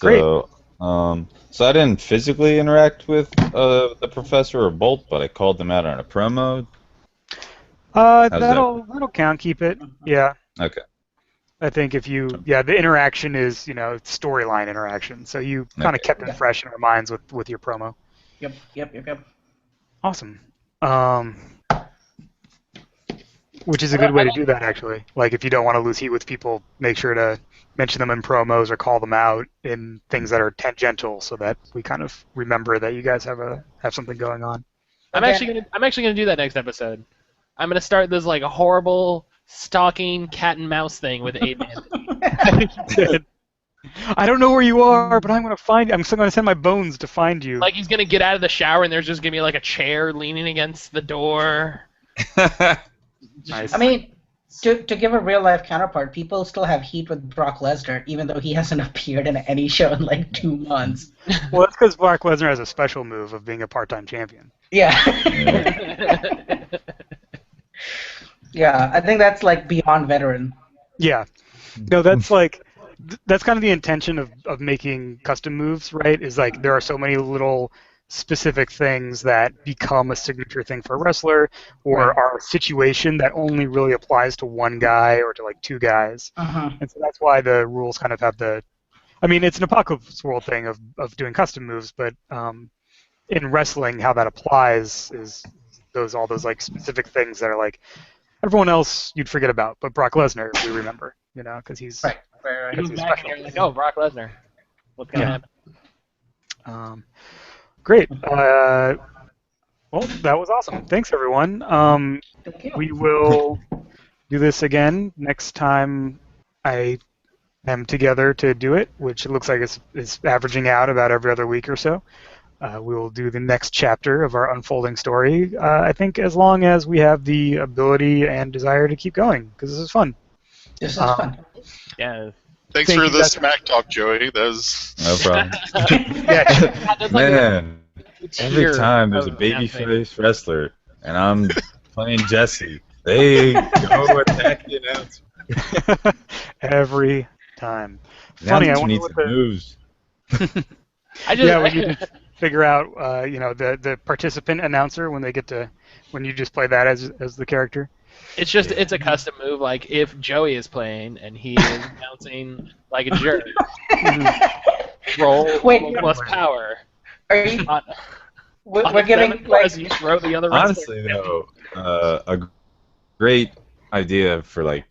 Great. So I didn't physically interact with the professor or Bolt, but I called them out on a promo. How's that? That'll count. Keep it. Yeah. Okay. I think if you, the interaction is, storyline interaction. So you kind of kept it fresh in our minds with your promo. Yep. Awesome. Which is a good way to do that, actually. Like, if you don't want to lose heat with people, make sure to mention them in promos or call them out in things that are tangential, so that we kind of remember that you guys have something going on. I'm actually gonna do that next episode. I'm gonna start this like horrible stalking cat and mouse thing with 8-man. I don't know where you are, but I'm gonna find you. I'm still gonna send my bones to find you. Like he's gonna get out of the shower and there's just gonna be like a chair leaning against the door. Nice. I mean, to give a real life counterpart, people still have heat with Brock Lesnar, even though he hasn't appeared in any show in like 2 months. Well, that's because Brock Lesnar has a special move of being a part-time champion. Yeah. Yeah, I think that's like beyond veteran. Yeah. No, that's like that's kind of the intention of making custom moves, right? Is like there are so many little specific things that become a signature thing for a wrestler or are a situation that only really applies to one guy or to like 2 guys. And so that's why the rules kind of have I mean, it's an Apocalypse World thing of doing custom moves, but in wrestling, how that applies is all those like specific things that are like everyone else you'd forget about, but Brock Lesnar we remember, because he's Right. He's back and you're like, oh, Brock Lesnar. What's gonna happen? Great. Well, that was awesome. Thanks, everyone. Thank you. We will do this again next time I am together to do it, which it looks like it's averaging out about every other week or so. We will do the next chapter of our unfolding story, I think, as long as we have the ability and desire to keep going, because this is fun. This is fun. Yeah. Thanks Thank for you, the guys. smack talk, Joey. That was No problem. Yeah. Man, every Tier time there's a of announcing. babyface wrestler and I'm playing Jesse, they go attack the announcer. Every time. Funny, I Announcer wonder needs what some the moves. I just yeah, when you just figure out, the participant announcer when you just play that as the character. it's a custom move. Like if Joey is playing and he is announcing like a jerk, roll Wait. plus power. Are you? On We're a giving 7 like. as you throw the other wrestler. Honestly, though, a great idea for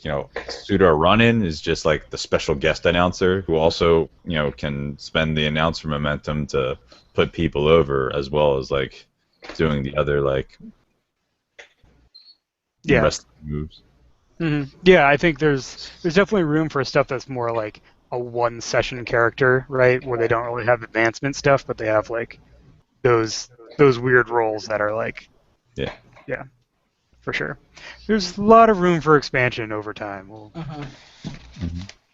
pseudo run-in is just like the special guest announcer who also can spend the announcer momentum to put people over as well as like doing the other wrestling moves. Yeah, I think there's definitely room for stuff that's more like a one-session character, right, where they don't really have advancement stuff, but they have like those weird roles that are like yeah, for sure. There's a lot of room for expansion over time. We'll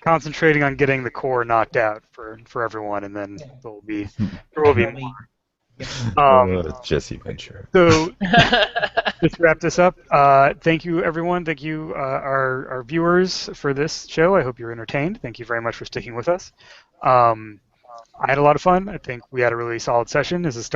concentrating on getting the core knocked out for everyone, and then there will be more. Jesse Ventura. So let's wrap this up. Thank you, everyone. Thank you, our viewers, for this show. I hope you're entertained. Thank you very much for sticking with us. I had a lot of fun. I think we had a really solid session. This is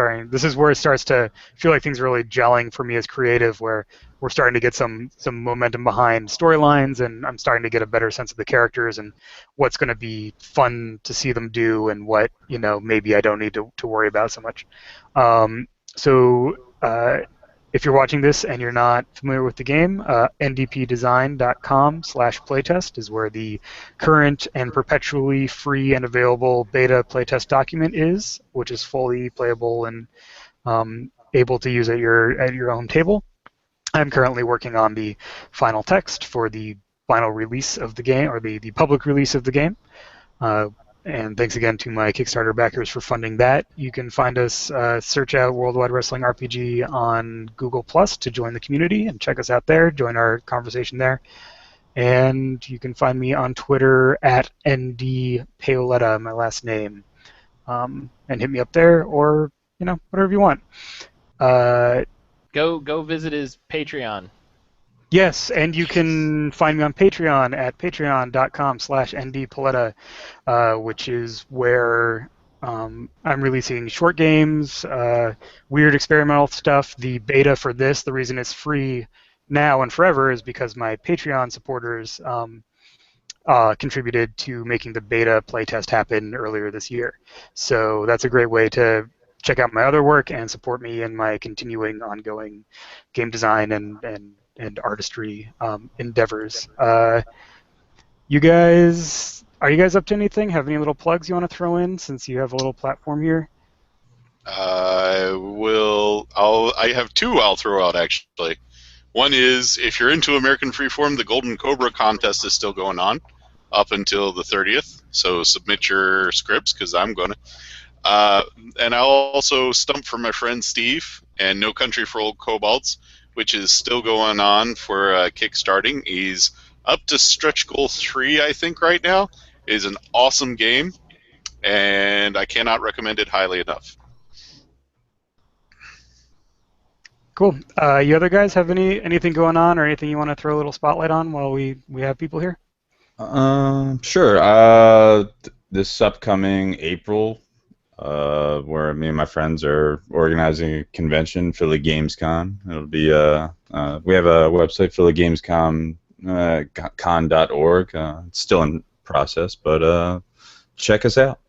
where it starts to feel like things are really gelling for me as creative, where we're starting to get some momentum behind storylines, and I'm starting to get a better sense of the characters and what's going to be fun to see them do, and what maybe I don't need to worry about so much. If you're watching this and you're not familiar with the game, ndpdesign.com/playtest is where the current and perpetually free and available beta playtest document is, which is fully playable and able to use at your own table. I'm currently working on the final text for the final release of the game, or the public release of the game. And thanks again to my Kickstarter backers for funding that. You can find us, search out Worldwide Wrestling RPG on Google Plus to join the community and check us out there, join our conversation there. And you can find me on Twitter at ndpaoletta, my last name, and hit me up there, or whatever you want. Go visit his Patreon. Yes, and you can find me on Patreon at patreon.com/ndpaletta, which is where I'm releasing short games, weird experimental stuff. The beta for this, the reason it's free now and forever, is because my Patreon supporters contributed to making the beta playtest happen earlier this year. So that's a great way to check out my other work and support me in my continuing ongoing game design and artistry endeavors. You guys, are you guys up to anything? Have any little plugs you want to throw in since you have a little platform here? I have two I'll throw out, actually. One is, if you're into American Freeform, the Golden Cobra contest is still going on up until the 30th. So submit your scripts, because I'm going to. And I'll also stump for my friend Steve and No Country for Old Cobalts, which is still going on for kickstarting. He's up to stretch goal 3, I think, right now. It is an awesome game, and I cannot recommend it highly enough. Cool. You other guys have anything going on or anything you want to throw a little spotlight on while we have people here? Sure. This upcoming April, where me and my friends are organizing a convention, Philly Gamescom. It'll be we have a website, phillygamescom.con.org. It's still in process, but check us out.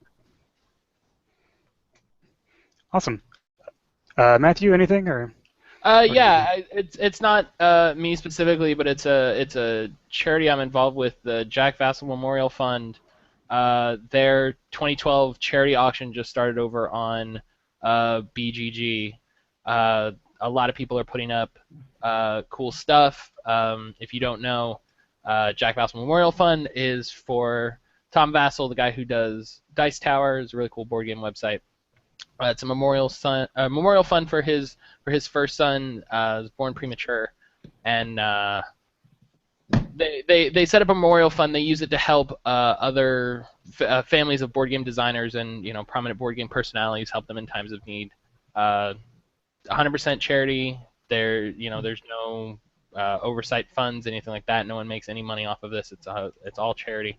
Awesome. Matthew, anything or? Yeah, it's not me specifically, but it's a charity I'm involved with, the Jack Vassell Memorial Fund. Their 2012 charity auction just started over on BGG. A lot of people are putting up cool stuff. If you don't know, Jack Vassell Memorial Fund is for Tom Vassell, the guy who does Dice Tower. It's a really cool board game website. It's a memorial fund for his first son, was born premature, and they set up a memorial fund. They use it to help other families of board game designers and prominent board game personalities, help them in times of need. 100% charity. There's no oversight funds, anything like that. No one makes any money off of this. It's all charity.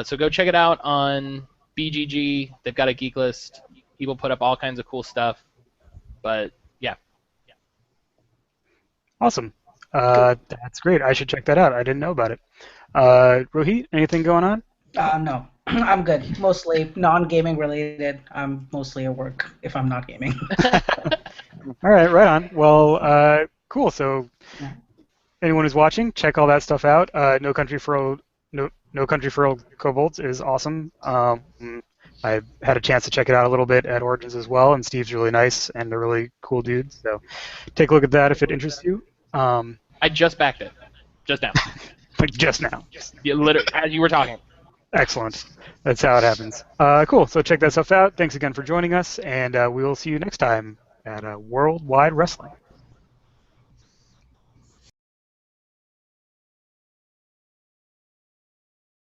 So go check it out on BGG. They've got a geek list. People put up all kinds of cool stuff, but yeah. Awesome. That's great. I should check that out. I didn't know about it. Rohit, anything going on? No, I'm good. Mostly non-gaming related. I'm mostly at work if I'm not gaming. All right, right on. Well, cool. So, anyone who's watching, check all that stuff out. No Country for Old Kobolds is awesome. I had a chance to check it out a little bit at Origins as well, and Steve's really nice and a really cool dude. So, take a look at that if it interests you. I just backed it, just now. Like just now. Yeah, literally, as you were talking. Excellent. That's how it happens. Cool. So check that stuff out. Thanks again for joining us, and we will see you next time at Worldwide Wrestling.